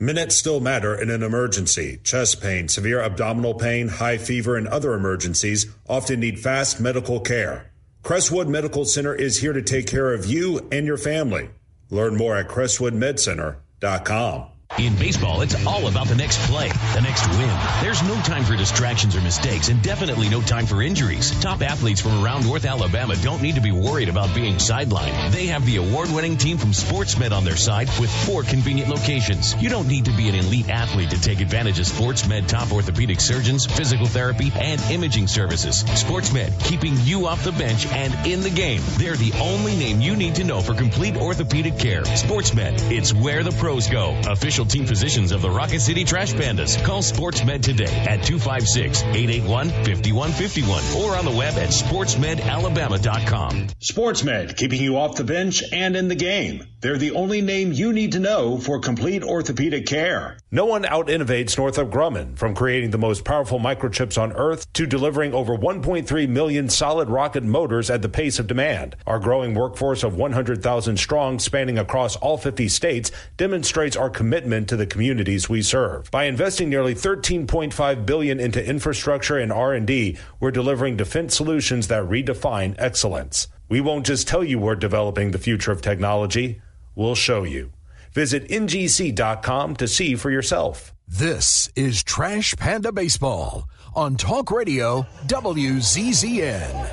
Minutes still matter in an emergency. Chest pain, severe abdominal pain, high fever, and other emergencies often need fast medical care. Crestwood Medical Center is here to take care of you and your family. Learn more at crestwoodmedcenter.com. In baseball, it's all about the next play, the next win. There's no time for distractions or mistakes, and definitely no time for injuries. Top athletes from around North Alabama don't need to be worried about being sidelined. They have the award-winning team from SportsMed on their side with 4 convenient locations. You don't need to be an elite athlete to take advantage of SportsMed top orthopedic surgeons, physical therapy, and imaging services. SportsMed, keeping you off the bench and in the game. They're the only name you need to know for complete orthopedic care. SportsMed, it's where the pros go. Official team physicians of the Rocket City Trash Pandas. Call SportsMed today at 256-881-5151 or on the web at sportsmedalabama.com. SportsMed, keeping you off the bench and in the game. They're the only name you need to know for complete orthopedic care. No one out-innovates Northrop Grumman, from creating the most powerful microchips on Earth to delivering over 1.3 million solid rocket motors at the pace of demand. Our growing workforce of 100,000 strong, spanning across all 50 states, demonstrates our commitment to the communities we serve. By investing nearly $13.5 billion into infrastructure and R&D, we're delivering defense solutions that redefine excellence. We won't just tell you we're developing the future of technology, we'll show you. Visit ngc.com to see for yourself. This is Trash Panda Baseball on Talk Radio WZZN.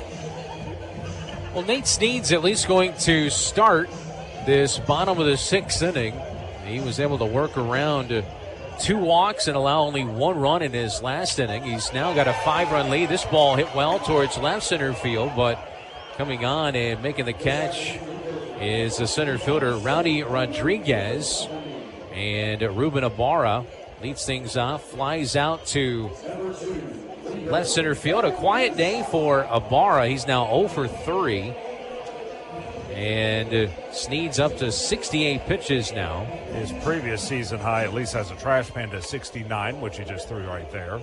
Well, Nate Snead's at least going to start this bottom of the 6th inning. He was able to work around 2 walks and allow only 1 run in his last inning. He's now got a 5-run lead. This ball hit well towards left center field, but coming on and making the catch is the center fielder, Rowdy Rodriguez. And Ruben Ibarra leads things off, flies out to left center field. A quiet day for Ibarra. He's now 0 for 3. And Snead's up to 68 pitches now. His previous season high, at least as a Trash Panda, 69, which he just threw right there.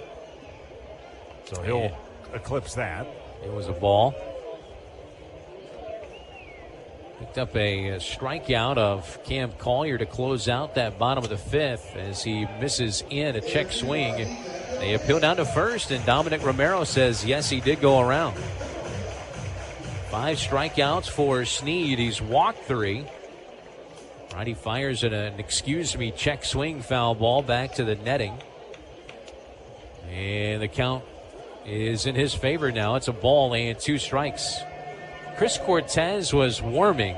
So he'll eclipse that. It was a ball. Picked up a strikeout of Cam Collier to close out that bottom of the 5th as he misses in a check swing. They appeal down to first, and Dominic Romero says, yes, he did go around. 5 strikeouts for Snead. He's walked 3. Righty fires an excuse-me check swing foul ball back to the netting. And the count is in his favor now. It's a ball and 2 strikes. Chris Cortez was warming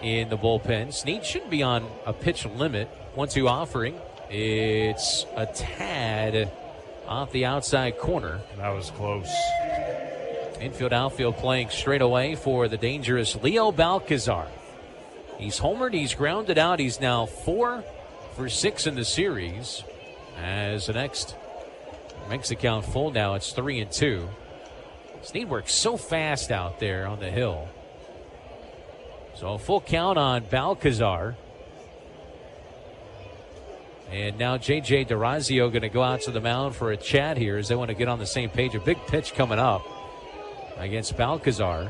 in the bullpen. Snead shouldn't be on a pitch limit. 1-2 offering. It's a tad off the outside corner. That was close. Infield, outfield playing straight away for the dangerous Leo Balcazar. He's homered, he's grounded out. He's now 4 for 6 in the series. As the next makes the count full now, it's 3-2. Snead works so fast out there on the hill. So a full count on Balcazar. And now J.J. DeRazio going to go out to the mound for a chat here as they want to get on the same page. A big pitch coming up against Balcazar.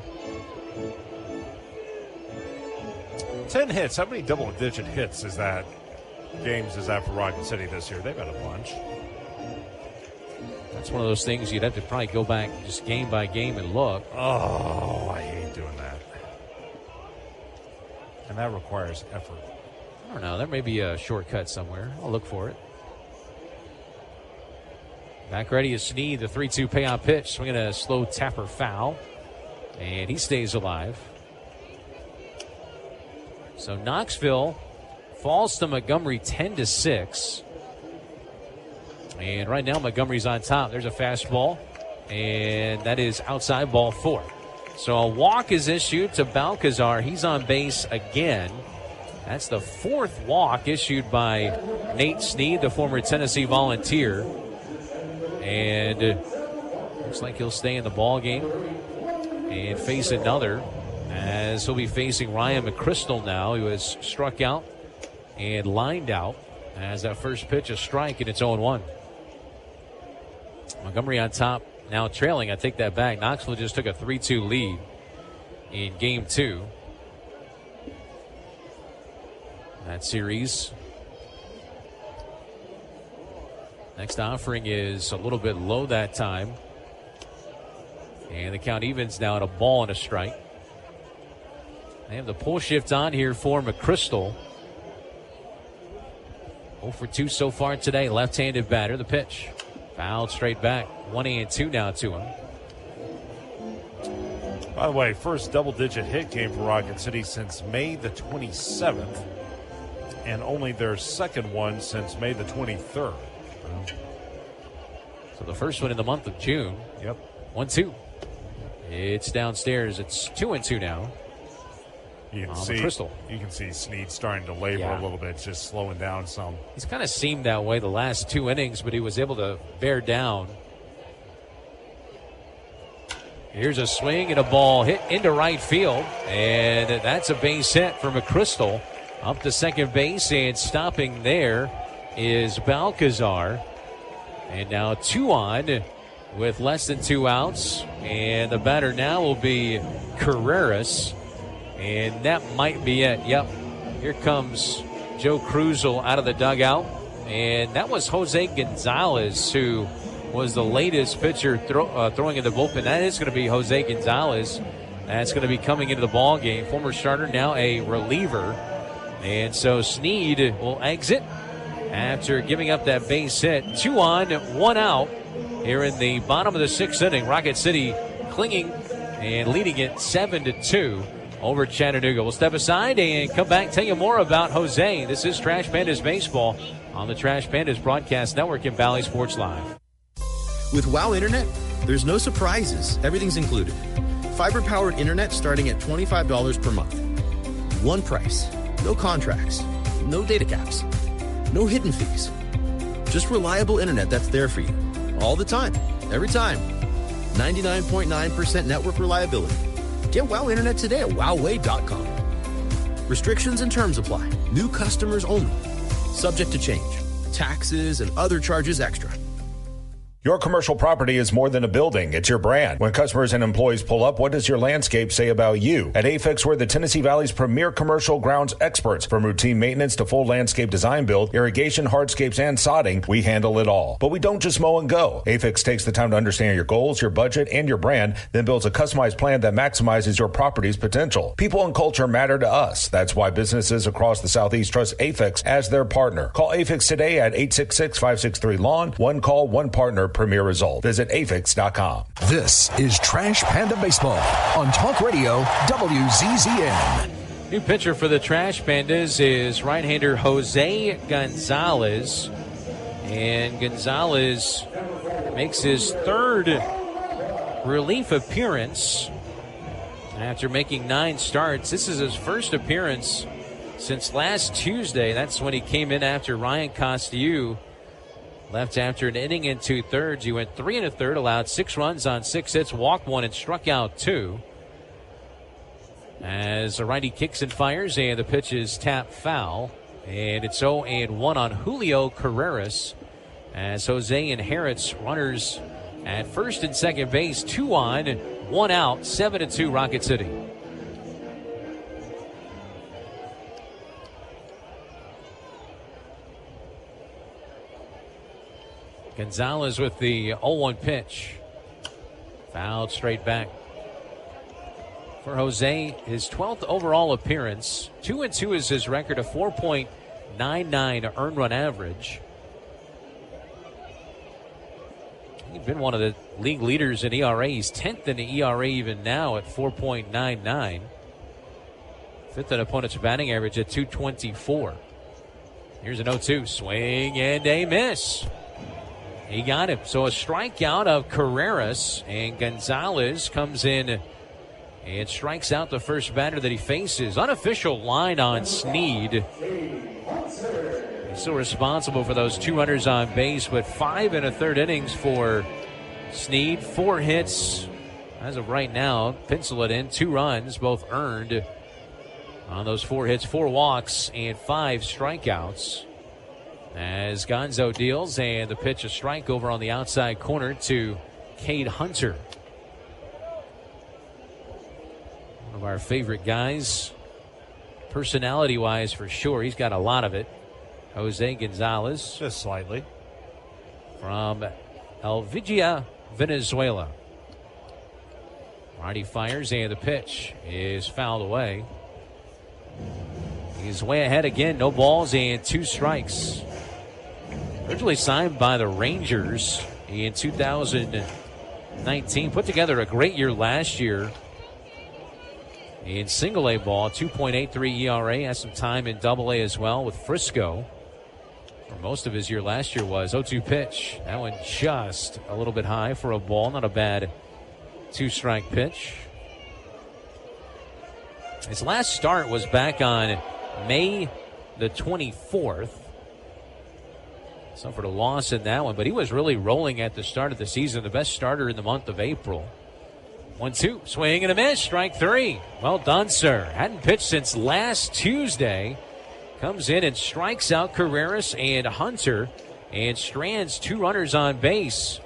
10 hits. How many double-digit hits is that for Rocket City this year? They've had a bunch. That's one of those things you'd have to probably go back just game by game and look. Oh, I hate doing that. And that requires effort. I don't know. There may be a shortcut somewhere. I'll look for it. Back ready is Snead, the 3-2 payout pitch. Swinging a slow tapper foul. And he stays alive. So Knoxville falls to Montgomery 10-6. And right now Montgomery's on top. There's a fastball. And that is outside, ball 4. So a walk is issued to Balcazar. He's on base again. That's the 4th walk issued by Nate Snead, the former Tennessee Volunteer. And looks like he'll stay in the ball game and face another, as he'll be facing Ryan McChrystal now, who has struck out and lined out as that first pitch a strike, and it's 0-1. Montgomery on top, now trailing. I take that back. Knoxville just took a 3-2 lead in Game 2. That series Next offering is a little bit low that time. And the count evens now at a ball and a strike. They have the pull shift on here for McChrystal. 0 for 2 so far today. Left-handed batter. The pitch. Fouled straight back. 1-2 now to him. By the way, first double-digit hit game for Rocket City since May the 27th. And only their second one since May the 23rd. So the first one in the month of June. Yep. 1-2. It's downstairs. It's 2-2 now. You can see Snead starting to labor a little bit, just slowing down some. He's kind of seemed that way the last 2 innings, but he was able to bear down. Here's a swing and a ball hit into right field, and that's a base hit for McChrystal. Up to second base, and stopping there is Balcazar. And now 2 on with less than 2 outs, and the batter now will be Carreras. And that might be it. Yep. Here comes Joe Cruzel out of the dugout. And that was Jose Gonzalez, who was the latest pitcher throwing in the bullpen. That is going to be Jose Gonzalez. That's going to be coming into the ball game. Former starter, now a reliever. And so Snead will exit after giving up that base hit. 2 on, 1 out here in the bottom of the 6th inning. Rocket City clinging and leading it 7-2. Over Chattanooga. We'll step aside and come back, tell you more about Jose. This is Trash Pandas Baseball on the Trash Pandas Broadcast Network in Valley Sports Live. With WOW Internet, there's no surprises. Everything's included. Fiber-powered internet starting at $25 per month. One price. No contracts. No data caps. No hidden fees. Just reliable internet that's there for you. All the time. Every time. 99.9% network reliability. Get WOW Internet today at wowway.com. Restrictions and terms apply. New customers only. Subject to change. Taxes and other charges extra. Your commercial property is more than a building. It's your brand. When customers and employees pull up, what does your landscape say about you? At AFIX, we're the Tennessee Valley's premier commercial grounds experts. From routine maintenance to full landscape design build, irrigation, hardscapes, and sodding, we handle it all. But we don't just mow and go. AFIX takes the time to understand your goals, your budget, and your brand, then builds a customized plan that maximizes your property's potential. People and culture matter to us. That's why businesses across the Southeast trust AFIX as their partner. Call AFIX today at 866-563-LAWN. One call, one partner. Premier result. Visit afix.com. This is Trash Panda Baseball on Talk Radio WZZN. New pitcher for the Trash Pandas is right-hander Jose Gonzalez. And Gonzalez makes his 3rd relief appearance after making 9 starts. This is his first appearance since last Tuesday. That's when he came in after Ryan Costiou left after an inning and 2/3. He went 3 1/3, allowed 6 runs on 6 hits, walked 1, and struck out 2. As the righty kicks and fires, and the pitch is tapped foul. And it's 0-1 on Julio Carreras, as Jose inherits runners at first and second base. 2 on, 1 out, 7-2 Rocket City. Gonzalez with the 0-1 pitch. Fouled straight back. For Jose, his 12th overall appearance. 2-2 is his record, a 4.99 earned run average. He's been one of the league leaders in ERA. He's 10th in the ERA even now at 4.99. 5th in opponent's batting average at 224. Here's an 0-2. Swing and a miss. He got him. So a strikeout of Carreras, and Gonzalez comes in and strikes out the first batter that he faces. Unofficial line on Snead. He's still responsible for those 2 runners on base, but 5 1/3 innings for Snead. 4 hits as of right now. Pencil it in. 2 runs, both earned on those 4 hits. 4 walks and 5 strikeouts. As Gonzo deals, and the pitch a strike over on the outside corner to Cade Hunter. One of our favorite guys, personality-wise for sure. He's got a lot of it. Jose Gonzalez. Just slightly. from Elvigia, Venezuela. Righty fires, and the pitch is fouled away. He's way ahead again. No balls and 2 strikes. Originally signed by the Rangers in 2019. Put together a great year last year in single A ball. 2.83 ERA. Has some time in double A as well with Frisco. For most of his year last year was 0-2 pitch. That one just a little bit high for a ball. Not a bad 2-strike pitch. His last start was back on May the 24th. Suffered a loss in that one, but he was really rolling at the start of the season. The best starter in the month of April. 1-2, swing and a miss, strike 3. Well done, sir. Hadn't pitched since last Tuesday. Comes in and strikes out Carreras and Hunter and strands 2 runners on base.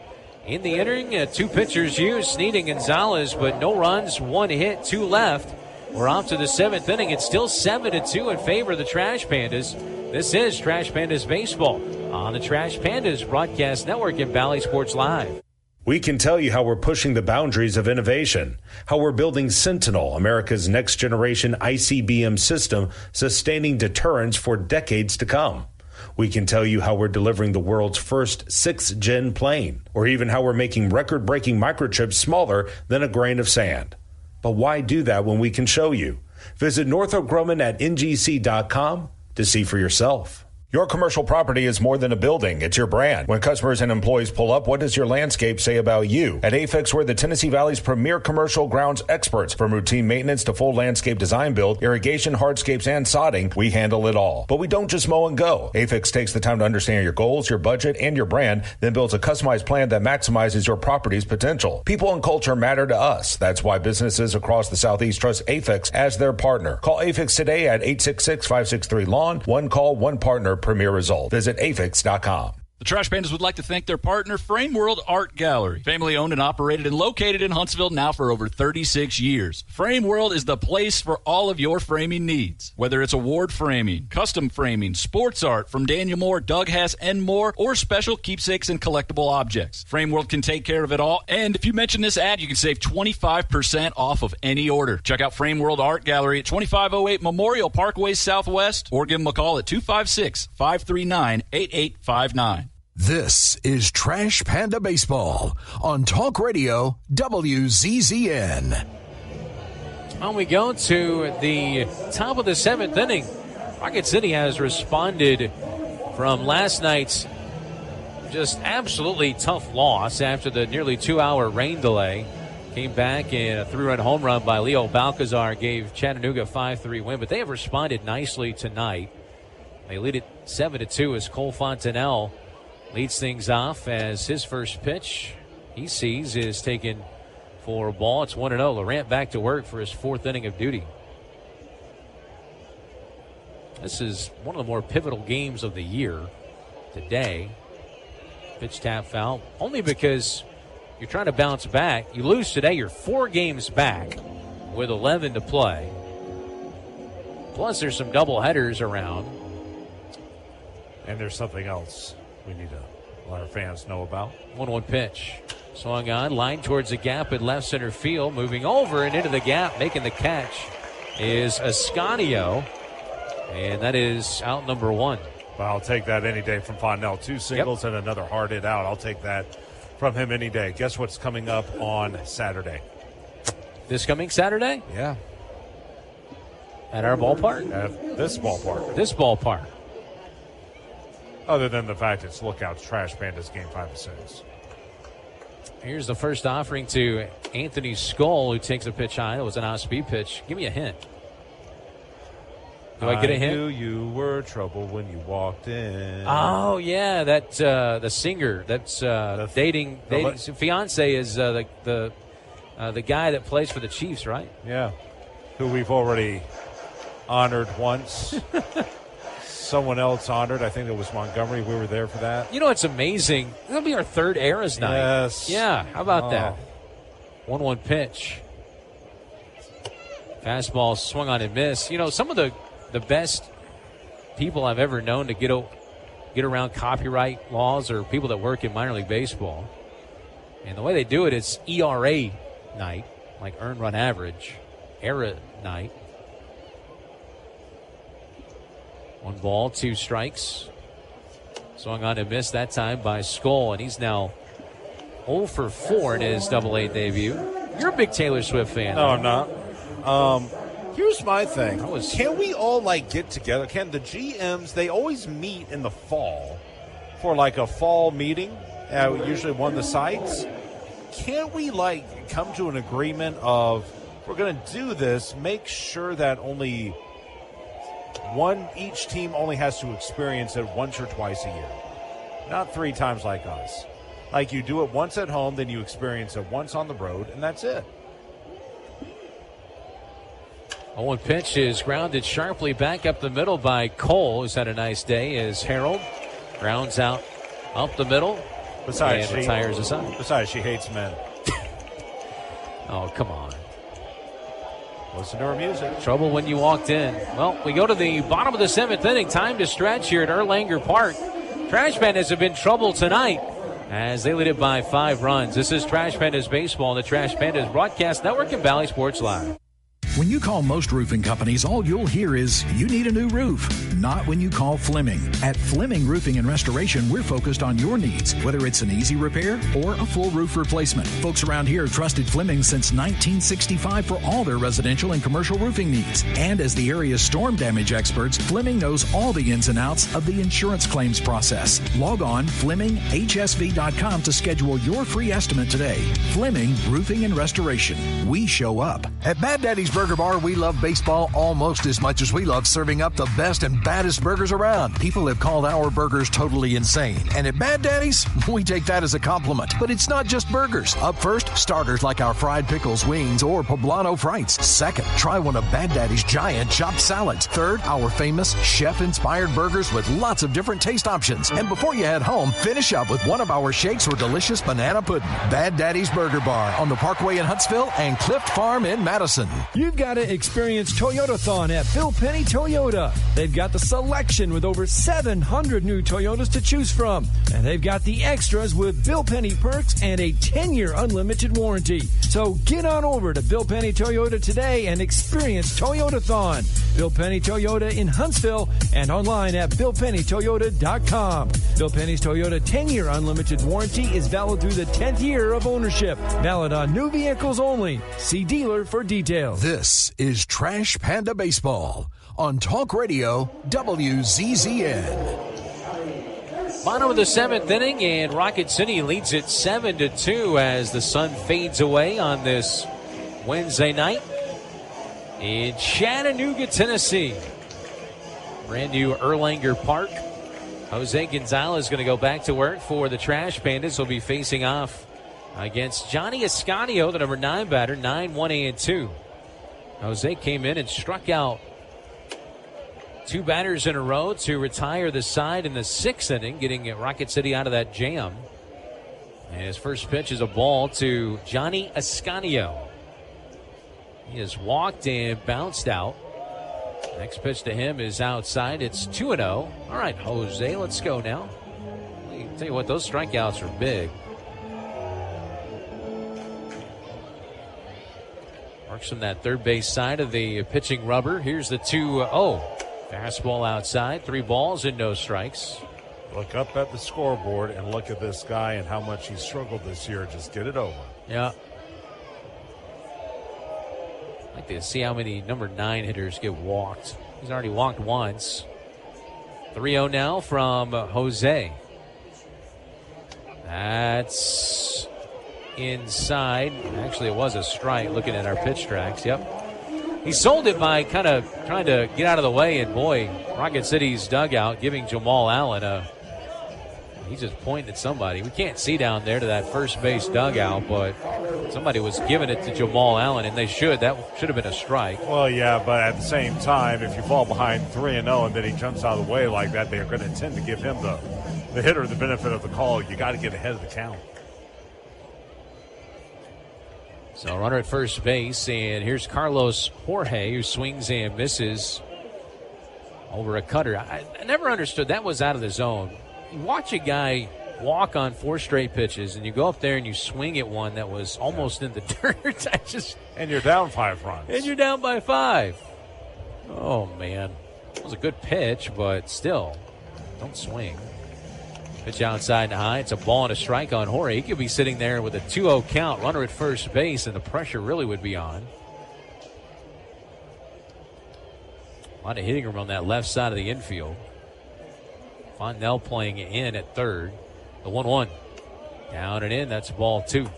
In the inning, 2 pitchers used, Snead and Gonzalez, but no runs, 1 hit, 2 left. We're off to the 7th inning. It's still 7-2 in favor of the Trash Pandas. This is Trash Pandas Baseball on the Trash Pandas Broadcast Network and Valley Sports Live. We can tell you how we're pushing the boundaries of innovation, how we're building Sentinel, America's next generation ICBM system, sustaining deterrence for decades to come. We can tell you how we're delivering the world's first 6th-gen plane, or even how we're making record-breaking microchips smaller than a grain of sand. But why do that when we can show you? Visit Northrop Grumman at ngc.com to see for yourself. Your commercial property is more than a building. It's your brand. When customers and employees pull up, what does your landscape say about you? At AFIX, we're the Tennessee Valley's premier commercial grounds experts. From routine maintenance to full landscape design build, irrigation, hardscapes, and sodding, we handle it all. But we don't just mow and go. AFIX takes the time to understand your goals, your budget, and your brand, then builds a customized plan that maximizes your property's potential. People and culture matter to us. That's why businesses across the Southeast trust AFIX as their partner. Call AFIX today at 866-563-LAWN. One call, one partner, premier result. Visit afix.com. The Trash Pandas would like to thank their partner, Frame World Art Gallery. Family owned and operated and located in Huntsville now for over 36 years. Frame World is the place for all of your framing needs. Whether it's award framing, custom framing, sports art from Daniel Moore, Doug Hass, and more, or special keepsakes and collectible objects. Frame World can take care of it all. And if you mention this ad, you can save 25% off of any order. Check out Frame World Art Gallery at 2508 Memorial Parkway Southwest, or give them a call at 256-539-8859. This is Trash Panda Baseball on Talk Radio WZZN. On we go to the top of the 7th inning. Rocket City has responded from last night's just absolutely tough loss after the nearly 2-hour rain delay. Came back and a 3-run home run by Leo Balcazar gave Chattanooga a 5-3 win, but they have responded nicely tonight. They lead it 7-2 as Cole Fontanelle leads things off as his first pitch he sees is taken for a ball. It's 1-0. Laurent back to work for his 4th inning of duty. This is one of the more pivotal games of the year today. Pitch tap foul. Only because you're trying to bounce back. You lose today, you're 4 games back with 11 to play. Plus there's some double headers around. And there's something else we need to let our fans know about. 1-1 pitch. Swung on, line towards the gap in left center field. Moving over and into the gap, making the catch is Ascanio. And that is out number 1. Well, I'll take that any day from Fontanelle. 2 singles and another hard hit out. I'll take that from him any day. Guess what's coming up on Saturday? This coming Saturday? Yeah. At our ballpark? At this ballpark. This ballpark. Other than the fact it's Lookouts Trash Pandas game 5 of 6. Here's the first offering to Anthony Skull, who takes a pitch high. It was an off-speed pitch. Give me a hint. Do I get a hint? I knew you were trouble when you walked in. Oh, yeah, that the singer that's dating fiance is the guy that plays for the Chiefs, right? Yeah, who we've already honored once. Someone else honored. I think it was Montgomery. We were there for that. You know, it's amazing. It'll be our 3rd Eras night. Yes. Yeah, how about that? 1-1 pitch. Fastball swung on and missed. You know, some of the best people I've ever known to get get around copyright laws or people that work in minor league baseball. And the way they do it, it's ERA night, like earned run average, ERA night. 1 ball, 2 strikes. Swung on and missed that time by Skoll, and he's now 0 for 4 in his Double-A debut. You're a big Taylor Swift fan. No, I'm not. Here's my thing. Can we all, get together? Can the GMs, they always meet in the fall for, a fall meeting, usually one of the sites. Can't we, come to an agreement of, if we're going to do this, make sure that each team only has to experience it once or twice a year, not 3 times like us. You do it once at home, then you experience it once on the road, and that's it. 0-1 pitch is grounded sharply back up the middle by Cole, who's had a nice day, as Harold grounds out up the middle. Besides, and retires aside. Besides, she hates men. Oh, come on. Listen to her music. Trouble when you walked in. Well, we go to the bottom of the 7th inning. Time to stretch here at Erlanger Park. Trash Pandas have been trouble tonight as they lead it by 5 runs. This is Trash Pandas Baseball on the Trash Pandas Broadcast Network and Valley Sports Live. When you call most roofing companies, all you'll hear is, you need a new roof. Not when you call Fleming. At Fleming Roofing and Restoration, we're focused on your needs, whether it's an easy repair or a full roof replacement. Folks around here have trusted Fleming since 1965 for all their residential and commercial roofing needs. And as the area's storm damage experts, Fleming knows all the ins and outs of the insurance claims process. Log on FlemingHSV.com to schedule your free estimate today. Fleming Roofing and Restoration. We show up. At Bad Daddy's Burger Bar, we love baseball almost as much as we love serving up the best and baddest burgers around. People have called our burgers totally insane. And at Bad Daddy's, we take that as a compliment. But it's not just burgers. Up first, starters like our fried pickles, wings, or poblano frites. Second, try one of Bad Daddy's giant chopped salads. Third, our famous chef-inspired burgers with lots of different taste options. And before you head home, finish up with one of our shakes or delicious banana pudding. Bad Daddy's Burger Bar on the Parkway in Huntsville and Clift Farm in Madison. You've got to experience Toyotathon at Bill Penny Toyota. They've got the selection with over 700 new Toyotas to choose from. And they've got the extras with Bill Penny perks and a 10-year unlimited warranty. So get on over to Bill Penny Toyota today and experience Toyotathon. Bill Penny Toyota in Huntsville and online at BillPennyToyota.com. Bill Penny's Toyota 10-year unlimited warranty is valid through the 10th year of ownership. Valid on new vehicles only. See dealer for details. This is Trash Panda Baseball on Talk Radio WZZN. Bottom of the 7th inning, and Rocket City leads it 7-2 as the sun fades away on this Wednesday night in Chattanooga, Tennessee. Brand new Erlanger Park. Jose Gonzalez is going to go back to work for the Trash Pandas. He'll be facing off against Johnny Ascanio, the number 9 batter, 9-1-2. Jose came in and struck out 2 batters in a row to retire the side in the 6th inning, getting Rocket City out of that jam. And his first pitch is a ball to Johnny Ascanio. He has walked and bounced out. Next pitch to him is outside. It's 2-0. All right, Jose, let's go now. I'll tell you what, those strikeouts are big. Works from that third base side of the pitching rubber. Here's the 2-0. Fastball outside. 3 balls and no strikes. Look up at the scoreboard and look at this guy and how much he's struggled this year. Just get it over. Yeah. I'd like to see how many number 9 hitters get walked. He's already walked once. 3-0 now from Jose. That's inside. Actually, it was a strike looking at our pitch tracks. Yep. He sold it by kind of trying to get out of the way, and boy, Rocket City's dugout giving Jamal Allen he's just pointing at somebody. We can't see down there to that first base dugout, but somebody was giving it to Jamal Allen, and they should. That should have been a strike. Well, yeah, but at the same time, if you fall behind 3-0 and then he jumps out of the way like that, they're going to tend to give him the hitter the benefit of the call. You got to get ahead of the count. So runner at first base, and here's Carlos Jorge, who swings and misses over a cutter. I never understood. That was out of the zone. you watch a guy walk on 4 straight pitches, and you go up there and you swing at one that was almost in the dirt. And you're down 5 runs. And you're down by 5. Oh, man. It was a good pitch, but still, don't swing. Pitch outside and high. It's a ball and a strike on Jorge. He could be sitting there with a 2-0 count, runner at first base, and the pressure really would be on. A lot of hitting room on that left side of the infield. Fondell playing in at third. The 1-1. Down and in. That's ball 2.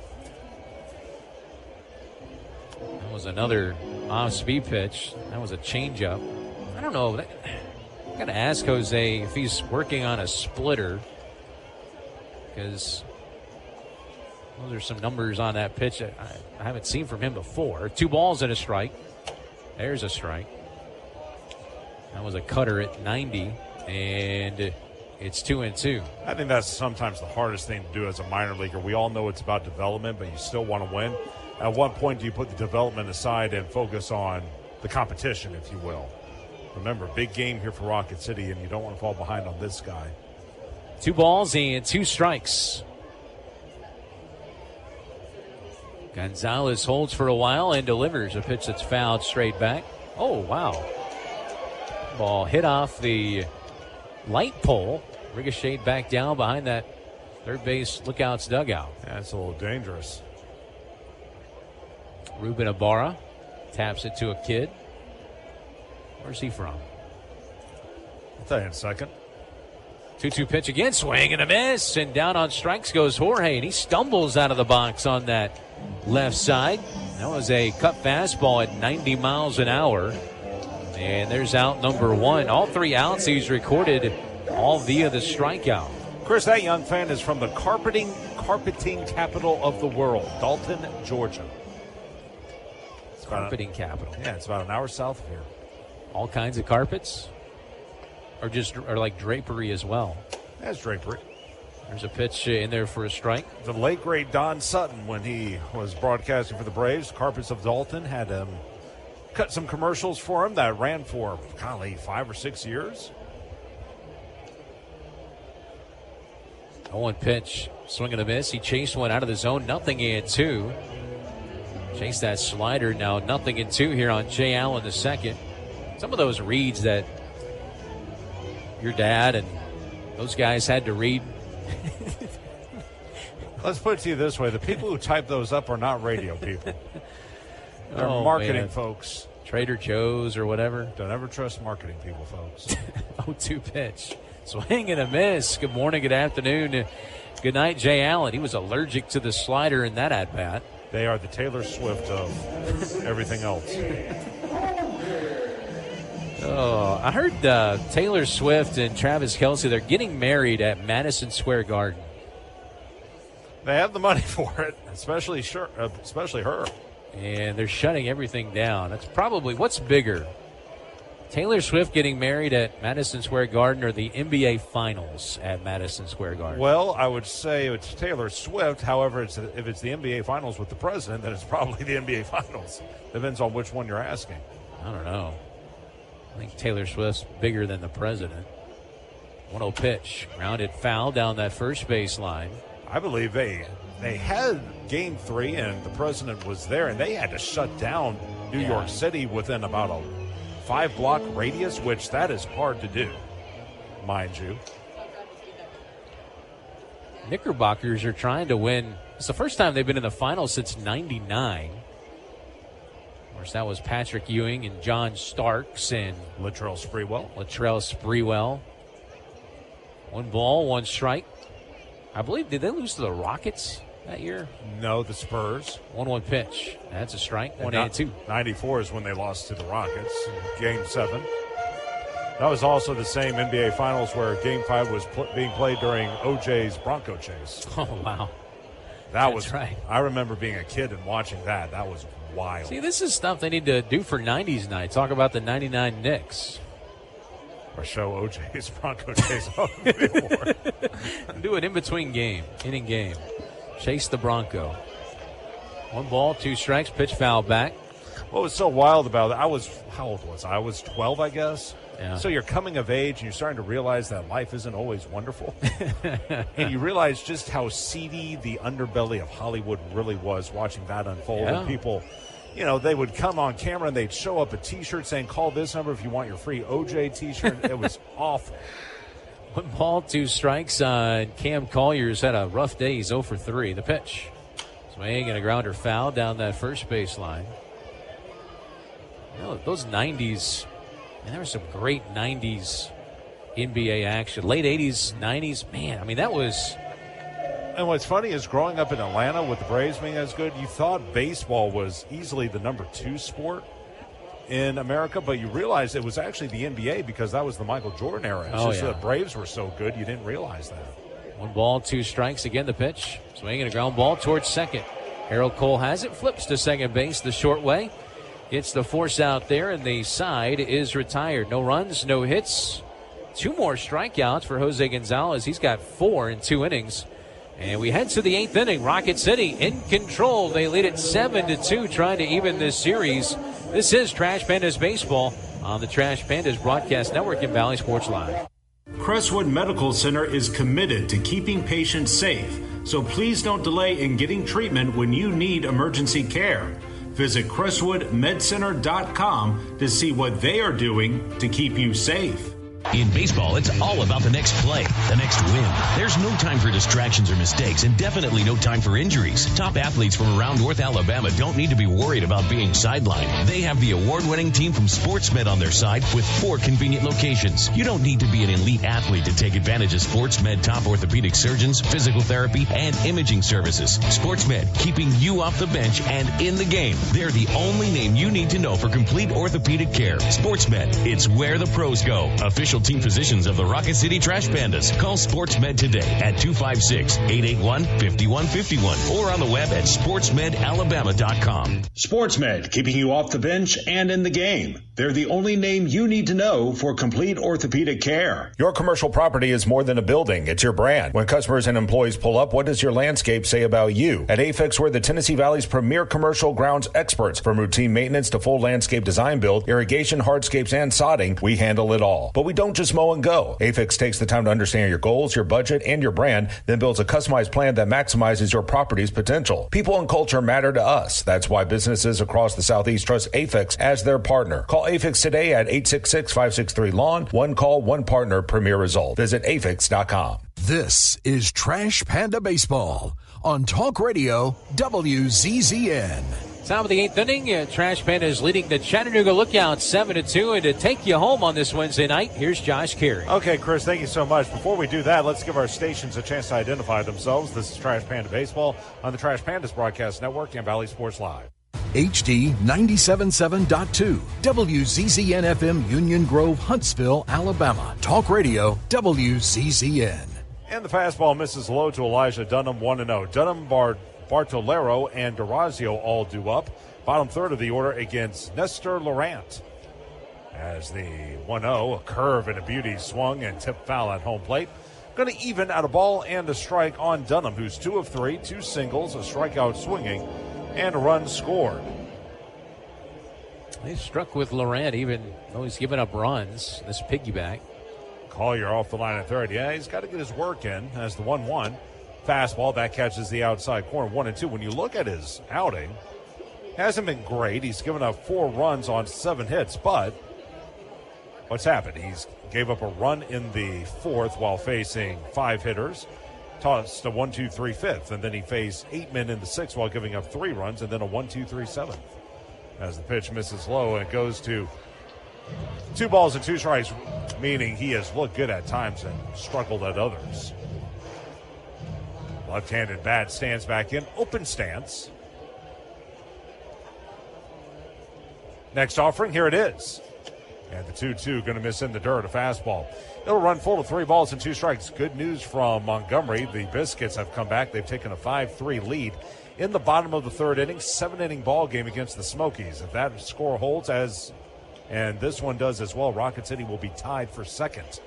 That was another off-speed pitch. That was a changeup. I don't know. I've got to ask Jose if he's working on a splitter, because those are some numbers on that pitch that I haven't seen from him before. 2 balls and a strike. There's a strike. That was a cutter at 90, and it's 2-2. I think that's sometimes the hardest thing to do as a minor leaguer. We all know it's about development, but you still want to win. At what point do you put the development aside and focus on the competition, if you will? Remember, big game here for Rocket City, and you don't want to fall behind on this guy. 2 balls and 2 strikes. Gonzalez holds for a while and delivers a pitch that's fouled straight back. Oh, wow. Ball hit off the light pole, ricocheted back down behind that third base lookout's dugout. That's a little dangerous. Ruben Ibarra taps it to a kid. Where's he from? I'll tell you in a second. 2-2 pitch again, swing and a miss, and down on strikes goes Jorge, and he stumbles out of the box on that left side. That was a cut fastball at 90 miles an hour. And there's out number 1. All 3 outs he's recorded, all via the strikeout. Chris, that young fan is from the carpeting capital of the world, Dalton, Georgia. Carpeting capital. Yeah, it's about an hour south of here. All kinds of carpets? Or like drapery as well? That's drapery. There's a pitch in there for a strike. The late, great Don Sutton, when he was broadcasting for the Braves, Carpets of Dalton, had cut some commercials for him that ran for, 5 or 6 years. 0-1 pitch, swing and a miss. He chased one out of the zone, 0-2. Chased that slider, now 0-2 here on Jay Allen the second. Some of those reads that your dad and those guys had to read. Let's put it to you this way. The people who type those up are not radio people. They're marketing folks. Trader Joe's or whatever. Don't ever trust marketing people, folks. 0-2 pitch. Swing and a miss. Good morning, good afternoon. Good night, Jay Allen. He was allergic to the slider in that at-bat. They are the Taylor Swift of everything else. Oh, I heard Taylor Swift and Travis Kelce, they're getting married at Madison Square Garden. They have the money for it, especially her. And they're shutting everything down. That's probably, what's bigger? Taylor Swift getting married at Madison Square Garden or the NBA Finals at Madison Square Garden? Well, I would say it's Taylor Swift. However, if it's the NBA Finals with the president, then it's probably the NBA Finals. Depends on which one you're asking. I don't know. I think Taylor Swift's bigger than the president. 1-0 pitch. Grounded foul down that first base line. I believe they had Game 3, and the president was there, and they had to shut down New York City within about a 5-block radius, which that is hard to do, mind you. Knickerbockers are trying to win. It's the first time they've been in the finals since '99. Of course, that was Patrick Ewing and John Starks and Latrell Sprewell. 1 ball, 1 strike. I believe, did they lose to the Rockets that year? No, the Spurs. 1-1 pitch. That's a strike. 1-2. 94 is when they lost to the Rockets in Game 7. That was also the same NBA Finals where Game 5 was being played during OJ's Bronco chase. Oh, wow. That was right. I remember being a kid and watching that. That was wild. See, this is stuff they need to do for 90s night. Talk about the 99 Knicks. Or show OJ's Bronco chase. Do an in-between game, inning game. Chase the Bronco. 1 ball, 2 strikes, pitch foul back. What was so wild about it, how old was I? I was 12, I guess. Yeah. So you're coming of age and you're starting to realize that life isn't always wonderful. And you realize just how seedy the underbelly of Hollywood really was watching that unfold. Yeah. And people, they would come on camera and they'd show up a T-shirt saying, call this number if you want your free OJ T-shirt. It was awful. 1 ball, 2 strikes. Cam Collier's had a rough day. He's 0 for 3. The pitch. Swing and a grounder foul down that first baseline. Those 90s, and there was some great 90s NBA action. Late 80s, 90s, man, that was... And what's funny is growing up in Atlanta with the Braves being as good, you thought baseball was easily the number 2 sport in America, but you realize it was actually the NBA because that was the Michael Jordan era. It's just the Braves were so good, you didn't realize that. 1 ball, 2 strikes. Again, the pitch. Swing and a ground ball towards second. Harold Cole has it, flips to second base the short way. It's the force out there, and the side is retired. No runs, no hits. 2 more strikeouts for Jose Gonzalez. He's got 4 in 2 innings. And we head to the 8th inning. Rocket City in control. They lead it 7-2, trying to even this series. This is Trash Pandas Baseball on the Trash Pandas Broadcast Network in Valley Sports Live. Crestwood Medical Center is committed to keeping patients safe, so please don't delay in getting treatment when you need emergency care. Visit CrestwoodMedCenter.com to see what they are doing to keep you safe. In baseball, it's all about the next play, the next win. There's no time for distractions or mistakes, and definitely no time for injuries. Top athletes from around North Alabama don't need to be worried about being sidelined. They have the award-winning team from SportsMed on their side with 4 convenient locations. You don't need to be an elite athlete to take advantage of SportsMed top orthopedic surgeons, physical therapy, and imaging services. SportsMed, keeping you off the bench and in the game. They're the only name you need to know for complete orthopedic care. SportsMed, it's where the pros go. Official team physicians of the Rocket City Trash Pandas. Call SportsMed today at 256-881-5151 or on the web at sportsmedalabama.com. SportsMed, keeping you off the bench and in the game. They're the only name you need to know for complete orthopedic care. Your commercial property is more than a building. It's your brand. When customers and employees pull up, what does your landscape say about you? At Afix, we're the Tennessee Valley's premier commercial grounds experts. From routine maintenance to full landscape design build, irrigation, hardscapes, and sodding, we handle it all. But we don't just mow and go. Afix takes the time to understand your goals, your budget, and your brand, then builds a customized plan that maximizes your property's potential. People and culture matter to us. That's why businesses across the Southeast trust Afix as their partner. Call Afix today at 866-563-LAWN. One call, one partner, premier result. Visit afix.com. This is Trash Panda Baseball on Talk Radio WZZN. Top of the 8th inning, Trash Pandas leading the Chattanooga Lookouts 7-2. And to take you home on this Wednesday night, here's Josh Carey. Okay, Chris, thank you so much. Before we do that, let's give our stations a chance to identify themselves. This is Trash Panda Baseball on the Trash Pandas Broadcast Network and Valley Sports Live. HD 97.7.2, WZZN FM, Union Grove, Huntsville, Alabama. Talk Radio WZZN. And the fastball misses low to Elijah Dunham, 1-0. Dunham, Bartolero, and Durazio all due up. Bottom third of the order against Nestor Laurent. As the 1-0, a curve and a beauty swung and tipped foul at home plate. Going to even out a ball and a strike on Dunham, who's 2 of 3, 2 singles, a strikeout swinging, and a run scored. They struck with Laurent, even though he's given up runs. This piggyback. Collier off the line at third. Yeah, he's got to get his work in as the 1-1. Fastball, that catches the outside corner, 1-2. When you look at his outing, hasn't been great. He's given up 4 runs on 7 hits, but what's happened? He's gave up a run in the 4th while facing 5 hitters, tossed a 1-2-3 5th, and then he faced 8 men in the 6th while giving up 3 runs, and then a 1-2-3 7th. As the pitch misses low and it goes to 2 balls and 2 strikes, meaning he has looked good at times and struggled at others. Left-handed bat stands back in, open stance. Next offering, here it is. And the 2-2 going to miss in the dirt, a fastball. It'll run full to 3 balls and 2 strikes. Good news from Montgomery. The Biscuits have come back. They've taken a 5-3 lead in the bottom of the 3rd inning. 7-inning ball game against the Smokies. If that score holds, and this one does as well, Rocket City will be tied for 2nd.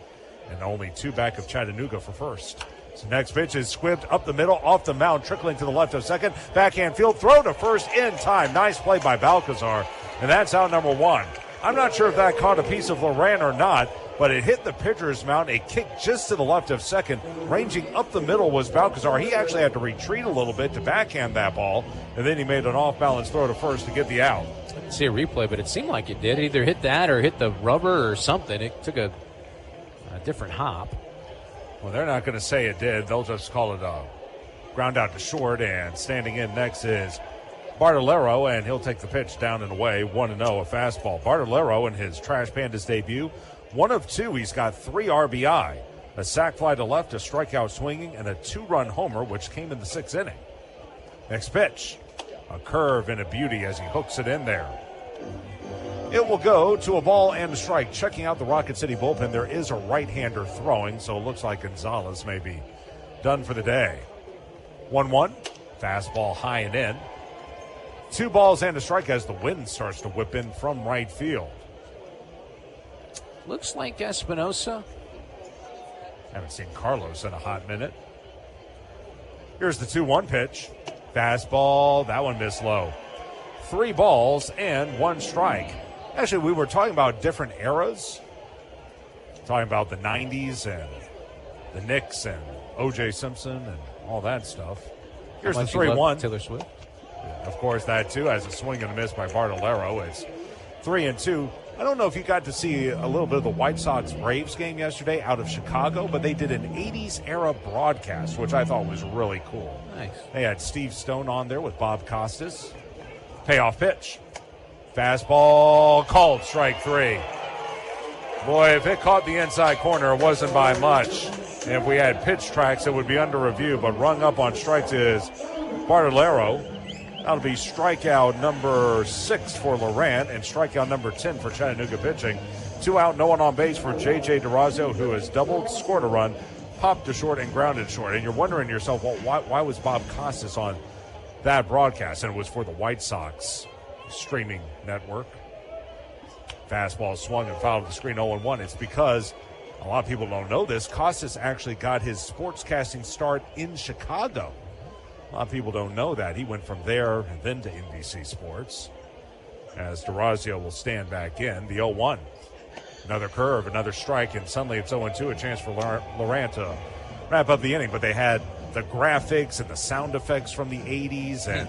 And only 2 back of Chattanooga for 1st. So next pitch is squibbed up the middle, off the mound, trickling to the left of 2nd. Backhand field, throw to 1st in time. Nice play by Balcazar. and that's out number one. I'm not sure if that caught a piece of Laurent or not, but it hit the pitcher's mound. It kicked just to the left of second. Ranging up the middle was Balcazar. He actually had to retreat a little bit to backhand that ball, and then he made an off-balance throw to first to get the out. I didn't see a replay, but it seemed like it did. It either hit that or hit the rubber or something. It took a different hop. Well, they're not going to say it did. They'll just call it a ground out to short, and standing in next is Bartolero, and he'll take the pitch down and away. 1-0, a fastball. Bartolero in his Trash Pandas debut, 1 of 2. He's got 3 RBI, a sac fly to left, a strikeout swinging, and a 2-run homer, which came in the 6th inning. Next pitch, a curve and a beauty as he hooks it in there. It will go to a ball and a strike. Checking out the Rocket City bullpen, there is a right-hander throwing, so it looks like Gonzalez may be done for the day. 1-1, fastball high and in. 2 balls and a strike as the wind starts to whip in from right field. Looks like Espinosa. Haven't seen Carlos in a hot minute. Here's the 2-1 pitch. Fastball, that one missed low. 3 balls and 1 strike. Actually, we were talking about different eras. Talking about the 90s and the Knicks and O.J. Simpson and all that stuff. Here's the 3-1. Taylor Swift. Of course, that too, as a swing and a miss by Bartolero. It's 3-2. I don't know if you got to see a little bit of the White Sox-Braves game yesterday out of Chicago, but they did an 80s-era broadcast, which I thought was really cool. Nice. They had Steve Stone on there with Bob Costas. Payoff pitch. Fastball called, strike 3. Boy, if it caught the inside corner, it wasn't by much. And if we had pitch tracks, it would be under review, but rung up on strikes is Bartolero. That'll be strikeout number 6 for Laurent and strikeout number 10 for Chattanooga pitching. 2 out, no one on base for J.J. DeRazio, who has doubled, scored a run, popped to short, and grounded short. And you're wondering to yourself, well, why was Bob Costas on that broadcast? And it was for the White Sox streaming network. Fastball swung and fouled the screen 0-1. It's because a lot of people don't know this. Costas actually got his sportscasting start in Chicago. A lot of people don't know that. He went from there and then to NBC Sports. As DeRazio will stand back in. The 0-1. Another curve, another strike, and suddenly it's 0-2. A chance for Laurent to wrap up the inning. But they had the graphics and the sound effects from the 80s. And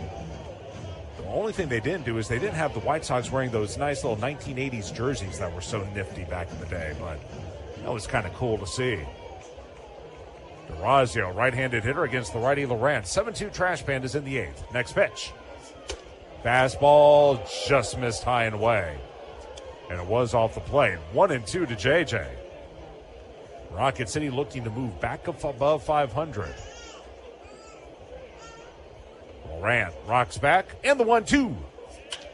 the only thing they didn't do is they didn't have the White Sox wearing those nice little 1980s jerseys that were so nifty back in the day. But that was kind of cool to see. DeRazio, right-handed hitter against the righty Laurent. 7-2 Trash Pandas in the 8th. Next pitch. Fastball just missed high and away. And it was off the plate. 1-2 to JJ. Rocket City looking to move back up above 500. Laurent rocks back, and the 1-2.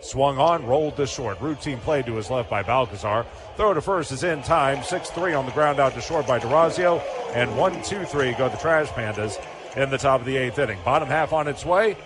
Swung on, rolled to short. Routine play to his left by Balcazar. Throw to first is in time. 6-3 on the ground out to short by DeRazio. And 1-2-3 go the Trash Pandas in the top of the 8th inning. Bottom half on its way.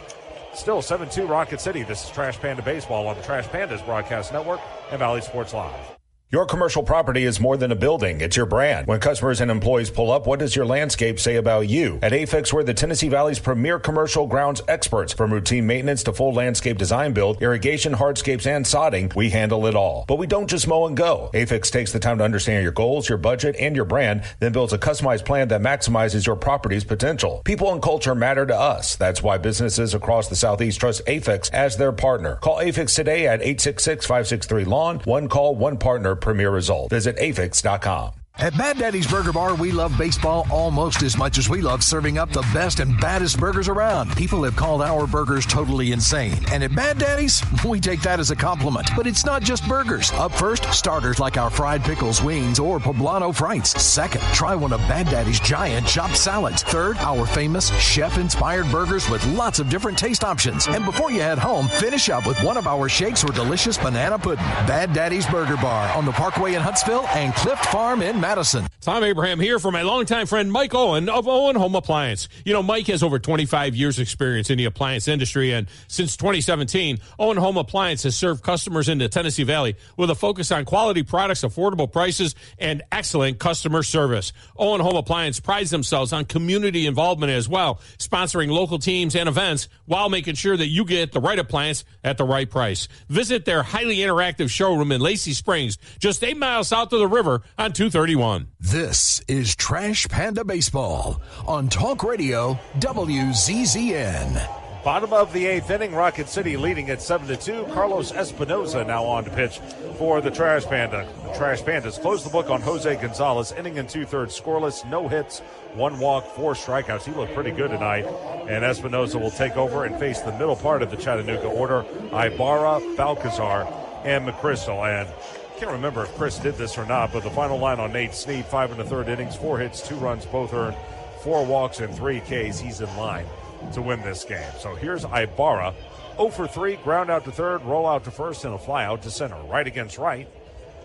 Still 7-2 Rocket City. This is Trash Panda Baseball on the Trash Pandas Broadcast Network and Valley Sports Live. Your commercial property is more than a building. It's your brand. When customers and employees pull up, what does your landscape say about you? At Afix, we're the Tennessee Valley's premier commercial grounds experts. From routine maintenance to full landscape design build, irrigation, hardscapes, and sodding, we handle it all. But we don't just mow and go. Afix takes the time to understand your goals, your budget, and your brand, then builds a customized plan that maximizes your property's potential. People and culture matter to us. That's why businesses across the Southeast trust Afix as their partner. Call Afix today at 866-563-LAWN. One call, one partner. Premier result. Visit afix.com. At Bad Daddy's Burger Bar, we love baseball almost as much as we love serving up the best and baddest burgers around. People have called our burgers totally insane. And at Bad Daddy's, we take that as a compliment. But it's not just burgers. Up first, starters like our fried pickles, wings, or poblano frites. Second, try one of Bad Daddy's giant chopped salads. Third, our famous chef-inspired burgers with lots of different taste options. And before you head home, finish up with one of our shakes or delicious banana pudding. Bad Daddy's Burger Bar on the Parkway in Huntsville and Clift Farm in Madison. Tom Abraham here for my longtime friend Mike Owen of Owen Home Appliance. You know, Mike has over 25 years experience in the appliance industry, and since 2017, Owen Home Appliance has served customers in the Tennessee Valley with a focus on quality products, affordable prices, and excellent customer service. Owen Home Appliance prides themselves on community involvement as well, sponsoring local teams and events while making sure that you get the right appliance at the right price. Visit their highly interactive showroom in Lacey Springs, just 8 miles south of the river on 231. This is Trash Panda Baseball on Talk Radio WZZN. Bottom of the 8th inning, Rocket City leading at 7-2. Carlos Espinoza now on to pitch for the Trash Panda. The Trash Pandas close the book on Jose Gonzalez. Inning and 2/3 scoreless, no hits, 1 walk, 4 strikeouts. He looked pretty good tonight. And Espinoza will take over and face the middle part of the Chattanooga order. Ibarra, Balcazar, and McChrystal. And I can't remember if Chris did this or not, but the final line on Nate Snead, 5 1/3 innings, 4 hits, 2 runs, both earned, 4 walks, and 3 Ks. He's in line to win this game. So here's Ibarra, 0 for 3, ground out to third, roll out to first, and a fly out to center. Right against right.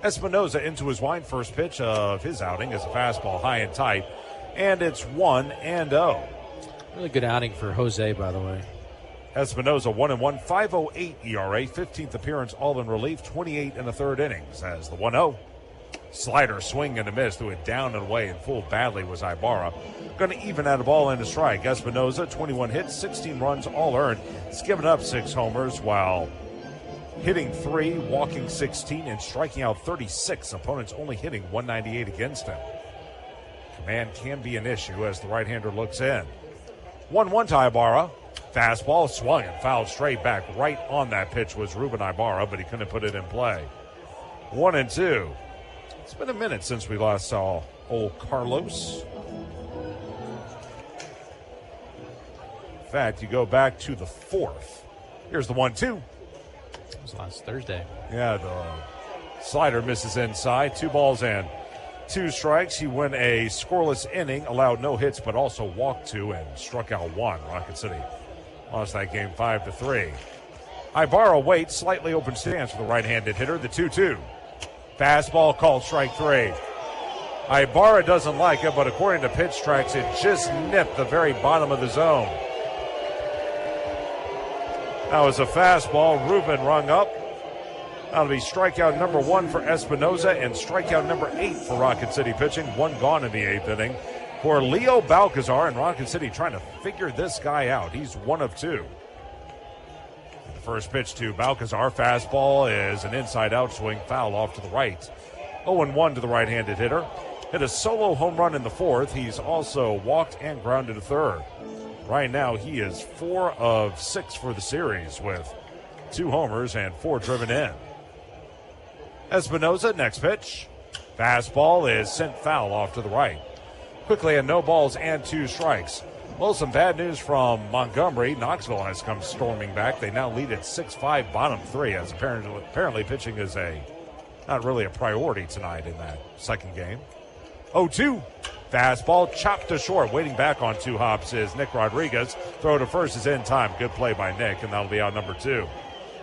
Espinoza into his wind. First pitch of his outing is a fastball high and tight, and it's 1-0. Really good outing for Jose, by the way. Espinoza 1-1, 5.08 ERA, 15th appearance, all in relief, 28 1/3 innings. As the 1-0 slider swing and a miss, threw it down and away and full badly was Ibarra. Going to even out a ball and a strike. Espinoza 21 hits, 16 runs, all earned. He's given up 6 homers while hitting 3, walking 16, and striking out 36. Opponents only hitting 198 against him. Command can be an issue as the right-hander looks in. 1-1 to Ibarra. Fastball swung and fouled straight back. Right on that pitch was Ruben Ibarra, but he couldn't put it in play. 1-2. It's been a minute since we last saw old Carlos. In fact, you go back to the 4th. Here's the 1-2. It was last Thursday. Yeah, the slider misses inside. 2 balls and 2 strikes. He went a scoreless inning, allowed no hits, but also walked 2 and struck out 1. Rocket City lost that game 5-3. Ibarra waits, slightly open stance for the right-handed hitter. The 2-2. Fastball called strike 3. Ibarra doesn't like it, but according to pitch tracks, it just nipped the very bottom of the zone. That was a fastball. Ruben rung up. That'll be strikeout number 1 for Espinoza and strikeout number 8 for Rocket City pitching. 1 gone in the 8th inning for Leo Balcazar, and Rocket City trying to figure this guy out. He's 1 of 2. The first pitch to Balcazar. Fastball is an inside out swing, foul off to the right. 0-1 to the right-handed hitter. Hit a solo home run in the 4th. He's also walked and grounded to third. Right now, he is 4 of 6 for the series with 2 homers and 4 driven in. Espinoza, next pitch. Fastball is sent foul off to the right. Quickly, and no balls and 2 strikes. Well, some bad news from Montgomery. Knoxville has come storming back. They now lead at 6-5, bottom 3, as apparently pitching is not really a priority tonight in that second game. 0-2. Fastball chopped to short. Waiting back on 2 hops is Nick Rodriguez. Throw to first is in time. Good play by Nick, and that'll be out number 2.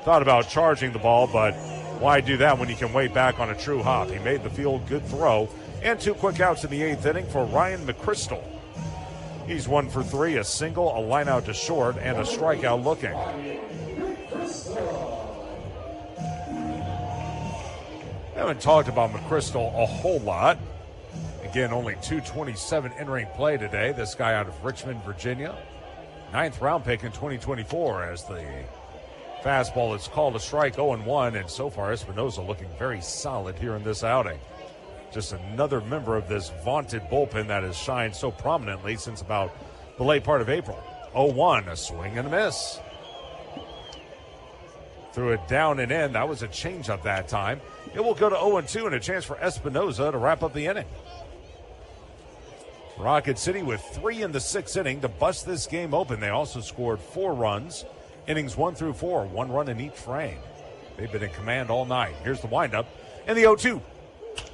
Thought about charging the ball, but why do that when you can wait back on a true hop? He made the field, good throw, and 2 quick outs in the 8th inning for Ryan McChrystal. He's 1 for 3, a single, a line out to short, and a strikeout looking. Haven't talked about McChrystal a whole lot. Again, only 227 in-ring play today. This guy out of Richmond, Virginia. 9th round pick in 2024 as the fastball is called a strike, 0-1, and so far Espinoza looking very solid here in this outing. Just another member of this vaunted bullpen that has shined so prominently since about the late part of April. 0-1, a swing and a miss. Threw it down and in. That was a changeup that time. It will go to 0-2 and a chance for Espinoza to wrap up the inning. Rocket City with 3 in the 6th inning to bust this game open. They also scored 4 runs, innings 1 through 4, 1 run in each frame. They've been in command all night. Here's the windup and the 0-2.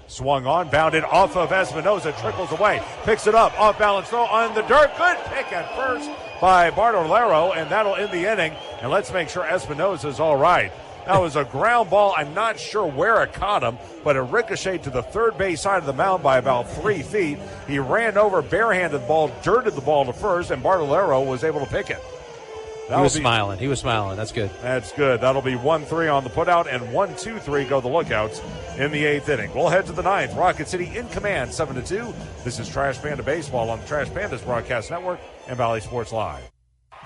Swung on, bounded off of Espinoza, trickles away, picks it up, off balance throw on the dirt. Good pick at first by Bartolero, and that'll end the inning. And let's make sure Espinoza's all right. That was a ground ball. I'm not sure where it caught him, but it ricocheted to the third base side of the mound by about 3 feet. He ran over, barehanded the ball, dirted the ball to first, and Bartolero was able to pick it. He was smiling. That's good. That's good. That'll be 1-3 on the putout, and 1-2-3 go the Lookouts in the 8th inning. We'll head to the 9th. Rocket City in command, 7-2. This is Trash Panda Baseball on the Trash Pandas Broadcast Network and Valley Sports Live.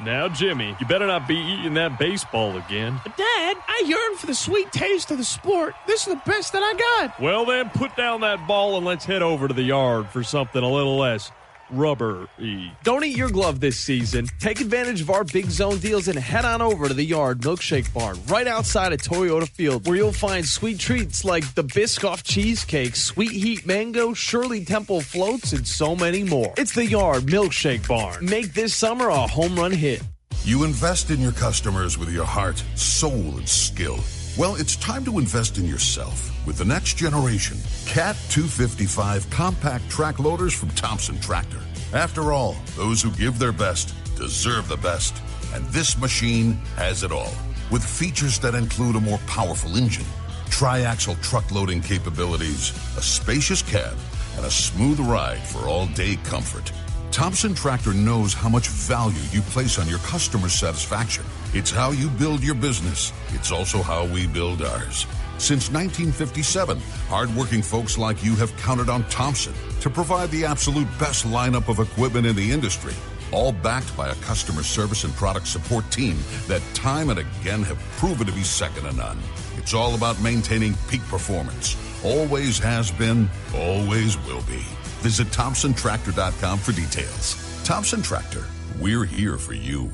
Now, Jimmy, you better not be eating that baseball again. But, Dad, I yearn for the sweet taste of the sport. This is the best that I got. Well, then, put down that ball and let's head over to the yard for something a little less rubber-y. Don't eat your glove this season. Take advantage of our Big Zone deals and head on over to the Yard Milkshake Barn right outside of Toyota Field, where you'll find sweet treats like the Biscoff Cheesecake, Sweet Heat Mango, Shirley Temple Floats, and so many more. It's the Yard Milkshake Barn. Make this summer a home run hit. You invest in your customers with your heart, soul, and skill. Well, it's time to invest in yourself with the next generation Cat 255 compact track loaders from Thompson Tractor. After all, those who give their best deserve the best, and this machine has it all. With features that include a more powerful engine, tri-axle truck loading capabilities, a spacious cab, and a smooth ride for all-day comfort. Thompson Tractor knows how much value you place on your customer satisfaction. It's how you build your business. It's also how we build ours. Since 1957, hardworking folks like you have counted on Thompson to provide the absolute best lineup of equipment in the industry, all backed by a customer service and product support team that time and again have proven to be second to none. It's all about maintaining peak performance. Always has been, always will be. Visit ThompsonTractor.com for details. Thompson Tractor, we're here for you.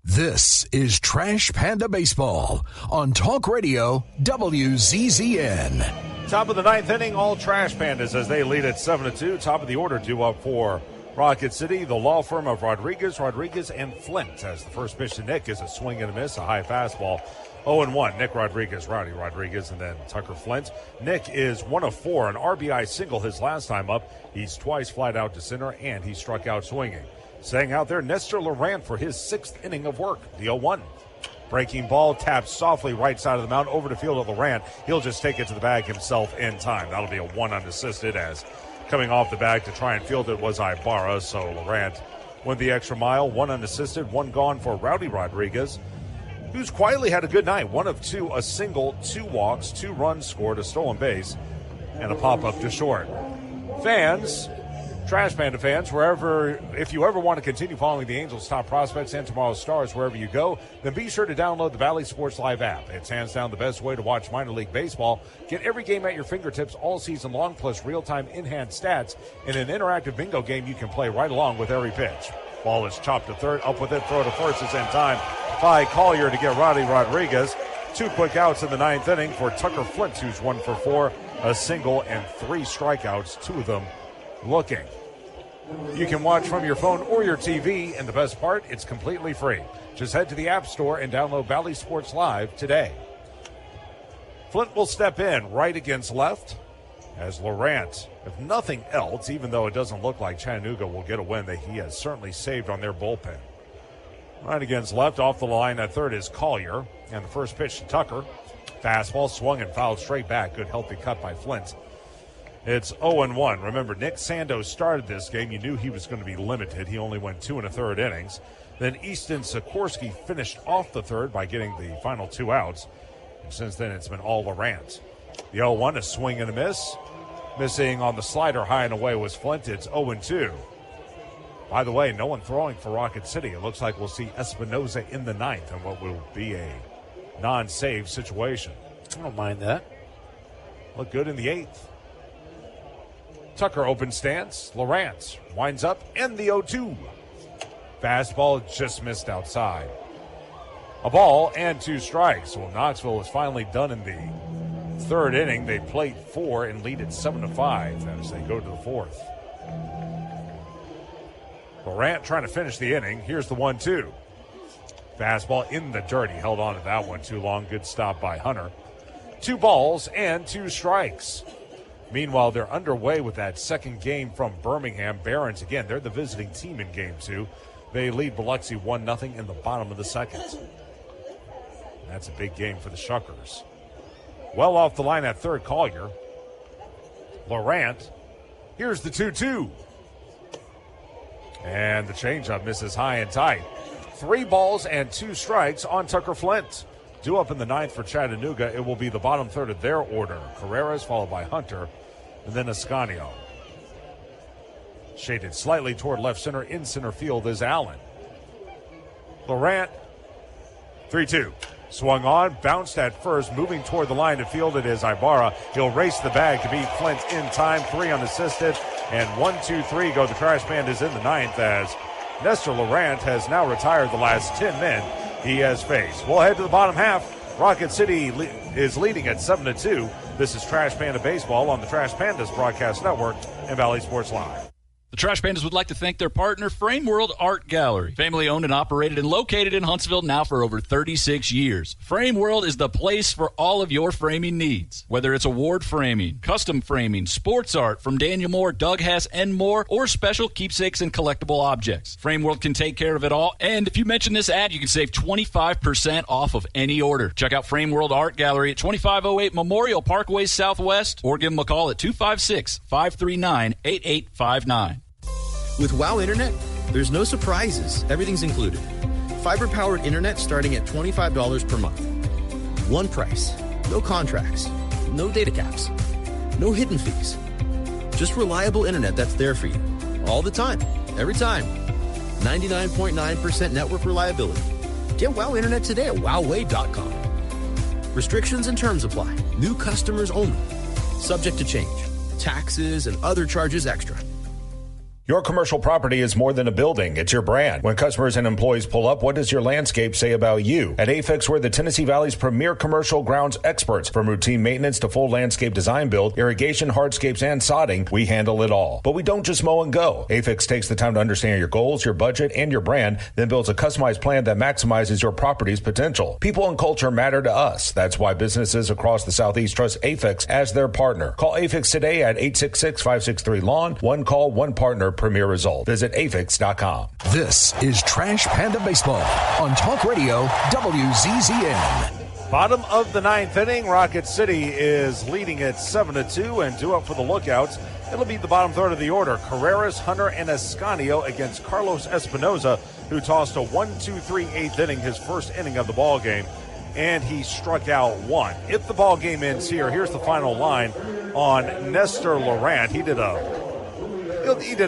This is Trash Panda Baseball on Talk Radio WZZN. Top of the 9th inning, all Trash Pandas as they lead at 7-2. Top of the order, due up for Rocket City, the law firm of Rodriguez, and Flint. As the first pitch to Nick is a swing and a miss, a high fastball. 0-1, Nick Rodriguez, Rowdy Rodriguez, and then Tucker Flint. Nick is 1 of 4, an RBI single his last time up. He's twice flied out to center, and he struck out swinging. Staying out there, Nestor Laurent for his 6th inning of work, the 0-1. Breaking ball, taps softly right side of the mound over to field of Laurent. He'll just take it to the bag himself in time. That'll be a 1 unassisted, as coming off the bag to try and field it was Ibarra, so Laurent went the extra mile. 1 unassisted, 1 gone for Rowdy Rodriguez, who's quietly had a good night. 1 of 2, a single, 2 walks, 2 runs scored, a stolen base, and a pop-up to short. Fans, Trash Panda fans, if you ever want to continue following the Angels' top prospects and tomorrow's stars wherever you go, then be sure to download the Valley Sports Live app. It's hands down the best way to watch minor league baseball. Get every game at your fingertips all season long, plus real-time in-hand stats in an interactive bingo game you can play right along with every pitch. Ball is chopped to third, up with it, throw to first is in time by Collier to get Rowdy Rodriguez. 2 quick outs in the 9th inning for Tucker Flint, who's 1 for 4, a single and 3 strikeouts, 2 of them looking. You can watch from your phone or your TV, and the best part, it's completely free. Just head to the App Store and download Valley Sports Live today. Flint will step in right against left as Laurent, if nothing else, even though it doesn't look like Chattanooga will get a win, that he has certainly saved on their bullpen. Right against left, off the line at third is Collier, and the first pitch to Tucker. Fastball swung and fouled straight back. Good healthy cut by Flint. It's 0-1. Remember, Nick Sandos started this game. You knew he was going to be limited. He only went 2 1/3 innings. Then Easton Sikorsky finished off the third by getting the final 2 outs. And since then, it's been all Laurent. The 0-1, a swing and a miss. Missing on the slider high and away was Flint. It's 0-2. By the way, no one throwing for Rocket City. It looks like we'll see Espinoza in the 9th in what will be a non-save situation. I don't mind that. Look good in the 8th. Tucker open stance. Laurent winds up and the 0-2. Fastball just missed outside. A ball and 2 strikes. Well, Knoxville is finally done in the 3rd inning. They played 4 and lead it 7-5 as they go to the 4th. Laurent trying to finish the inning. Here's the 1-2. Fastball in the dirt. He held on to that one too long. Good stop by Hunter. 2 balls and 2 strikes. Meanwhile, they're underway with that second game from Birmingham. Barons, again, they're the visiting team in Game 2. They lead Biloxi 1-0 in the bottom of the 2nd. That's a big game for the Shuckers. Well off the line at third, Collier. Laurent. Here's the 2-2. And the changeup misses high and tight. 3 balls and 2 strikes on Tucker Flint. Due up in the 9th for Chattanooga, it will be the bottom third of their order. Carreras followed by Hunter, and then Ascanio. Shaded slightly toward left center. In center field is Allen. Laurent, 3-2. Swung on, bounced at first, moving toward the line to field. It is Ibarra. He'll race the bag to beat Flint in time. 3 unassisted, and 1-2-3 go the Trash Pandas in the 9th as Nestor Laurent has now retired the last 10 men he has faced. We'll head to the bottom half. Rocket City is leading at 7-2. This is Trash Panda Baseball on the Trash Pandas Broadcast Network and Valley Sports Live. The Trash Pandas would like to thank their partner, Frame World Art Gallery. Family owned and operated and located in Huntsville now for over 36 years. Frame World is the place for all of your framing needs. Whether it's award framing, custom framing, sports art from Daniel Moore, Doug Hess, and more, or special keepsakes and collectible objects. Frame World can take care of it all. And if you mention this ad, you can save 25% off of any order. Check out Frame World Art Gallery at 2508 Memorial Parkway Southwest, or give them a call at 256-539-8859. With WOW Internet, there's no surprises. Everything's included. Fiber-powered internet starting at $25 per month. One price. No contracts. No data caps. No hidden fees. Just reliable internet that's there for you. All the time. Every time. 99.9% network reliability. Get WOW Internet today at wowway.com. Restrictions and terms apply. New customers only. Subject to change. Taxes and other charges extra. Your commercial property is more than a building. It's your brand. When customers and employees pull up, what does your landscape say about you? At Afix, we're the Tennessee Valley's premier commercial grounds experts. From routine maintenance to full landscape design build, irrigation, hardscapes, and sodding, we handle it all. But we don't just mow and go. Afix takes the time to understand your goals, your budget, and your brand, then builds a customized plan that maximizes your property's potential. People and culture matter to us. That's why businesses across the Southeast trust Afix as their partner. Call Afix today at 866-563-LAWN. One call, one partner, premier result. Visit afix.com. This is Trash Panda Baseball on Talk Radio WZZN. Bottom of the 9th inning, Rocket City is leading at 7-2 and due up for the lookouts. It'll be the bottom third of the order. Carreras, Hunter, and Ascanio against Carlos Espinoza, who tossed a 1-2-3 8th inning, his first inning of the ball game, and he struck out 1. If the ball game ends here, here's the final line on Nestor Laurent. He did a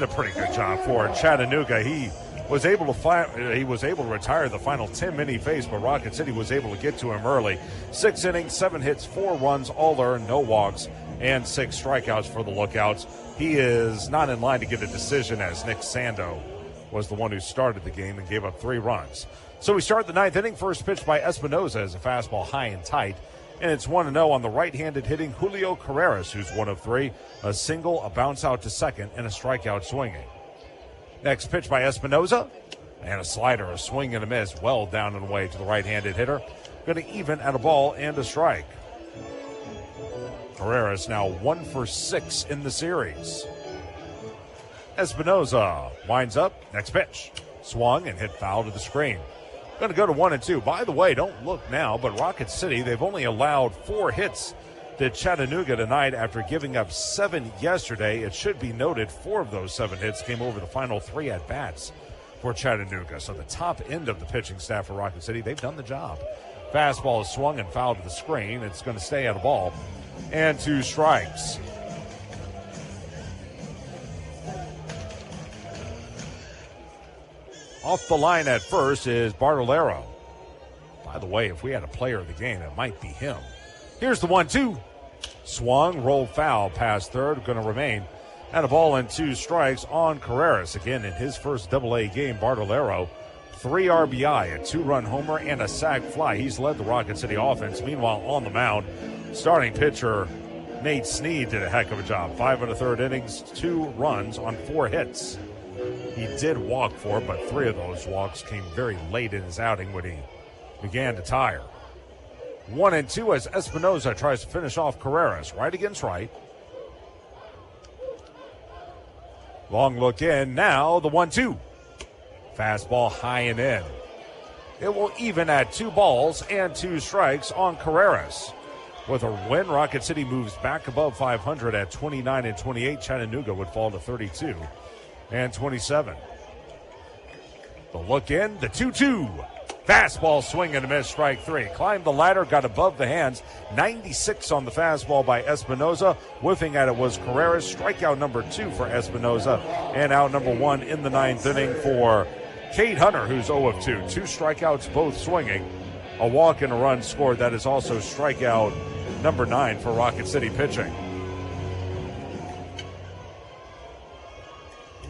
pretty good job for Chattanooga. He was able to retire the final 10 men he faced, but Rocket City was able to get to him early. 6 innings, 7 hits, 4 runs, all earned, no walks, and 6 strikeouts for the lookouts. He is not in line to get a decision, as Nick Sando was the one who started the game and gave up 3 runs. So we start the 9th inning. First pitch by Espinoza is a fastball high and tight. And it's 1-0 on the right-handed hitting Julio Carreras, who's 1 of 3. A single, a bounce out to second, and a strikeout swinging. Next pitch by Espinoza. And a slider, a swing and a miss, well down and away to the right-handed hitter. Going to even at a ball and a strike. Carreras now 1 for 6 in the series. Espinoza winds up. Next pitch. Swung and hit foul to the screen. Going to go to 1-2. By the way, don't look now, but Rocket City, they've only allowed 4 hits to Chattanooga tonight after giving up 7 yesterday. It should be noted 4 of those 7 hits came over the final 3 at-bats for Chattanooga. So the top end of the pitching staff for Rocket City, they've done the job. Fastball is swung and fouled to the screen. It's going to stay at a ball and 2 strikes. Off the line at first is Bartolero. By the way, if we had a player of the game, it might be him. Here's the 1-2. Swung, rolled foul, past third, going to remain at a ball and 2 strikes on Carreras. Again, in his first AA game, Bartolero, 3 RBI, a 2-run homer, and a sac fly. He's led the Rocket City offense. Meanwhile, on the mound, starting pitcher Nate Snead did a heck of a job. 5 1/3 innings, 2 runs on 4 hits. He did walk 4, but 3 of those walks came very late in his outing when he began to tire. 1-2 as Espinoza tries to finish off Carreras. Right against right. Long look in. Now the 1-2. Fastball high and in. It will even at 2 balls and 2 strikes on Carreras. With a win, Rocket City moves back above 500 at 29-28. Chattanooga would fall to 32-27. The look in, the 2-2. Fastball swing and a miss, strike 3. Climbed the ladder, got above the hands. 96 on the fastball by Espinoza. Whiffing at it was Carreras. Strikeout number 2 for Espinoza. And out number 1 in the 9th inning for Cade Hunter, who's 0 of 2. 2 strikeouts, both swinging. A walk and a run scored. That is also strikeout number 9 for Rocket City pitching.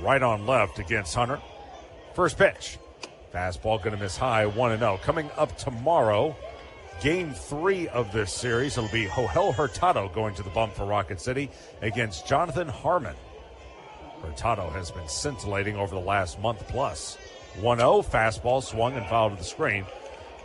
Right on left against Hunter. First pitch. Fastball going to miss high, 1-0. Coming up tomorrow, game 3 of this series. It'll be Joel Hurtado going to the bump for Rocket City against Jonathan Harmon. Hurtado has been scintillating over the last month plus. 1-0, fastball swung and fouled to the screen.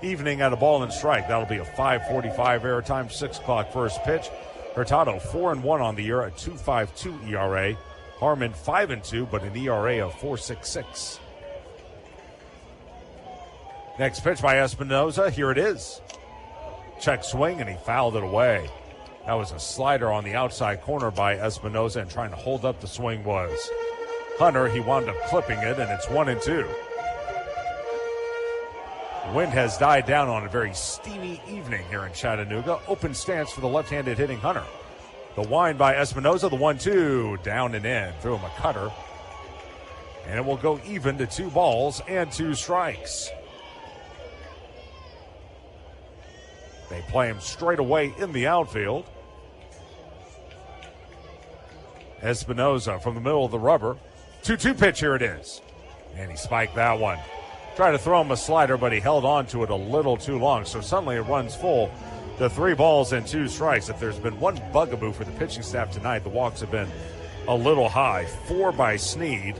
Evening at a ball and strike. That'll be a 5:45 airtime, 6 o'clock first pitch. Hurtado 4-1 on the year, a 2.52 ERA. Harmon 5-2, but an ERA of 4.66. Next pitch by Espinoza. Here it is. Check swing, and he fouled it away. That was a slider on the outside corner by Espinoza, and trying to hold up the swing was Hunter. He wound up clipping it, and it's 1-2. Wind has died down on a very steamy evening here in Chattanooga. Open stance for the left-handed hitting Hunter. The wind by Espinoza, the 1-2, down and in. Threw him a cutter. And it will go even to 2 balls and 2 strikes. They play him straight away in the outfield. Espinoza from the middle of the rubber. 2-2 pitch, here it is. And he spiked that one. Tried to throw him a slider, but he held on to it a little too long. So suddenly it runs full to 3 balls and 2 strikes. If there's been one bugaboo for the pitching staff tonight, the walks have been a little high. 4 by Sneed,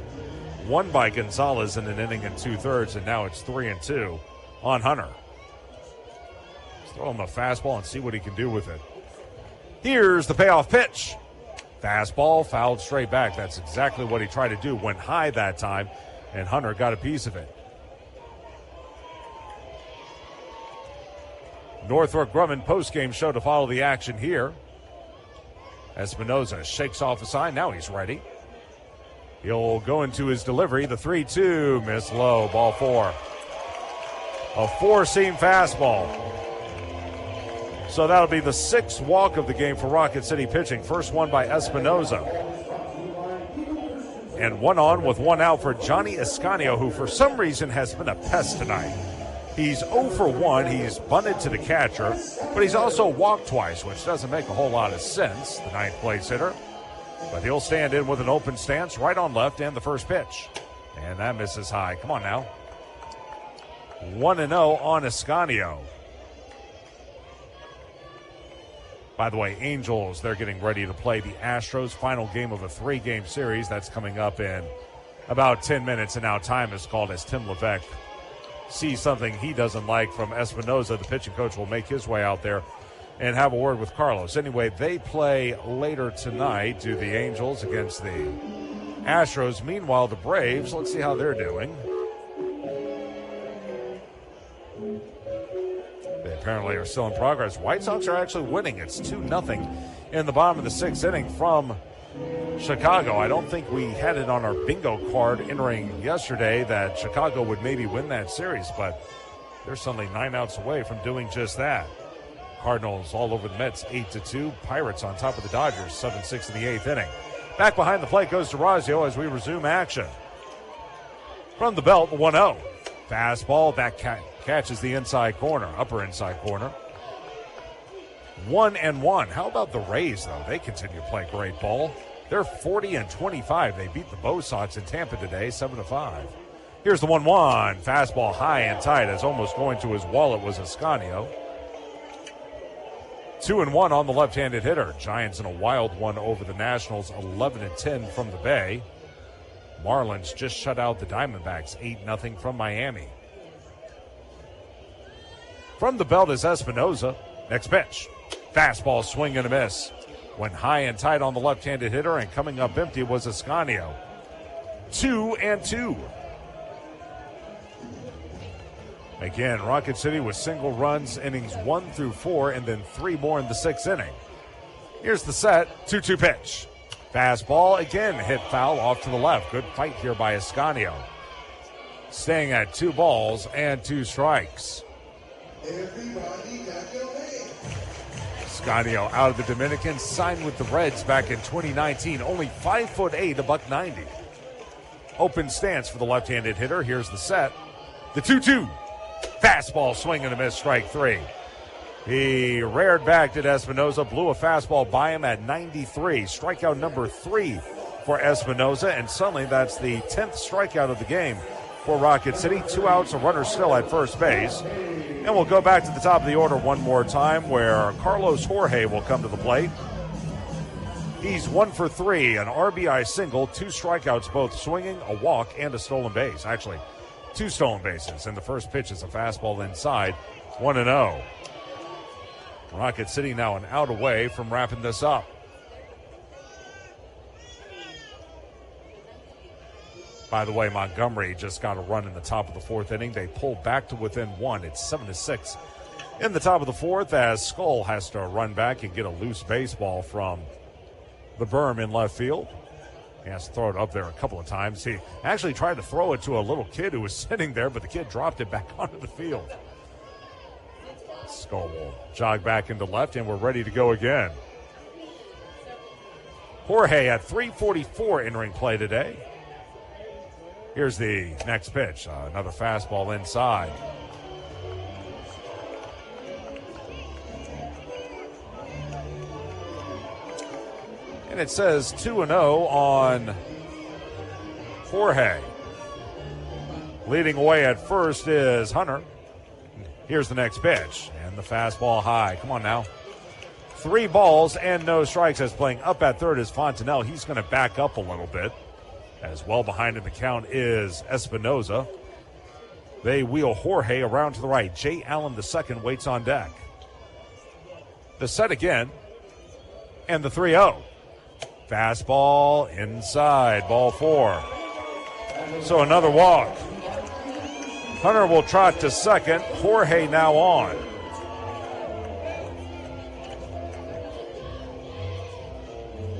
1 by Gonzalez in an inning and 2/3, and now it's 3-2 on Hunter. Throw him a fastball and see what he can do with it. Here's the payoff pitch. Fastball fouled straight back. That's exactly what he tried to do. Went high that time, and Hunter got a piece of it. Northrop Grumman postgame show to follow the action here. Espinoza shakes off a sign. Now he's ready. He'll go into his delivery. The 3-2, miss low, ball 4. A 4-seam fastball. So that'll be the 6th walk of the game for Rocket City pitching. First one by Espinoza. And 1 on with 1 out for Johnny Escanio, who for some reason has been a pest tonight. He's 0 for 1. He's bunted to the catcher, but he's also walked twice, which doesn't make a whole lot of sense, the 9th place hitter. But he'll stand in with an open stance right on left and the first pitch. And that misses high. Come on now. 1-0 on Escanio. By the way, Angels, they're getting ready to play the Astros. Final game of a 3-game series. That's coming up in about 10 minutes. And now time is called as Tim Levesque sees something he doesn't like from Espinoza. The pitching coach will make his way out there and have a word with Carlos. Anyway, they play later tonight, do the Angels against the Astros. Meanwhile, the Braves, let's see how they're doing. They apparently are still in progress. White Sox are actually winning. It's 2-0 in the bottom of the 6th inning from Chicago. I don't think we had it on our bingo card entering yesterday that Chicago would maybe win that series, but they're suddenly 9 outs away from doing just that. Cardinals all over the Mets, 8-2. Pirates on top of the Dodgers, 7-6 in the 8th inning. Back behind the plate goes DeRazio as we resume action. From the belt, 1-0. Fastball, that catches the inside corner, upper inside corner. 1-1. How about the Rays, though? They continue to play great ball. They're 40-25. They beat the Bo Sox in Tampa today, 7-5. Here's the 1-1. Fastball high and tight as almost going to his wallet was Escanio. 2-1 on the left-handed hitter. Giants in a wild one over the Nationals, 11-10 from the Bay. Marlins just shut out the Diamondbacks, 8-0 from Miami. From the belt is Espinoza. Next pitch. Fastball swing and a miss. Went high and tight on the left-handed hitter, and coming up empty was Escanio. 2-2. Again, Rocket City with single runs, innings 1 through 4, and then 3 more in the 6th inning. Here's the set, 2-2 pitch. Fastball, again, hit foul off to the left. Good fight here by Ascanio. Staying at 2 balls and 2 strikes. Ascanio out of the Dominican, signed with the Reds back in 2019. Only 5'8", $190. Open stance for the left-handed hitter. Here's the set. The 2-2. Fastball, swing and a miss, strike 3. He reared back to Espinoza, blew a fastball by him at 93. Strikeout number 3 for Espinoza, and suddenly that's the 10th strikeout of the game for Rocket City. 2 outs, a runner still at first base. And we'll go back to the top of the order one more time, where Carlos Jorge will come to the plate. He's 1 for 3, an RBI single, 2 strikeouts, both swinging, a walk, and a stolen base. Actually, 2 stolen bases, and the first pitch is a fastball inside, 1-0. Rocket City now an out away from wrapping this up. By the way, Montgomery just got a run in the top of the 4th inning. They pulled back to within 1. It's 7-6 in the top of the 4th as Skull has to run back and get a loose baseball from the berm in left field. He has to throw it up there a couple of times. He actually tried to throw it to a little kid who was sitting there, but the kid dropped it back onto the field. Skull will jog back into left, and we're ready to go again. Jorge at 344 entering play today. Here's the next pitch. Another fastball inside. And it says 2-0 on Jorge. Leading away at first is Hunter. Here's the next pitch. And the fastball high. Come on now. 3 balls and no strikes as playing up at third is Fontenelle. He's going to back up a little bit. As well behind in the count is Espinoza. They wheel Jorge around to the right. Jay Allen II waits on deck. The set again. And the 3-0. Fastball inside, ball 4. So another walk. Hunter will trot to second. Jorge now on.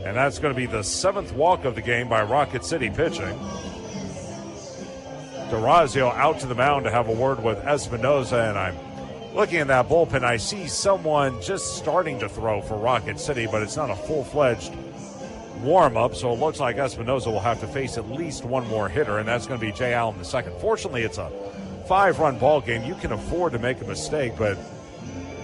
And that's going to be the 7th walk of the game by Rocket City pitching. DeRazio out to the mound to have a word with Espinoza, and I'm looking at that bullpen. I see someone just starting to throw for Rocket City, but it's not a full-fledged warm-up, so it looks like Espinoza will have to face at least one more hitter, and that's going to be Jay Allen II. Fortunately, it's a 5-run ball game. You can afford to make a mistake, but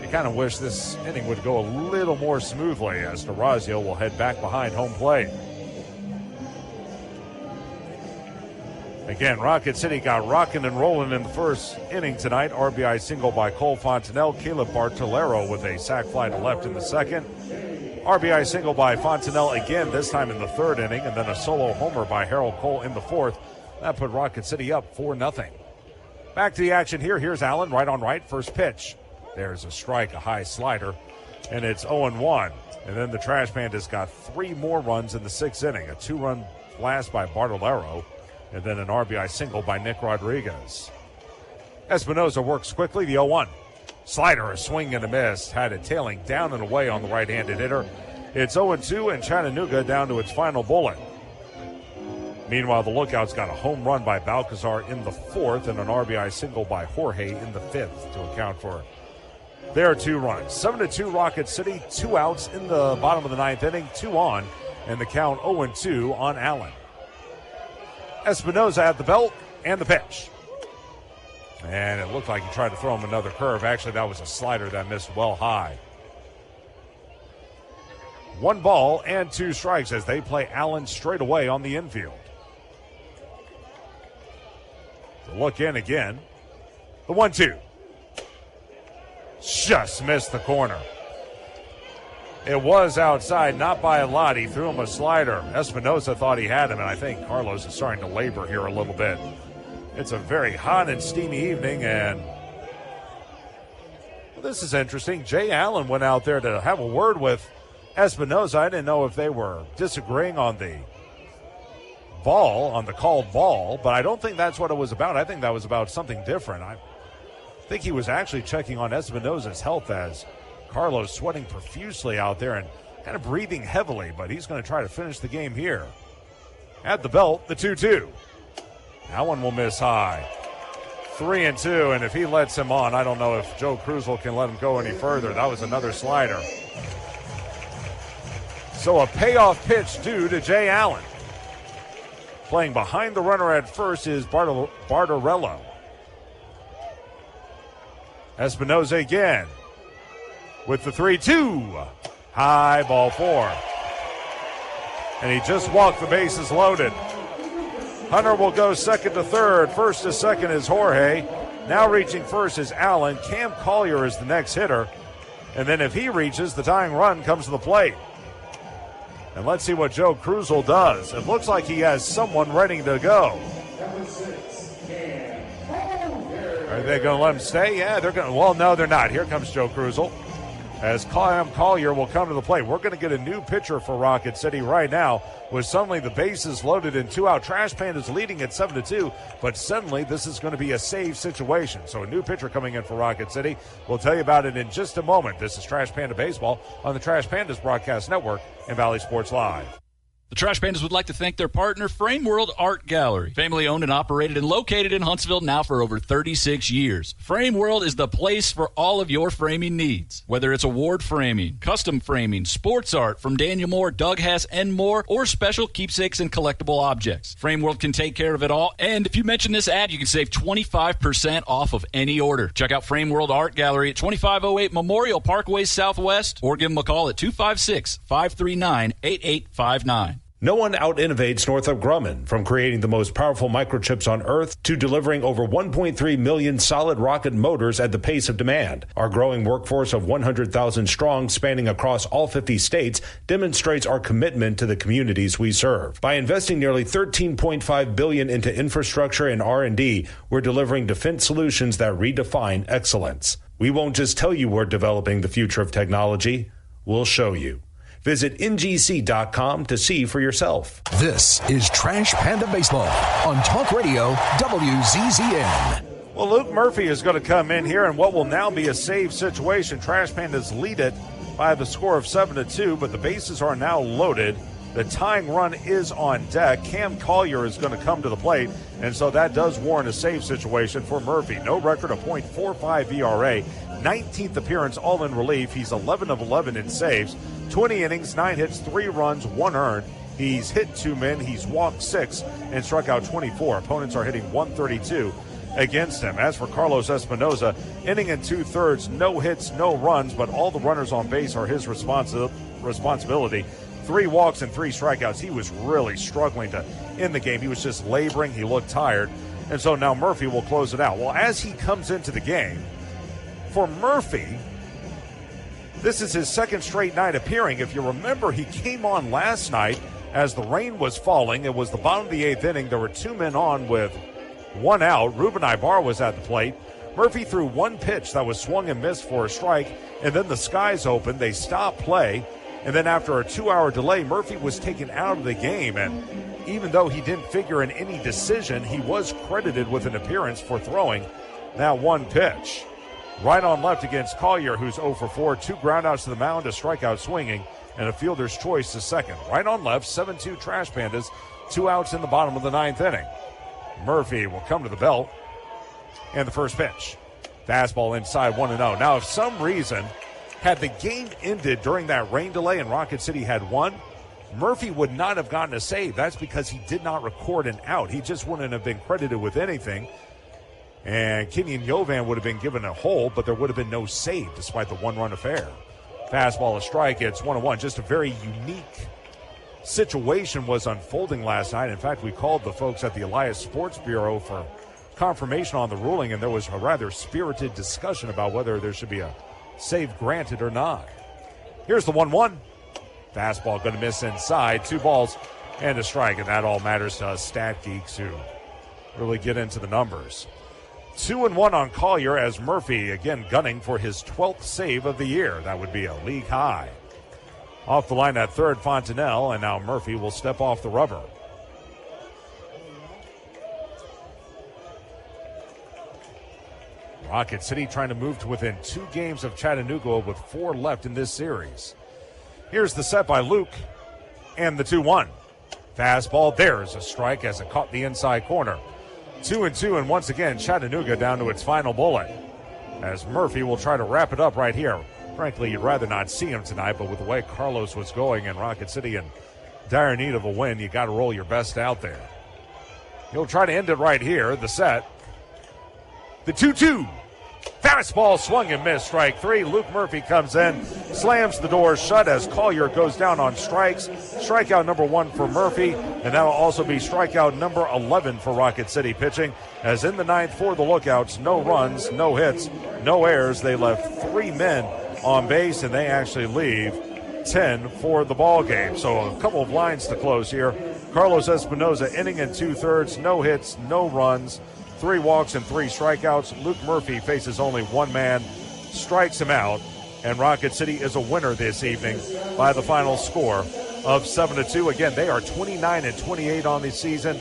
you kind of wish this inning would go a little more smoothly as DeRazio will head back behind home plate. Again, Rocket City got rocking and rolling in the first inning tonight. RBI single by Cole Fontenelle. Caleb Bartolero with a sac fly to left in the second. RBI single by Fontenelle again, this time in the 3rd inning, and then a solo homer by Harold Cole in the 4th. That put Rocket City up 4-0. Back to the action here. Here's Allen, right on right, first pitch. There's a strike, a high slider, and it's 0-1. And then the Trash Pandas got 3 more runs in the 6th inning. A 2-run blast by Bartolero, and then an RBI single by Nick Rodriguez. Espinoza works quickly, the 0-1. Slider, a swing and a miss, had it tailing down and away on the right-handed hitter. It's 0-2, and Chattanooga down to its final bullet. Meanwhile, the Lookouts got a home run by Balcazar in the 4th and an RBI single by Jorge in the 5th to account for their 2 runs. 7-2 Rocket City, 2 outs in the bottom of the 9th inning, 2 on, and the count 0-2 on Allen. Espinoza at the belt and the pitch. And it looked like he tried to throw him another curve. Actually, that was a slider that missed well high. 1 ball and 2 strikes as they play Allen straight away on the infield. The look in again. The 1-2. Just missed the corner. It was outside, not by a lot. He threw him a slider. Espinoza thought he had him, and I think Carlos is starting to labor here a little bit. It's a very hot and steamy evening, and this is interesting. Jay Allen went out there to have a word with Espinoza. I didn't know if they were disagreeing on the ball, on the called ball, but I don't think that's what it was about. I think that was about something different. I think he was actually checking on Espinoza's health as Carlos sweating profusely out there and kind of breathing heavily, but he's going to try to finish the game here. At the belt, the 2-2. That one will miss high. 3-2, and if he lets him on, I don't know if Joe Krusel can let him go any further. That was another slider. So a payoff pitch due to Jay Allen. Playing behind the runner at first is Bartarello. Espinoza again with the 3-2. High, ball 4. And he just walked the bases loaded. Hunter will go second to third. First to second is Jorge. Now reaching first is Allen. Cam Collier is the next hitter. And then if he reaches, the tying run comes to the plate. And let's see what Joe Krusel does. It looks like he has someone ready to go. Are they going to let him stay? Yeah, they're going to. Well, no, they're not. Here comes Joe Krusel as Cam Collier will come to the plate. We're going to get a new pitcher for Rocket City right now with suddenly the bases loaded and 2 out. Trash Pandas leading at 7-2, but suddenly this is going to be a save situation. So a new pitcher coming in for Rocket City. We'll tell you about it in just a moment. This is Trash Panda Baseball on the Trash Pandas Broadcast Network and Valley Sports Live. The Trash Pandas would like to thank their partner, Frame World Art Gallery. Family owned and operated and located in Huntsville now for over 36 years. Frame World is the place for all of your framing needs. Whether it's award framing, custom framing, sports art from Daniel Moore, Doug Hess, and more, or special keepsakes and collectible objects. Frame World can take care of it all. And if you mention this ad, you can save 25% off of any order. Check out Frame World Art Gallery at 2508 Memorial Parkway Southwest, or give them a call at 256-539-8859. No one out-innovates Northrop Grumman, from creating the most powerful microchips on Earth to delivering over 1.3 million solid rocket motors at the pace of demand. Our growing workforce of 100,000 strong, spanning across all 50 states, demonstrates our commitment to the communities we serve. By investing nearly $13.5 billion into infrastructure and R&D, we're delivering defense solutions that redefine excellence. We won't just tell you we're developing the future of technology, we'll show you. Visit ngc.com to see for yourself. This is Trash Panda Baseball on Talk Radio WZZN. Well, Luke Murphy is going to come in here in what will now be a save situation. Trash Pandas lead it by the score of 7-2, but the bases are now loaded. The tying run is on deck. Cam Collier is going to come to the plate, and so that does warrant a save situation for Murphy. No record of .45 ERA, 19th appearance all in relief. He's 11 of 11 in saves, 20 innings, 9 hits, 3 runs, 1 earned. He's hit 2 men, he's walked 6, and struck out 24. Opponents are hitting 132 against him. As for Carlos Espinoza, inning and 2/3, no hits, no runs, but all the runners on base are his responsibility. 3 walks and 3 strikeouts. He was really struggling to end the game. He was just laboring. He looked tired. And so now Murphy will close it out. Well, as he comes into the game, for Murphy, this is his second straight night appearing. If you remember, he came on last night as the rain was falling. It was the bottom of the 8th inning. There were 2 men on with 1 out. Ruben Ibar was at the plate. Murphy threw 1 pitch that was swung and missed for a strike, and then the skies opened. They stopped play. And then after a 2-hour delay, Murphy was taken out of the game. And even though he didn't figure in any decision, he was credited with an appearance for throwing that 1 pitch. Right on left against Collier, who's 0 for 4. 2 groundouts to the mound, a strikeout swinging, and a fielder's choice to second. Right on left, 7-2 Trash Pandas. 2 outs in the bottom of the 9th inning. Murphy will come to the belt. And the first pitch. Fastball inside 1-0. Now, if some reason, had the game ended during that rain delay and Rocket City had won, Murphy would not have gotten a save. That's because he did not record an out. He just wouldn't have been credited with anything. And Kenyon Yovan would have been given a hole, but there would have been no save despite the 1-run affair. Fastball, a strike. It's 1-1. Just a very unique situation was unfolding last night. In fact, we called the folks at the Elias Sports Bureau for confirmation on the ruling, and there was a rather spirited discussion about whether there should be a save granted or not. Here's the 1-1. Fastball going to miss inside. 2 balls and a strike, and that all matters to us stat geeks who really get into the numbers. 2-1 on Collier as Murphy again gunning for his 12th save of the year. That would be a league high. Off the line at third, Fontenelle, and now Murphy will step off the rubber. Rocket City trying to move to within 2 games of Chattanooga with 4 left in this series. Here's the set by Luke and the 2-1. Fastball, there's a strike as it caught the inside corner. 2-2, and once again, Chattanooga down to its final bullet. As Murphy will try to wrap it up right here. Frankly, you'd rather not see him tonight, but with the way Carlos was going and Rocket City in dire need of a win, you got to roll your best out there. He'll try to end it right here, the set. The 2-2. Fastball swung and missed, strike 3. Luke Murphy comes in, slams the door shut as Collier goes down on strikes. Strikeout number 1 for Murphy, and that'll also be strikeout number 11 for Rocket City pitching. As in the 9th for the Lookouts, no runs, no hits, no errors. They left 3 men on base, and they actually leave 10 for the ball game. So a couple of lines to close here. Carlos Espinoza, inning and 2/3, no hits, no runs, 3 walks and 3 strikeouts. Luke Murphy faces only 1 man, strikes him out, and Rocket City is a winner this evening by the final score of 7-2. Again, they are 29-28 on the season.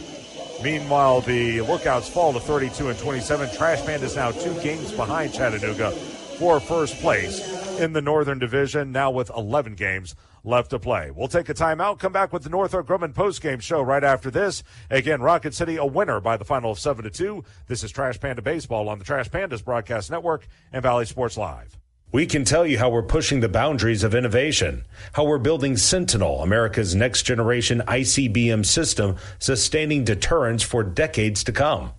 Meanwhile, the Lookouts fall to 32-27. Trash Pandas now 2 games behind Chattanooga for first place in the Northern Division, now with 11 games left to play. We'll take a timeout, come back with the Northrop Grumman postgame show right after this. Again, Rocket City a winner by the final of 7-2. This is Trash Panda Baseball on the Trash Pandas Broadcast Network and Valley Sports Live. We can tell you how we're pushing the boundaries of innovation, how we're building Sentinel, America's next generation ICBM system, sustaining deterrence for decades to come.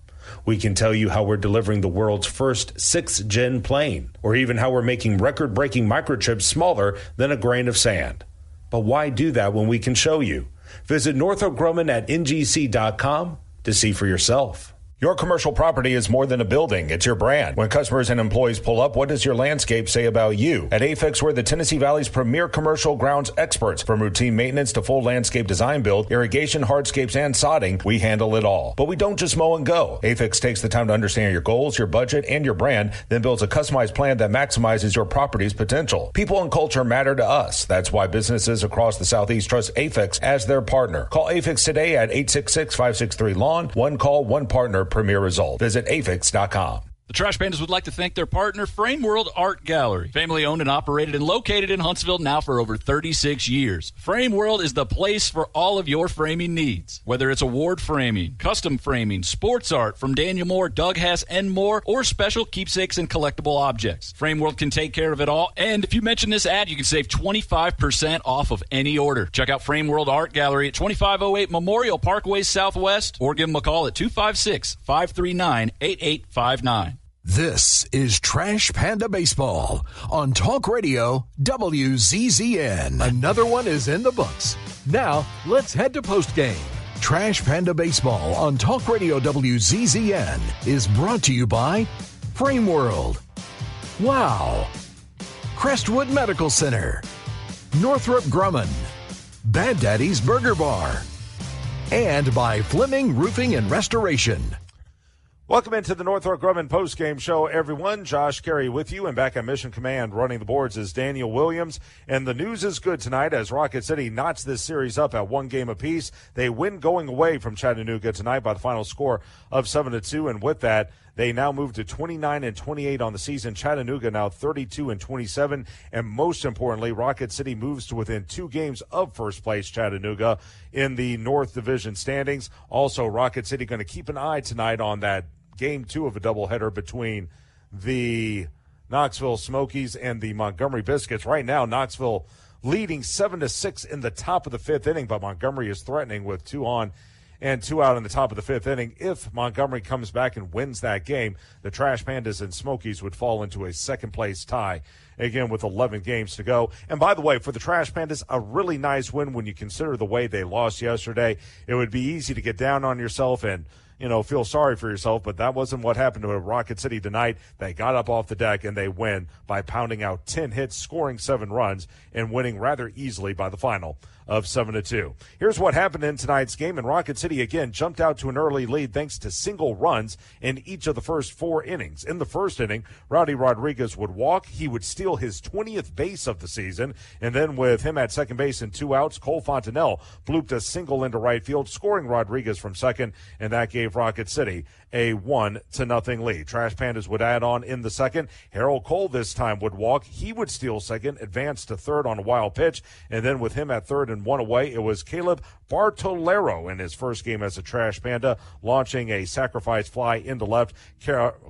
We can tell you how we're delivering the world's first 6th-gen plane, or even how we're making record-breaking microchips smaller than a grain of sand. But why do that when we can show you? Visit Northrop Grumman at ngc.com to see for yourself. Your commercial property is more than a building. It's your brand. When customers and employees pull up, what does your landscape say about you? At AFIX, we're the Tennessee Valley's premier commercial grounds experts. From routine maintenance to full landscape design build, irrigation, hardscapes, and sodding, we handle it all. But we don't just mow and go. AFIX takes the time to understand your goals, your budget, and your brand, then builds a customized plan that maximizes your property's potential. People and culture matter to us. That's why businesses across the Southeast trust AFIX as their partner. Call AFIX today at 866-563-LAWN. One call, one partner, premier result. Visit afix.com. The Trash Pandas would like to thank their partner, Frame World Art Gallery. Family owned and operated and located in Huntsville now for over 36 years. Frame World is the place for all of your framing needs. Whether it's award framing, custom framing, sports art from Daniel Moore, Doug Hass, and more, or special keepsakes and collectible objects. Frame World can take care of it all. And if you mention this ad, you can save 25% off of any order. Check out Frame World Art Gallery at 2508 Memorial Parkway Southwest, or give them a call at 256-539-8859. This is Trash Panda Baseball on Talk Radio WZZN. Another one is in the books. Now, let's head to postgame. Trash Panda Baseball on Talk Radio WZZN is brought to you by Frame World, Wow, Crestwood Medical Center, Northrop Grumman, Bad Daddy's Burger Bar, and by Fleming Roofing and Restoration. Welcome into the Northrop Grumman postgame show, everyone. Josh Carey with you, and back at Mission Command running the boards is Daniel Williams. And the news is good tonight as Rocket City knots this series up at 1 game apiece. They win going away from Chattanooga tonight by the final score of 7-2, and with that, they now move to 29-28 on the season. Chattanooga now 32-27, and most importantly, Rocket City moves to within 2 games of first place Chattanooga in the North Division standings. Also, Rocket City going to keep an eye tonight on that Game 2 of a doubleheader between the Knoxville Smokies and the Montgomery Biscuits. Right now, Knoxville leading 7-6 in the top of the 5th inning, but Montgomery is threatening with 2 on and 2 out in the top of the 5th inning. If Montgomery comes back and wins that game, the Trash Pandas and Smokies would fall into a second-place tie, again with 11 games to go. And by the way, for the Trash Pandas, a really nice win when you consider the way they lost yesterday. It would be easy to get down on yourself and feel sorry for yourself, but that wasn't what happened to Rocket City tonight. They got up off the deck, and they win by pounding out 10 hits, scoring 7 runs, and winning rather easily by the final of 7-2. Here's what happened in tonight's game, and Rocket City again jumped out to an early lead thanks to single runs in each of the first 4 innings. In the first inning, Rowdy Rodriguez would walk, he would steal steal his 20th base of the season. And then with him at second base and 2 outs, Cole Fontenelle blooped a single into right field, scoring Rodriguez from second, and that gave Rocket City a 1-0 lead. Trash Pandas would add on in the second. Harold Cole this time would walk. He would steal second, advance to third on a wild pitch, and then with him at third and one away, it was Caleb Bartolero in his first game as a Trash Panda, launching a sacrifice fly into left.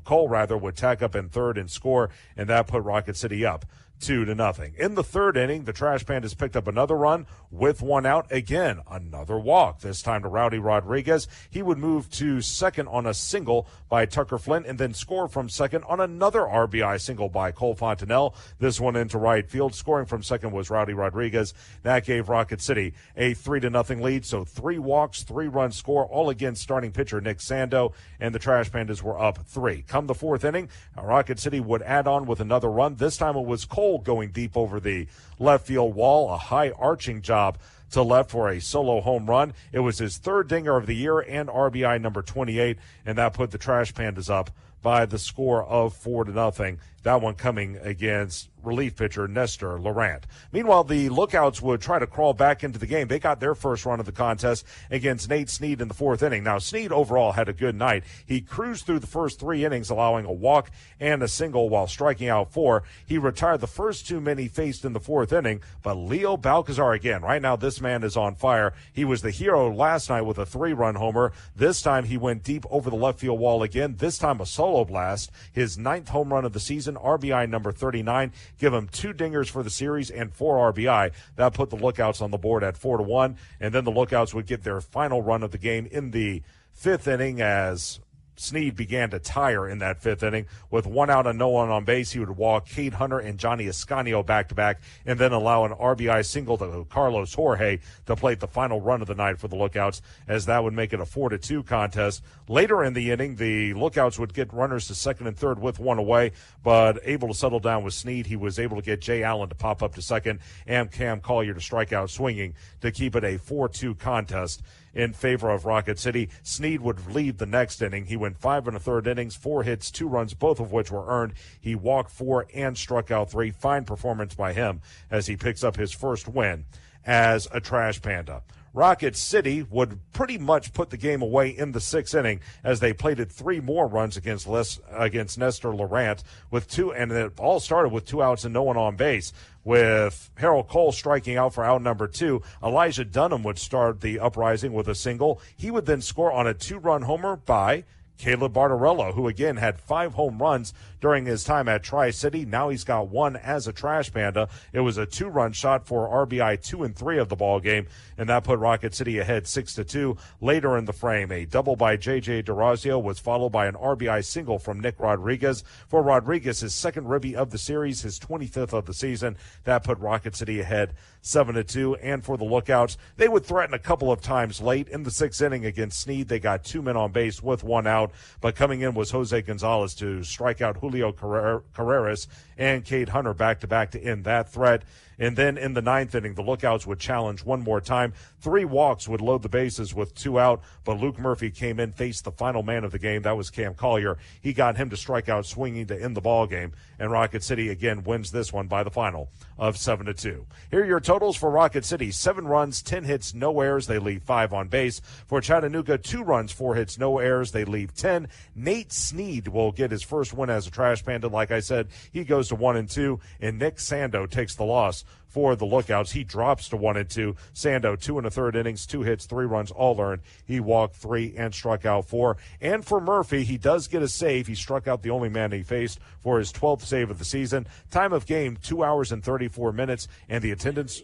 Cole would tack up in third and score, and that put Rocket City up 2-0. In the third inning, the Trash Pandas picked up another run with 1 out. Again, another walk, this time to Rowdy Rodriguez. He would move to second on a single by Tucker Flint and then score from second on another RBI single by Cole Fontenelle. This one into right field. Scoring from second was Rowdy Rodriguez. That gave Rocket City a 3-0 lead. So 3 walks, 3-run score, all against starting pitcher Nick Sando, and the Trash Pandas were up 3. Come the fourth inning, Rocket City would add on with another run. This time it was Cole going deep over the left field wall, a high arching job to left for a solo home run. It was his third dinger of the year and RBI number 28, and that put the Trash Pandas up by the score of 4-0. That one coming against relief pitcher Nestor Laurent. Meanwhile, the Lookouts would try to crawl back into the game. They got their first run of the contest against Nate Sneed in the fourth inning. Now, Sneed overall had a good night. He cruised through the first 3 innings, allowing a walk and a single while striking out 4. He retired the first 2 men he faced in the fourth inning, but Leo Balcazar again. Right now, this man is on fire. He was the hero last night with a 3-run homer. This time, he went deep over the left field wall again, this time a solo blast. His 9th home run of the season, RBI number 39. Give him 2 dingers for the series and 4 RBI. That put the Lookouts on the board at 4-1. And then the Lookouts would get their final run of the game in the 5th inning as Sneed began to tire in that 5th inning. With 1 out and no one on base, he would walk Cade Hunter and Johnny Ascanio back-to-back and then allow an RBI single to Carlos Jorge to plate the final run of the night for the Lookouts, as that would make it a 4-2 contest. Later in the inning, the Lookouts would get runners to second and third with 1 away, but able to settle down with Sneed. He was able to get Jay Allen to pop up to second and Cam Collier to strike out swinging to keep it a 4-2 contest in favor of Rocket City. Sneed would lead the next inning. He went 5 1/3 innings, 4 hits, 2 runs, both of which were earned. He walked 4 and struck out 3. Fine performance by him as he picks up his first win as a Trash Panda. Rocket City would pretty much put the game away in the 6th inning as they plated 3 more runs against Nestor Laurent with 2, and it all started with 2 outs and no one on base. With Harold Cole striking out for out number 2, Elijah Dunham would start the uprising with a single. He would then score on a 2-run homer by Caleb Bartolero, who again had 5 home runs during his time at Tri-City. Now he's got 1 as a Trash Panda. It was a 2-run shot for RBI 2 and 3 of the ball game, and that put Rocket City ahead 6-2. Later in the frame, a double by J.J. DeRazio was followed by an RBI single from Nick Rodriguez. For Rodriguez, his second ribby of the series, his 25th of the season. That put Rocket City ahead 7-2. And for the Lookouts, they would threaten a couple of times late in the 6th inning against Sneed. They got 2 men on base with 1 out, but coming in was Jose Gonzalez to strike out Julio Carreras and Cade Hunter back-to-back to end that threat. And then in the 9th inning, the Lookouts would challenge one more time. 3 walks would load the bases with 2 out, but Luke Murphy came in, faced the final man of the game. That was Cam Collier. He got him to strike out swinging to end the ball game, and Rocket City again wins this one by the final of 7-2. Here are your totals for Rocket City. 7 runs, 10 hits, no errors. They leave 5 on base. For Chattanooga, 2 runs, 4 hits, no errors. They leave 10. Nate Sneed will get his first win as a Trash Panda. Like I said, he goes to 1-2, and Nick Sando takes the loss for the Lookouts. He drops to 1-2. Sando, 2 1/3 innings, 2 hits, 3 runs, all earned. He walked 3 and struck out 4. And for Murphy, he does get a save. He struck out the only man he faced for his 12th save of the season. Time of game, 2 hours and 34 minutes, and the attendance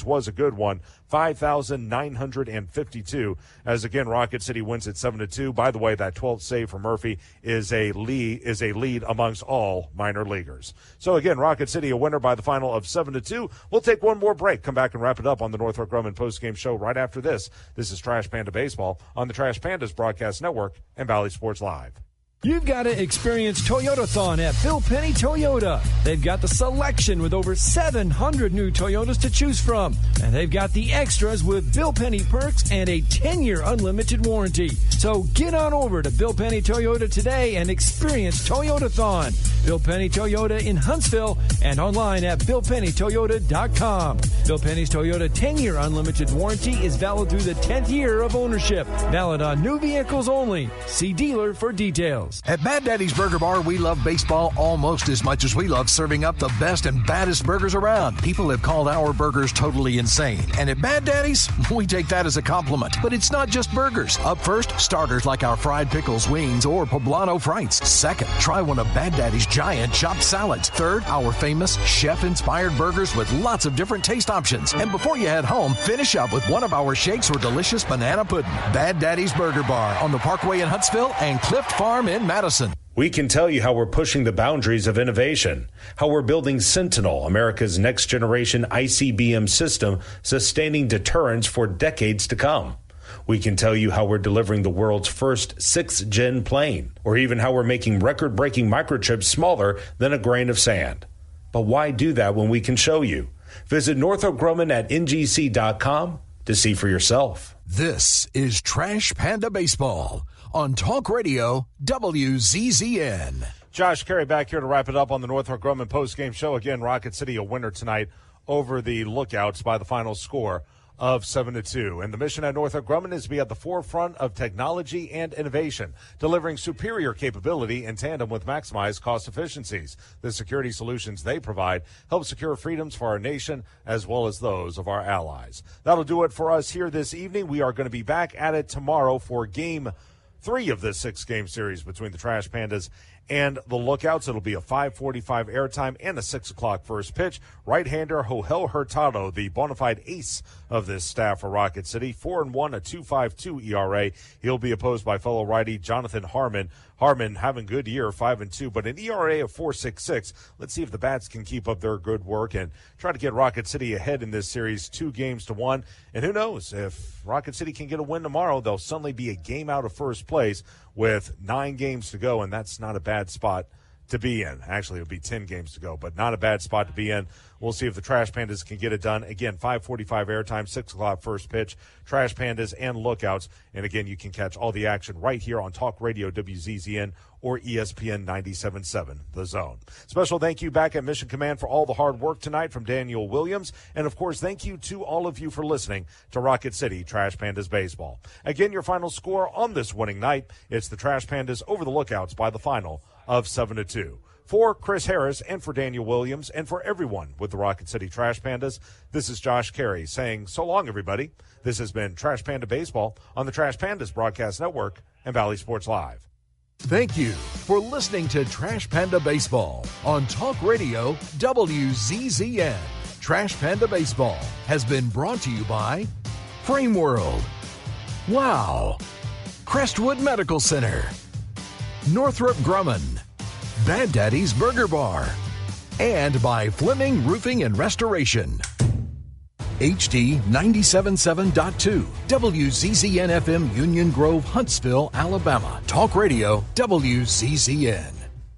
was a good one, 5,952, as again Rocket City wins at 7-2. By the way, that 12th save for Murphy is a lead amongst all minor leaguers. So again, Rocket City a winner by the final of 7-2. We'll take one more break, come back and wrap it up on the Northrop Grumman postgame show right after this. This is Trash Panda Baseball on the Trash Pandas Broadcast Network and Valley Sports Live. You've got to experience Toyotathon at Bill Penny Toyota. They've got the selection with over 700 new Toyotas to choose from. And they've got the extras with Bill Penny perks and a 10-year unlimited warranty. So get on over to Bill Penny Toyota today and experience Toyotathon. Bill Penny Toyota in Huntsville and online at BillPennyToyota.com. Bill Penny's Toyota 10-year unlimited warranty is valid through the 10th year of ownership. Valid on new vehicles only. See dealer for details. At Bad Daddy's Burger Bar, we love baseball almost as much as we love serving up the best and baddest burgers around. People have called our burgers totally insane. And at Bad Daddy's, we take that as a compliment. But it's not just burgers. Up first, starters like our fried pickles, wings, or poblano frites. Second, try one of Bad Daddy's giant chopped salads. Third, our famous chef-inspired burgers with lots of different taste options. And before you head home, finish up with one of our shakes or delicious banana pudding. Bad Daddy's Burger Bar on the Parkway in Huntsville and Clift Farm in Madison. We can tell you how we're pushing the boundaries of innovation, how we're building Sentinel, America's next generation ICBM system, sustaining deterrence for decades to come. We can tell you how we're delivering the world's first 6th-gen plane, or even how we're making record-breaking microchips smaller than a grain of sand. But why do that when we can show you? Visit Northrop Grumman at ngc.com to see for yourself. This is Trash Panda Baseball on Talk Radio WZZN. Josh Carey back here to wrap it up on the Northrop Grumman postgame show. Again, Rocket City a winner tonight over the Lookouts by the final score of 7-2. And the mission at Northrop Grumman is to be at the forefront of technology and innovation, delivering superior capability in tandem with maximized cost efficiencies. The security solutions they provide help secure freedoms for our nation as well as those of our allies. That'll do it for us here this evening. We are going to be back at it tomorrow for Game 3 of this 6-game series between the Trash Pandas and the Lookouts. It'll be a 5:45 airtime and a 6 o'clock first pitch. Right-hander Joel Hurtado, the bona fide ace of this staff for Rocket City, 4-1, a 2.52 ERA. He'll be opposed by fellow righty Jonathan Harmon. Harmon having a good year, 5-2, but an ERA of 4.66. Let's see if the bats can keep up their good work and try to get Rocket City ahead in this series 2-1. And who knows, if Rocket City can get a win tomorrow, they'll suddenly be a game out of first place with 9 games to go, and that's not a bad spot to be in. Actually, it'll be 10 games to go, but not a bad spot to be in. We'll see if the Trash Pandas can get it done. Again, 5:45 airtime, 6 o'clock first pitch, Trash Pandas and Lookouts. And again, you can catch all the action right here on Talk Radio WZZN or ESPN 97.7, The Zone. Special thank you back at Mission Command for all the hard work tonight from Daniel Williams. And, of course, thank you to all of you for listening to Rocket City Trash Pandas Baseball. Again, your final score on this winning night, it's the Trash Pandas over the Lookouts by the final of 7-2. For Chris Harris and for Daniel Williams and for everyone with the Rocket City Trash Pandas, this is Josh Carey saying so long, everybody. This has been Trash Panda Baseball on the Trash Pandas Broadcast Network and Valley Sports Live. Thank you for listening to Trash Panda Baseball on Talk Radio WZZN. Trash Panda Baseball has been brought to you by Frame World, Wow, Crestwood Medical Center, Northrop Grumman, Bad Daddy's Burger Bar, and by Fleming Roofing and Restoration. HD 97.7.2, WZZN FM Union Grove, Huntsville, Alabama. Talk Radio WZZN.